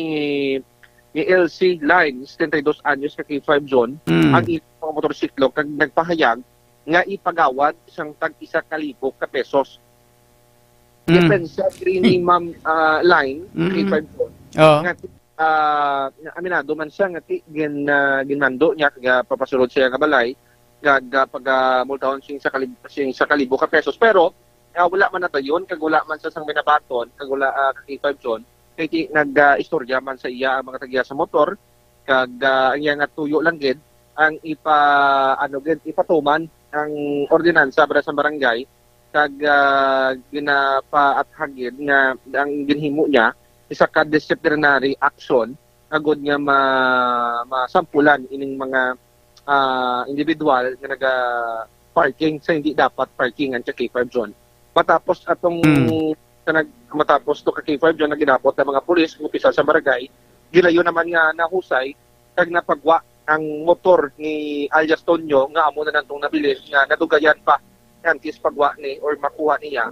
LC Lines 32 anyos ka K5 John ang mga motorsiklo kag nagpahayag nga ipagawad sang tag 1,000 ka pesos. Depensa ni Ma'am Line K5 John. Nga aminado man siya nga ginmando niya kag papasulod siya nga balay kag pag-multahon sing 1,000 ka pesos pero wala man na yun kag wala man sa sang binabaton kag wala K5 John kay nag-istorya man sa iya ang mga tagiya sa motor kag ang iya nga tuyo lang gid ang ipatuman ang ordinansa para sa barangay kag ginapaathagid nga ang ginhimo niya isa ka disciplinary action agud nga masampulan ining mga individual nga naga-parking sa hindi dapat parkingan sa K5 John. Matapos matapos to ka K5 John na ginapot ng mga pulis, opisyal sa barangay, gilayo naman nga nahusay kag napagwa ang motor ni alias Tonyo nga amo na nantong nabilis nga nadugayan pa antes pagwa ni or makuha niya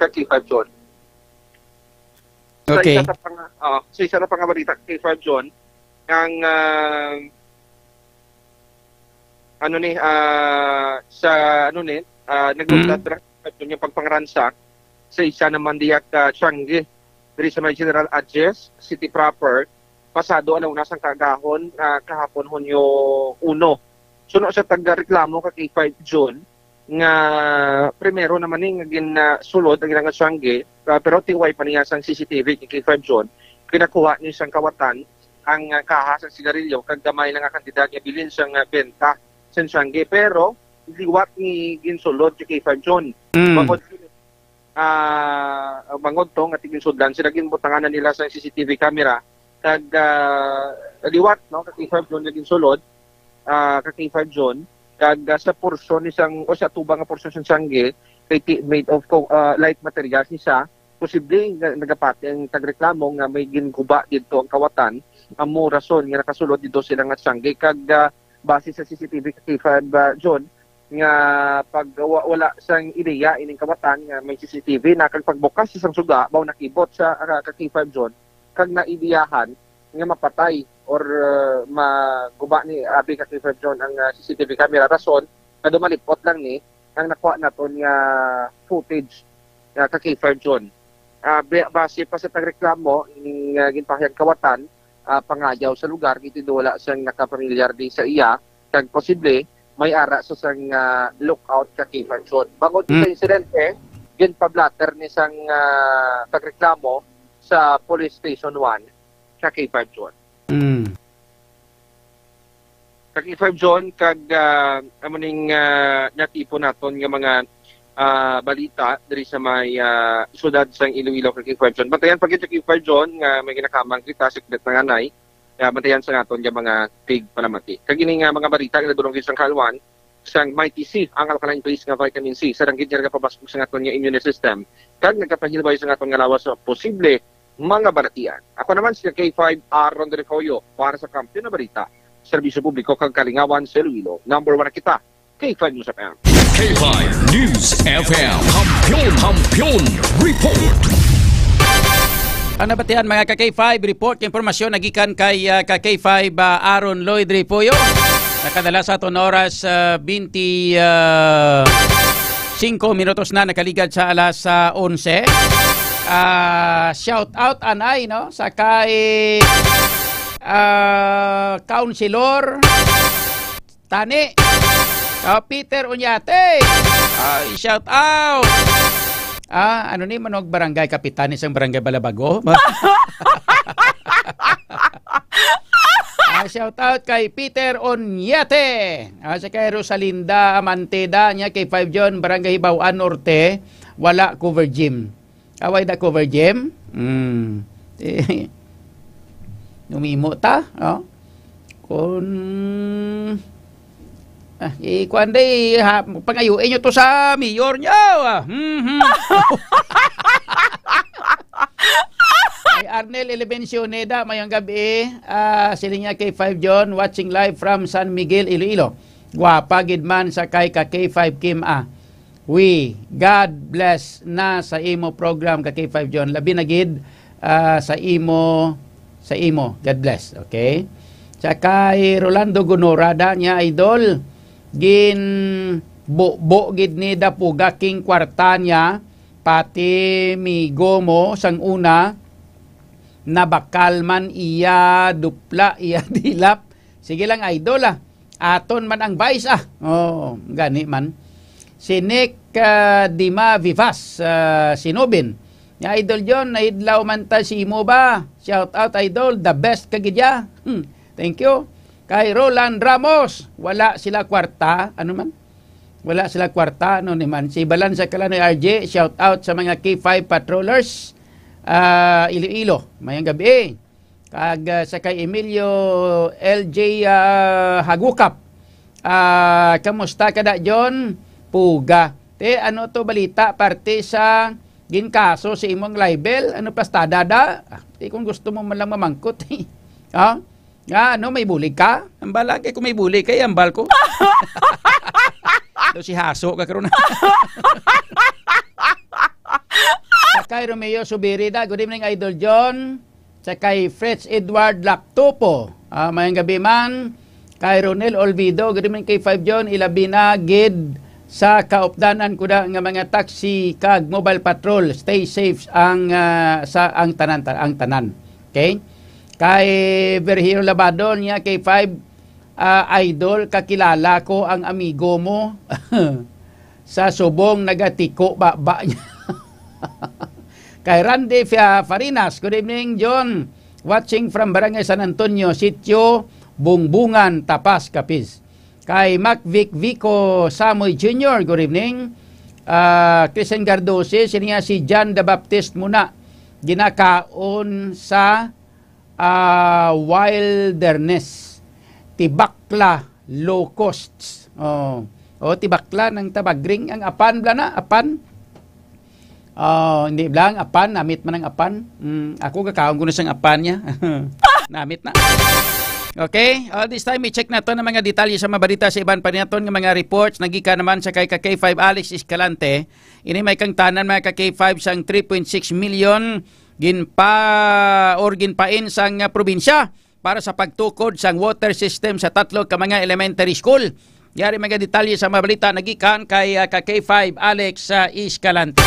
ka K5 John. Okay. Sa isa na pangabalita K5 John ang naglulat yung pagpangransak sa isa naman diyak Changi diri sa may General Address City proper pasado alaw na sang kagahon kahapon Hunyo 1. Suno sa taga-reklamo ka K5 John nga primero naman nga sulod ang nga Changi pero tiway pa niya sang CCTV ni K5 John kinakuha ni sang kawatan ang kaha sa sigarilyo kag gamay nga kantidad nga bilin sang benta sa Changi pero liwat ni ginsulod ni K5 John. Mangod to nga tigin-sudlan sila ginbutangan na nila sa CCTV camera kag liwat no ka K5 John naging sulod ka K5 John kag sa porsyon isang o sa tubang nga porsyon sa Changi kay made of light materials isa posible nagapati ang tagreklamo nga may ginguba dito ang kawatan amo rason nga nakasulod dito sila nga Changi kag base sa CCTV ka K5 John nga pag wala sang ideya ining kawatan nga may CCTV na kag pagbukas isang suga baw nakibot sa ka K5 John kag naidiyahan nga mapatay or maguba ni abi ka K5 John ang CCTV camera rason na dumalipot lang ni ang nakuha naton nga footage ka K5 John. Base pa sa tagreklamo ining ginpahayag kawatan pangayaw sa lugar kiti wala sang nakapamilyar di sa iya kag posible may ara sa sang lookout ka K5 John. Bangod sa insidente, gin pablatter ni sang pagreklamo sa Police Station 1 sa K5 John. Kag K5 John, kag amuning natipo naton nga mga balita diri sa may sudad sang Iloilo kag K5 John. Bantayan pag ito K5 John nga may ginakamang kita siklet na nanay. Bantayan sa naton nga mga pig palamati. Kag ini nga mga balita nga dulong sa Kalwan sang Mighty C, ang alkaline base nga vitamin C sa ranggit nga pabasok sa naton nga immune system. Kag nagkapahilabay sa naton nga lawas sa posible mga balatian. Ako naman si K5 Aaron Derifoyo para sa Kampiyon na Balita, Serbisyo Publiko kag Kalingawan sa Iloilo. Number 1 na kita, K5 News FM. K5 News FM. Kampiyon Report. Ang nabatihan mga ka-K5 report, informasyon nagikan kay ka-K5 Aaron Lloyd Ripoyo. Nakadala sa aton oras 25 minutos na nakaligad sa alas 11. Shout out anay no sa kay Councilor Tani Peter Unyate. Shout out. Ano ni manog barangay kapitan isang barangay Balabago. Shout out kay Peter Onyate. Sa kay Rosalinda Amanteda niya kay 5 John Barangay Hibawan Norte, wala cover gym. Away da cover gym. Numimo ta, oh. Kun ikuan day pangayuin nyo to sa mayor nyo. Ay Arnel Elevencioneda mayang gabi, sila niya kay 5 John watching live from San Miguel, Iloilo. Gwapa gid man sa kay ka K5 Kim We God bless na sa imo program ka K5 John. Labi na gid sa imo God bless. Okay? Sa kay Rolando Gunorada niya idol gin bo gid ni dapuga king kwarta niya pati migomo sang una na bakal man iya dupla iya dilap. Sige lang idol aton man ang vice gani man si Nick Dima Vivas Sinobin ya idol John na idlaw man ta si imo ba, shout out idol, the best kagidya. Thank you. Kay Roland Ramos, wala sila kwarta, ano man? Wala sila kwarta, ano naman? Si Balan sa Kalanoy RJ, shout out sa mga K5 patrollers, Iloilo, mayang gabi. Kag sa kay Emilio LJ Hagukap, kamusta ka da John? Puga. Ano to balita, parte sa ginkaso si imong libel, ano pastada da? Kung gusto mo man lang mamangkot, ano, may bulig ka? Ang balagay kung may bulig kay ambal ko. Daw si Haso ka karon. Sa kay Romeo Subirida, good evening Idol John. Sa kay Fritz Edward Lactopo, mayang gabi man. Kay Ronel Olvido, good evening kay 5 John. Ilabi na gid sa kaupdanan ko da nga mga taxi kag mobile patrol. Stay safe ang tanan. Okay? Kay Verhiro Labado niya kay 5 idol, kakilala ko ang amigo mo sa subong nagatiko baba niya. Kay Randy Farinas, good evening John, watching from Barangay San Antonio, Sitio Bungbungan, Tapas, Capiz. Kay Mac Vico Samoy Jr., good evening. Christian Gardose, siniya si John the Baptist muna, ginakaon sa wilderness, tibakla low costs. Tibakla ng tabagring ang apan blana, apan. Hindi lang apan, namit man ang apan. Ako kakaon ko na sang apan niya. Namit na. Okay, this time i-check nato ng mga detalye sa mabalita sa iban pa naton ng mga reports. Nagika naman sa kay K5 Alex Escalante. Ini may kang tanan mga K5 sang 3.6 million ginpain sang probinsya para sa pagtukod sang water system sa tatlo ka mga elementary school. Yari mga detalye sa mabalita nagikan kay K5 Alex Escalante.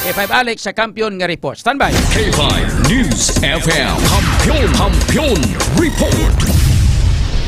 K5 Alex sa Kampiyon nga report. Standby. K5 News FM Kampiyon Report.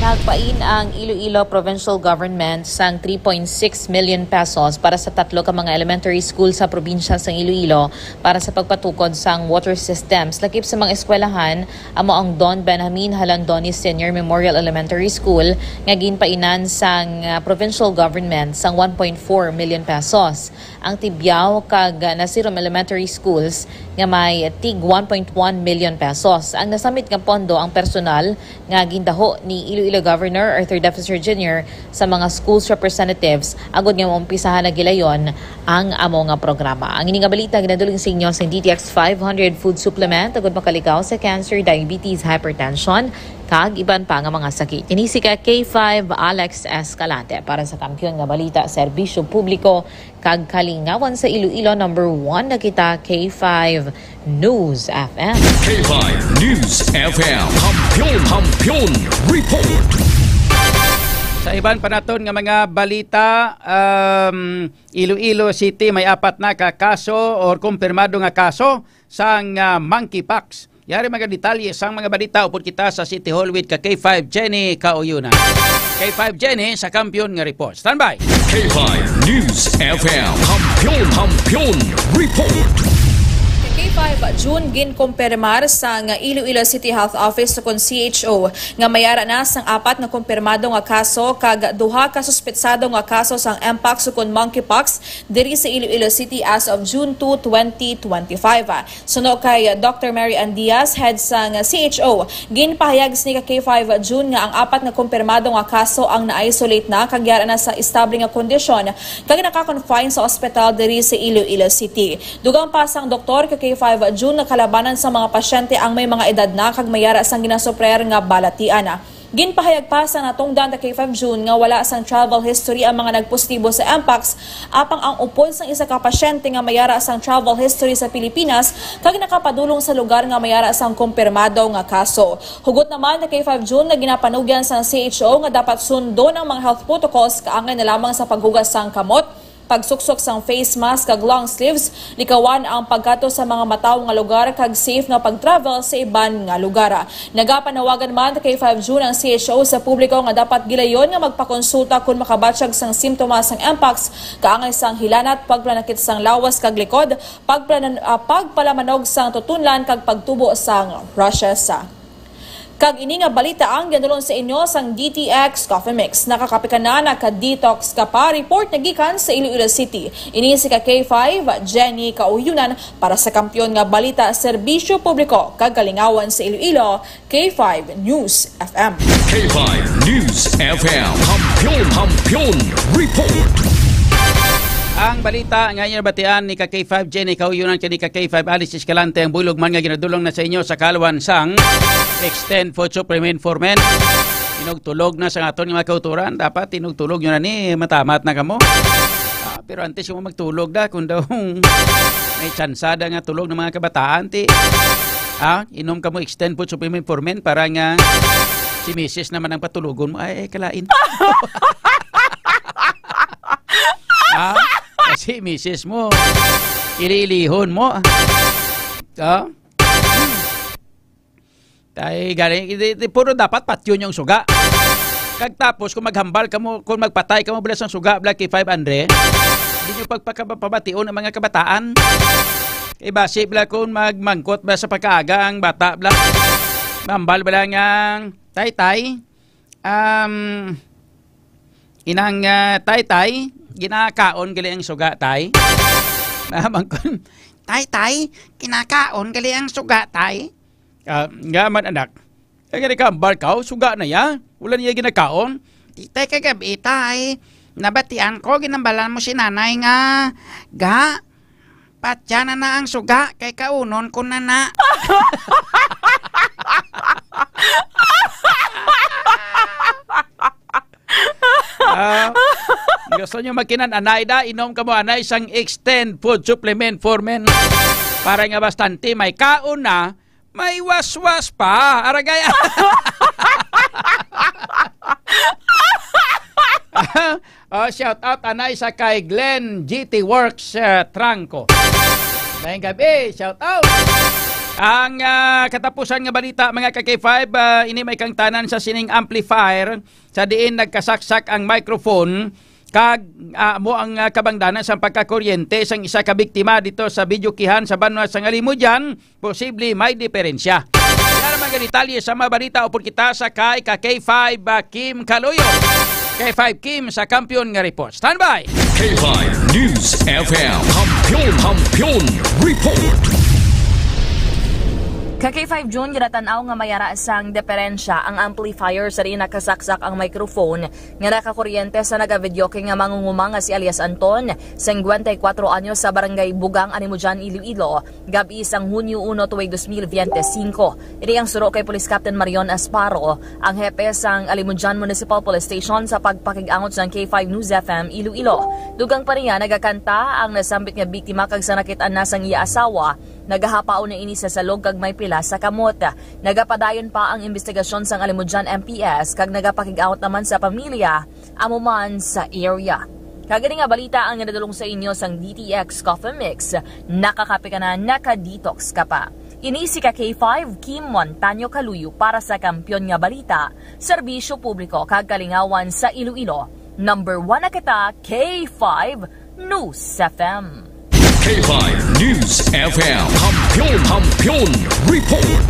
Nagpain ang Iloilo Provincial Government sang 3.6 million pesos para sa 3 ka mga elementary school sa probinsya sang Iloilo para sa pagpatukod sang water systems. Lakip sa mga eskwelahan, amo ang Don Benjamin Halandoni Senior Memorial Elementary School nga ginpainan sang provincial government sang 1.4 million pesos. Ang Tibyao kag Nasirom Elementary Schools nga may tig 1.1 million pesos. Ang nasamit nga pondo ang personal nga gindaho ni Iloilo Governor Arthur Defensor Jr. sa mga schools representatives agud nga maumpisahan na gilayon ang amo nga programa. Ang ini nga balita ginadulong sa inyo sa DTX 500 food supplement agud makalikaw sa cancer, diabetes, hypertension kag iban pa nga mga sakit. Ini si K5 Alex Escalante para sa kampiyon nga balita serbisyo publiko kag kalingawan sa Iloilo number 1 na kita K5 News FM. K5 News FM. Kampiyon report. Sa iban pa naton nga mga balita, Iloilo City may 4 na ka kaso or kumpirmado nga kaso sang monkeypox. Yari mga detalye sang mga balita upod kita sa City Hall with ka K5 Jenny Kauyunan. K5 Jenny sa kampiyon nga report. Standby. K5 News FM. Kampiyon report. K5 June ginkumpirmar sa nga Iloilo City Health Office sa CHO nga mayara na sang 4 na kumpirmado nga kaso kag 2 ka suspetsado nga kaso sang mpox sukon monkeypox diri sa Iloilo City as of June 2, 2025. Suno kay Dr. Mary Ann Diaz, head sang CHO, ginpahayag ni K5 June nga ang 4 na kumpirmado nga kaso ang na-isolate na kag yara na sa estable nga kondisyon kag naka-confine sa ospital diri sa Iloilo City. Dugang pa sang doktor K5 June nakalabanan sa mga pasyente ang may mga edad na kag mayara sang ginasuprer nga balatian. Ginpahayag pa sa natungdan ta K5 June nga wala sang travel history ang mga nagpositibo sa mpox apang ang upod sang isa ka pasyente nga mayara sang travel history sa Pilipinas kag nakapadulong sa lugar nga mayara sang kumpirmado nga kaso. Hugot naman ta K5 June na ginapanugyan sa CHO nga dapat sundo ng mga health protocols kaangay na lamang sa paghugas sang kamot, pagsuksok sang face mask kag long sleeves, likawan ang pagkato sa mga mataw nga lugar kag safe nga pag-travel sa iban nga lugar. Nagapanawagan man kay 5 June ang CHO sa publiko nga dapat gilayon nga magpakonsulta kung makabatsyag sang simptomas sang mpox, kaangay sang hilanat, pagplanakit sang lawas kag likod, pagpalamanog sang tutunlan kag pagtubo sang rashes. Kag ini nga balita ang ginadulon sa inyo sang DTX Coffee Mix. Nakakapikan na naka-detox ka pa report na gikan sa Iloilo City. Ini si K5 Jenny Kauyunan para sa kampiyon nga balita serbisyo publiko kag kalingawan sa Iloilo, K5 News FM. K5 News FM. Kampiyon report. Ang balita ngayon batian ni K5 Jenny Kauyunan kani K5 Alice Escalante ang bulog man nga ginadulong na sa inyo sa kalwan sang Extend Food Supplement for Men. Tinugtulog na sa aton mga kauturan, dapat tinugtulog nyo na ni matamat na kamo. Pero antes yung magtulog da kung daw may tsansada nga tulog ng mga kabataan inom ka mo Extend Food Supplement for Men para nga si Mrs. naman ang patulugon mo ay kalain. Kasi Mrs. mo ililihon mo. Tay galing puro dapat patyon yung suga. Kag tapos kung maghambal ka mo, kung magpatay ka mo bilas ng suga black K500, hindi nyo pagpapabation ang mga kabataan. Base bla kung magmangkot ba sa pagkaaga ang bata bla. Mambal bala nga tay inang tay ginakaon gali ang suga tay. Mangkon tay kinakaon gali ang suga tay. Nga man anak, kaya ka barkaw, suga na ya, wala niya ginakaon. Titay kagabi tay, nabatian ko, ginambalan mo si nanay nga, patya na ang suga, kay kaunon ko na. Gusto nyo magkinan anay da, inom ka mo anay isang Extend Food Supplement for Men para nga bastante may kaon na, may waswas pa, aragay. Shout out anay sa kay Glenn GT Works Tranco. Ngayong gabi, shout out. Ang katapusan nga balita mga ka-K5, ini may kang tanan sa sining amplifier sa diin nagkasaksak ang microphone kag mo ang kabangdanan sa pagkakuryente sang isa ka biktima dito sa Bidyukihan sa Banwa sa Ngalimudyan, posible may diferensya. Para mga detalye sa mga balita upod kita sa kay K5 Kim Kaloyo. K5 Kim sa Kampiyon nga report. Standby! K5 News FM Kampiyon Report. Ka-K5 June, ginatanaw nga mayara sang diferensya ang amplifier sa rin nakasaksak ang microphone nga nakakuryente sa nagavidyoke nga mangunguma nga si alias Anton, 54 anyos sa barangay Bugang, Animudyan, Iloilo, gabi isang Hunyo 1, 2025. Ini ang suro kay Police Captain Marion Asparo, ang hepe sang Animudyan Municipal Police Station sa pagpakigangot ng K5 News FM Iloilo. Dugang pa niya nagakanta ang nasambit nga biktima kag sa nakitaan na sang iya asawa, nagahapao na ini sa salog kag may pila sa kamot. Nagapadayon pa ang investigasyon sang Alimudyan MPS kag nagapakig-out naman sa pamilya amuman sa area. Kagani nga balita ang nadulong sa inyo sang DTX Coffee Mix. Nakakape ka na, naka-detox ka pa. Ini si K5 Kim Montaño Kaluyo para sa Kampiyon nga balita, serbisyo publiko kag kalingawan sa Iloilo. Number 1 na kita, K5 News FM. K5 News FM Kampiyon Report.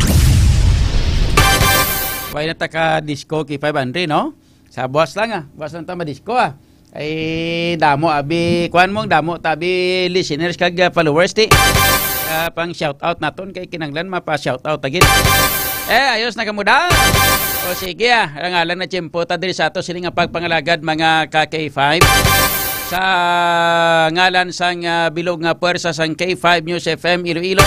Why na taka-disco K500, no? Sa buwas lang buwas lang tama disco ay damo abi kuan mong damo tabi listeners kag followers ti pang shout out naton kay kinanglan mapa shout out agit. Ayos na kamuda. O sige rangalan na tiyempo ta diri sa ato sini nga pagpangalagad mga K5 sa ngalan sang bilog nga puwersa sang K5 News FM Iloilo.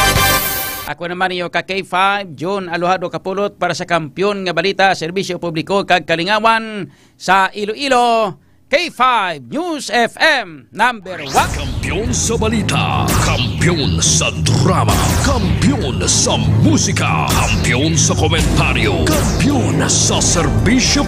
Ako naman iyo K5 June Aluhado Kapulot para sa Kampiyon nga balita, serbisyo publiko kag kalingawan sa Iloilo. K5 News FM number 1. Kampiyon sa balita, kampiyon sa drama, kampiyon sa musika, kampiyon sa komentaryo, kampiyon sa serbisyo